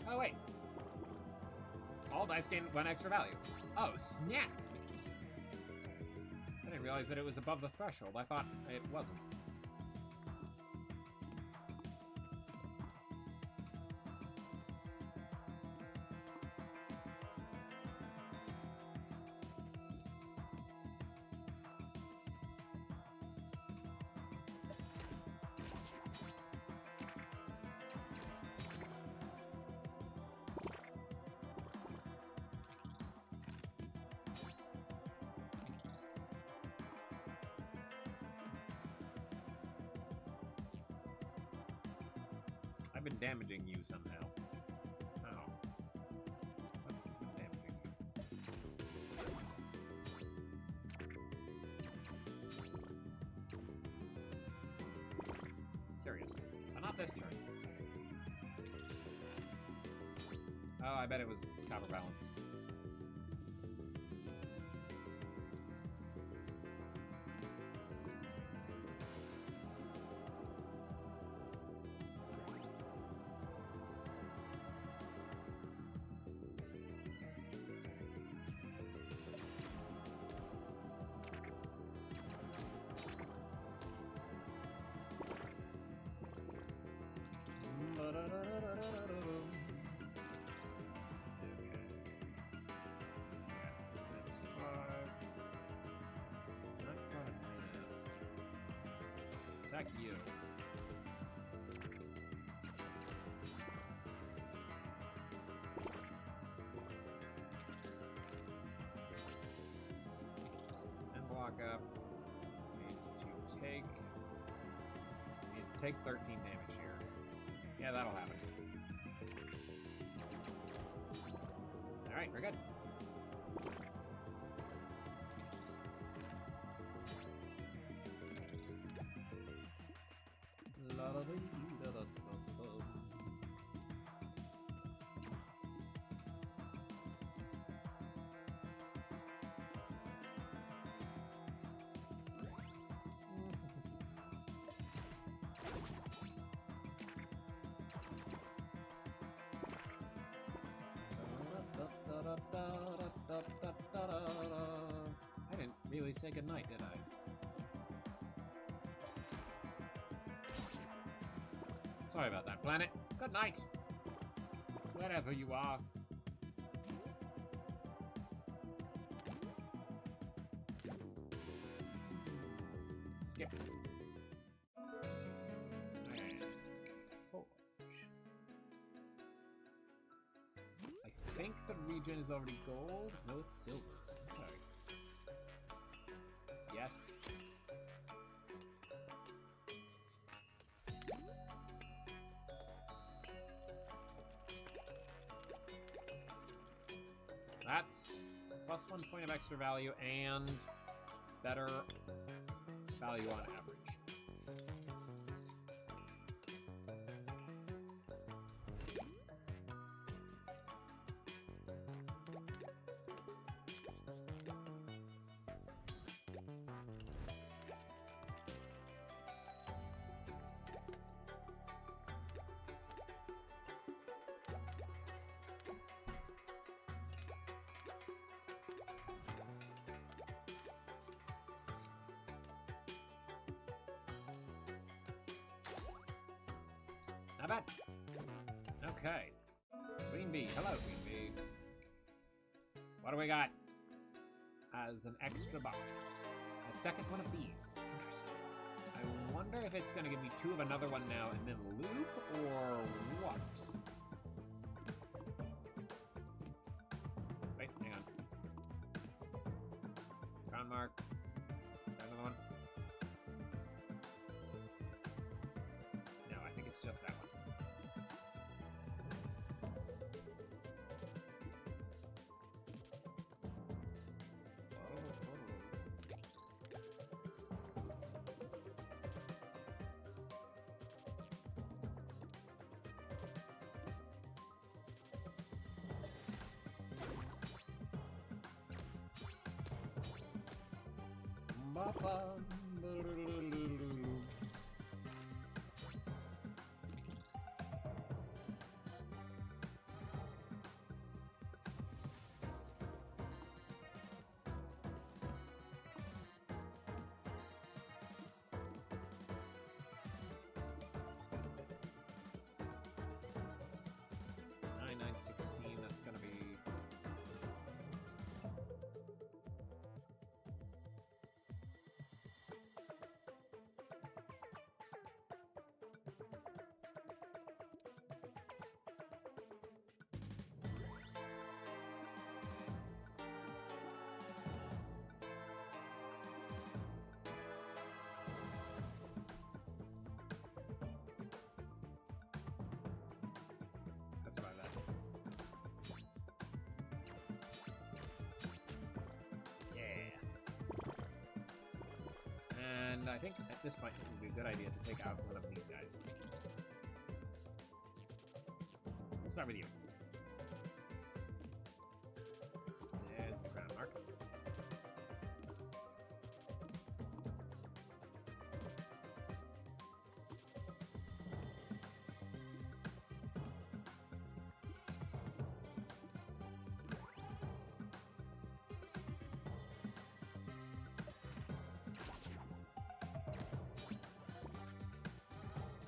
Oh, wait. All dice gain 1 extra value. Oh, snap! I didn't realize that it was above the threshold. I thought it wasn't. I've been damaging you somehow. How? What's been damaging you? Curious. But not this turn. Oh, I bet it was copper balance. Attack you. And block up. Need to take 13 damage here. Yeah, that'll happen. Alright, we're good. I didn't really say goodnight, did I? Sorry about that, planet. Good night. Wherever you are. Skip. And forge. I think the region is already gold. No, it's silver. Okay. Yes. That's plus 1 point of extra value and better value on average. Not bad. Okay. Queen Bee. Hello, Queen Bee. What do we got as an extra buff? A second one of these. Interesting. I wonder if it's going to give me 2 of another one now and then loop, or what? Wait, hang on. Crown mark. Another one. No, I think it's just that one. $9,916, that's gonna be... That's about that. And I think at this point it would be a good idea to take out one of these guys. Let's start with you. There's the crown mark.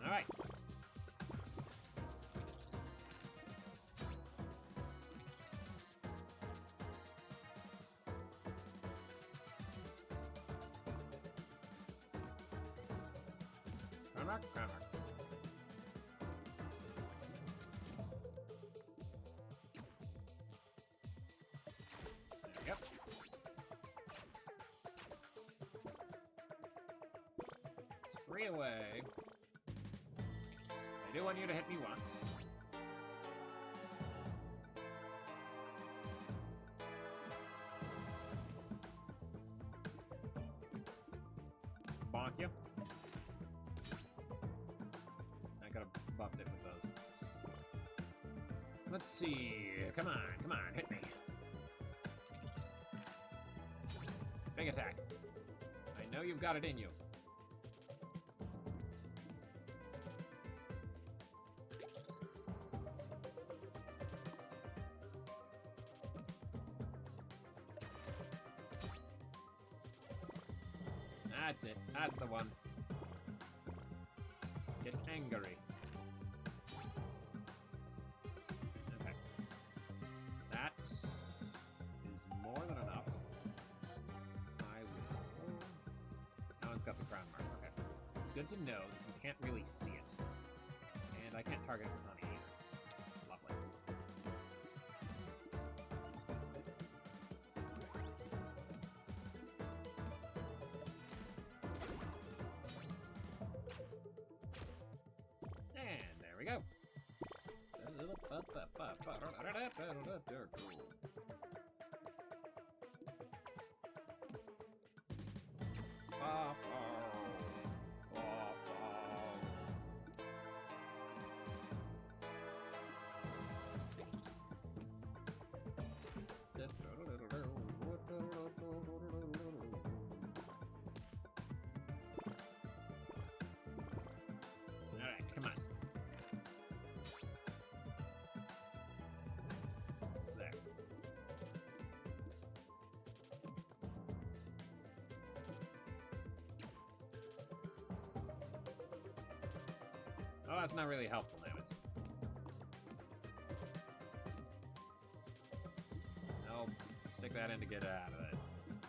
All right. Crown mark, crown mark. There we go. Three away. do want you to hit me once. Bonk you. I could have buffed it with those. Let's see. Come on, hit me. Big attack. I know you've got it in you. That's it. That's the one. Get angry. Okay. That is more than enough. I will... That one's got the crown mark. Okay. It's good to know that you can't really see it. And I can't target it with honey either. Lovely. And there we go. Alright, come on. What's there? Oh, that's not really helpful now, is it? I'll stick that in to get out of that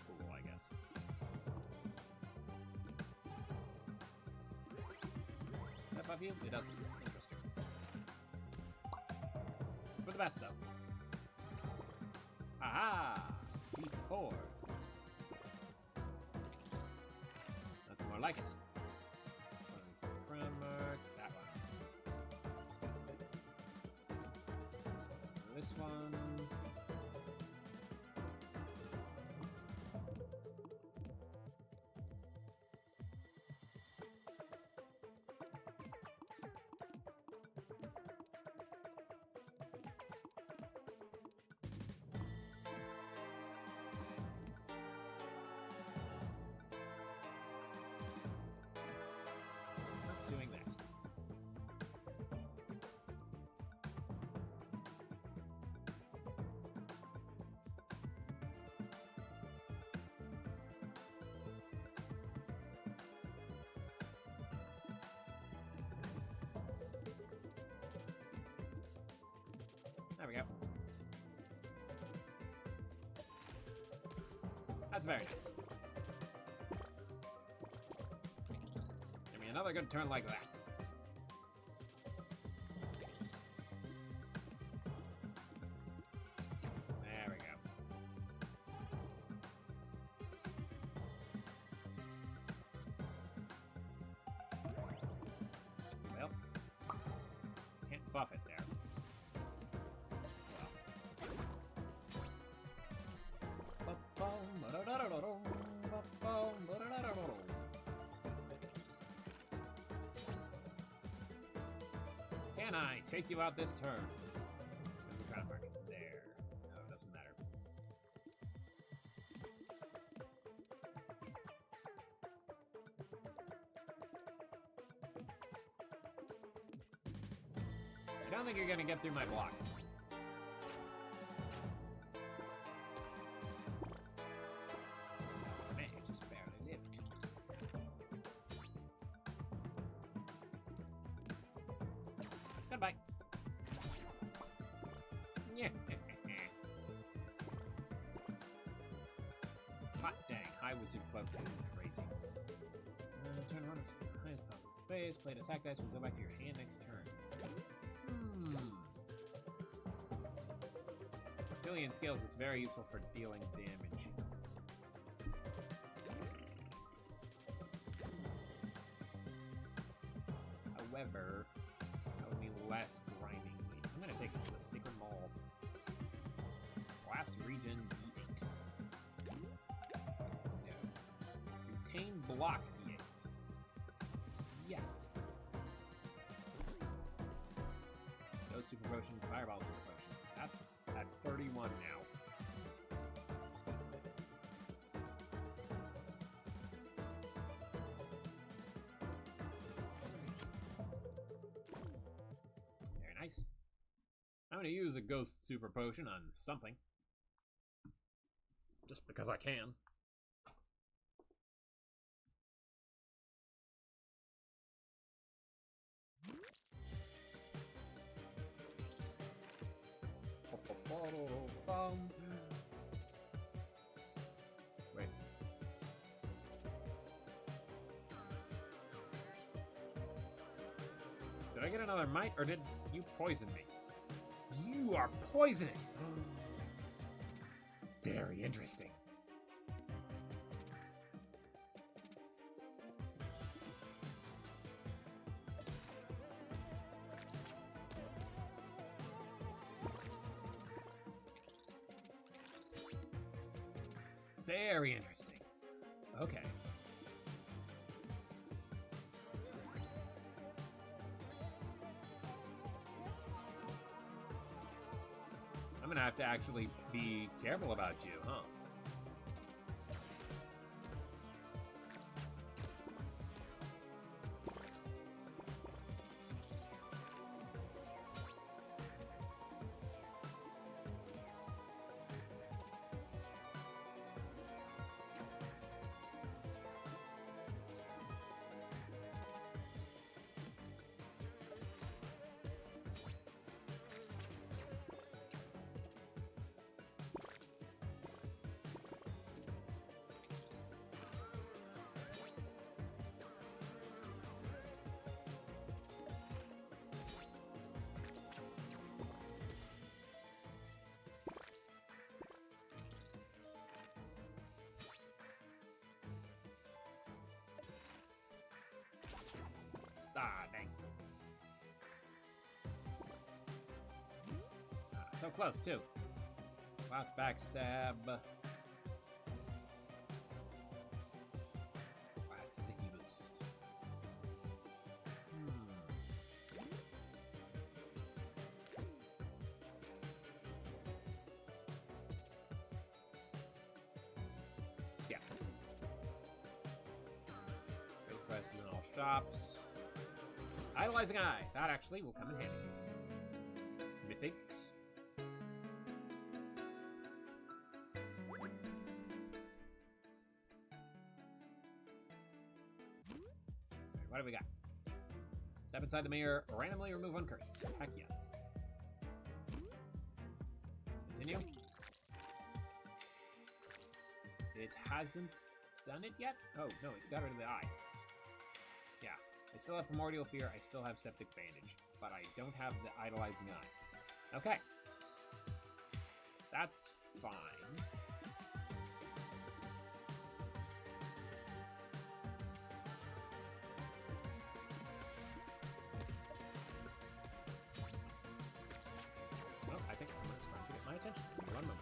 pool, I guess. Does that buff you? It doesn't. Interesting. For the best, though. Aha! Deep chords. That's more like it. What is the crown mark? That one. This one. What's doing that? There we go. That's very nice. Give me another good turn like that. There we go. Well, can't buff it there. Can I take you out this turn? There's a crown mark there. No, it doesn't matter. I don't think you're gonna get through my block. Man, you just barely lived. Goodbye. Yeah. Hot dang, high wizard bug is crazy. Turn around its highest possible phase. Play an attack dice will go back to your hand next turn. Billion scales is very useful for dealing damage. less grinding. I'm gonna take the Sacred Mall. Last region D8. Yeah. Retain block D8s. Yes. No super potion, fireball super potion. That's at 31 now. Very nice. I'm gonna use a ghost super potion on something. Just because I can. Wait. Did I get another mite, or did you poison me? You are poisonous! Very interesting. Very interesting. Okay. I'm gonna have to actually be careful about you, huh? Ah, dang. So close, too. Last backstab. Last sticky boost. Skip. Great prices in all shops. Idolizing Eye. That actually will come in handy. Mythics. What do we got? Step inside the mirror. Randomly remove one curse. Heck yes. Continue. It hasn't done it yet? Oh, no, it got rid of the eye. Yeah. I still have Primordial Fear, I still have Septic Bandage, but I don't have the Idolizing Eye. Okay. That's fine. Well, I think someone's trying to get my attention. One moment.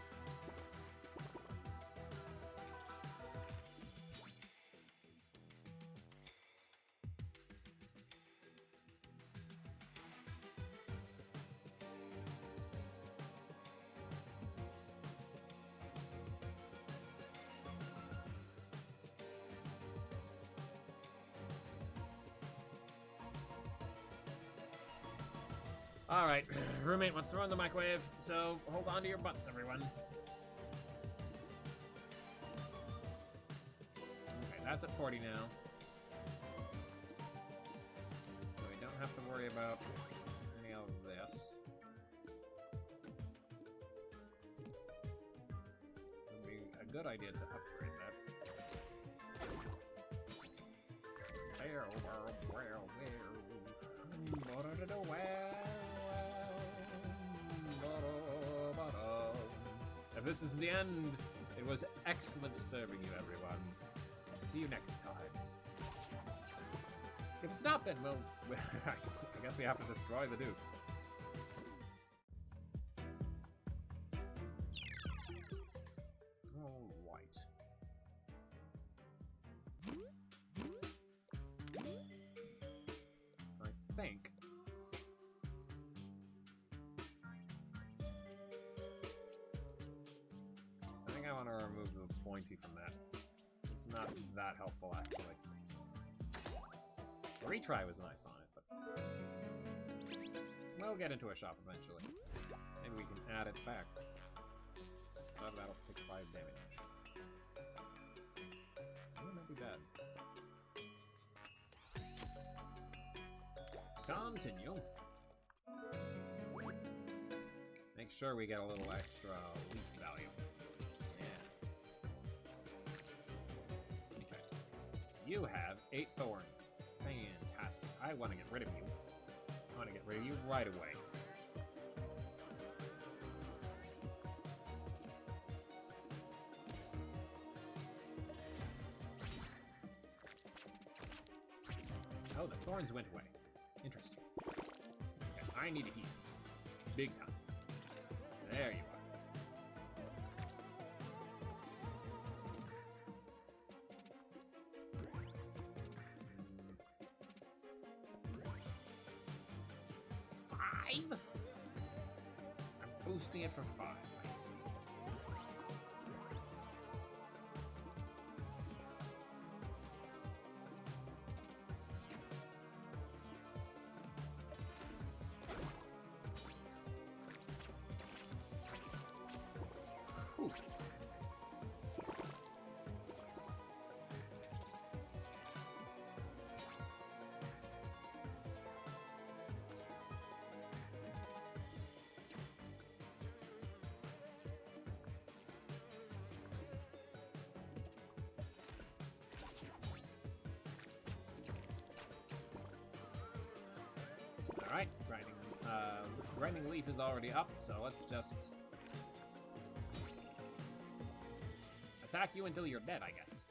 Alright, roommate wants to run the microwave, so hold on to your butts, everyone. Okay, that's at 40 now. So we don't have to worry about any of this. It would be a good idea to upgrade that. If this is the end, it was excellent serving you, everyone. See you next time. If it's stop it! Well, I guess we have to destroy the Duke. Alright. I think... I want to remove the pointy from that. It's not that helpful, actually. The retry was nice on it, but... we'll get into a shop eventually. Maybe we can add it back. So that'll take 5 damage. Wouldn't that be bad? Continue. Make sure we get a little extra leaf value. You have 8 thorns. Fantastic. I want to get rid of you. I want to get rid of you right away. Oh, the thorns went away. Interesting. Okay, I need to heal. Big time. There you are. I'm boosting it for 5, I see. Whew. Alright, grinding leaf is already up, so let's just attack you until you're dead, I guess.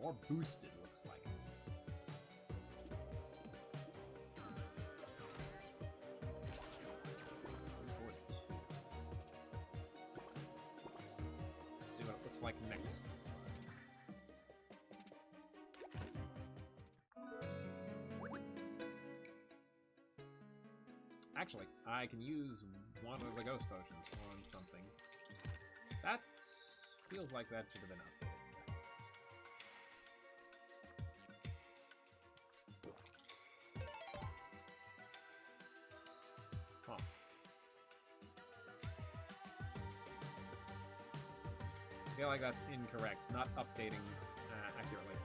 More boosted, looks like. Let's see what it looks like next. Actually, I can use one of the ghost potions on something. Feels like that should have been updated. Huh. I feel like that's incorrect, not updating accurately.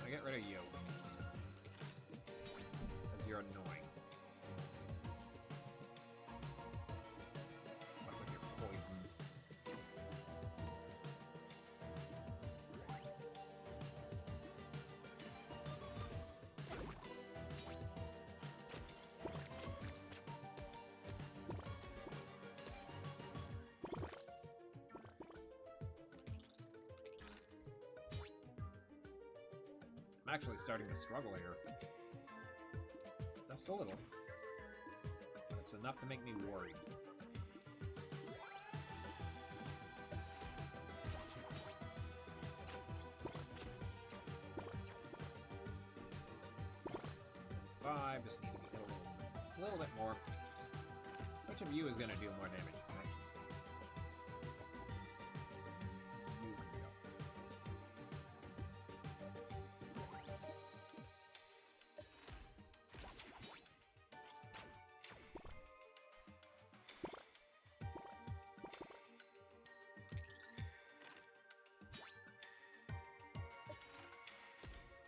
I get rid of you. Because you're annoying. What with your poison? I'm actually starting to struggle here. Just a little. It's enough to make me worried. Five, just need to get a little bit more. Which of you is going to do more damage?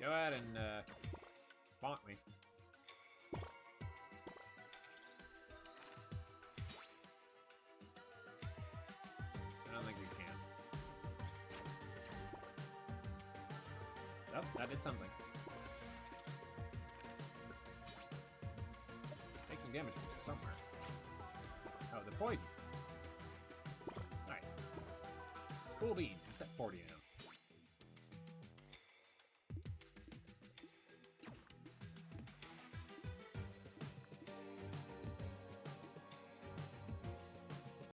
Go ahead and, bonk me. I don't think we can. Oh, that did something. Taking damage from somewhere. Oh, the poison. Alright. Cool beads. It's at 40 now.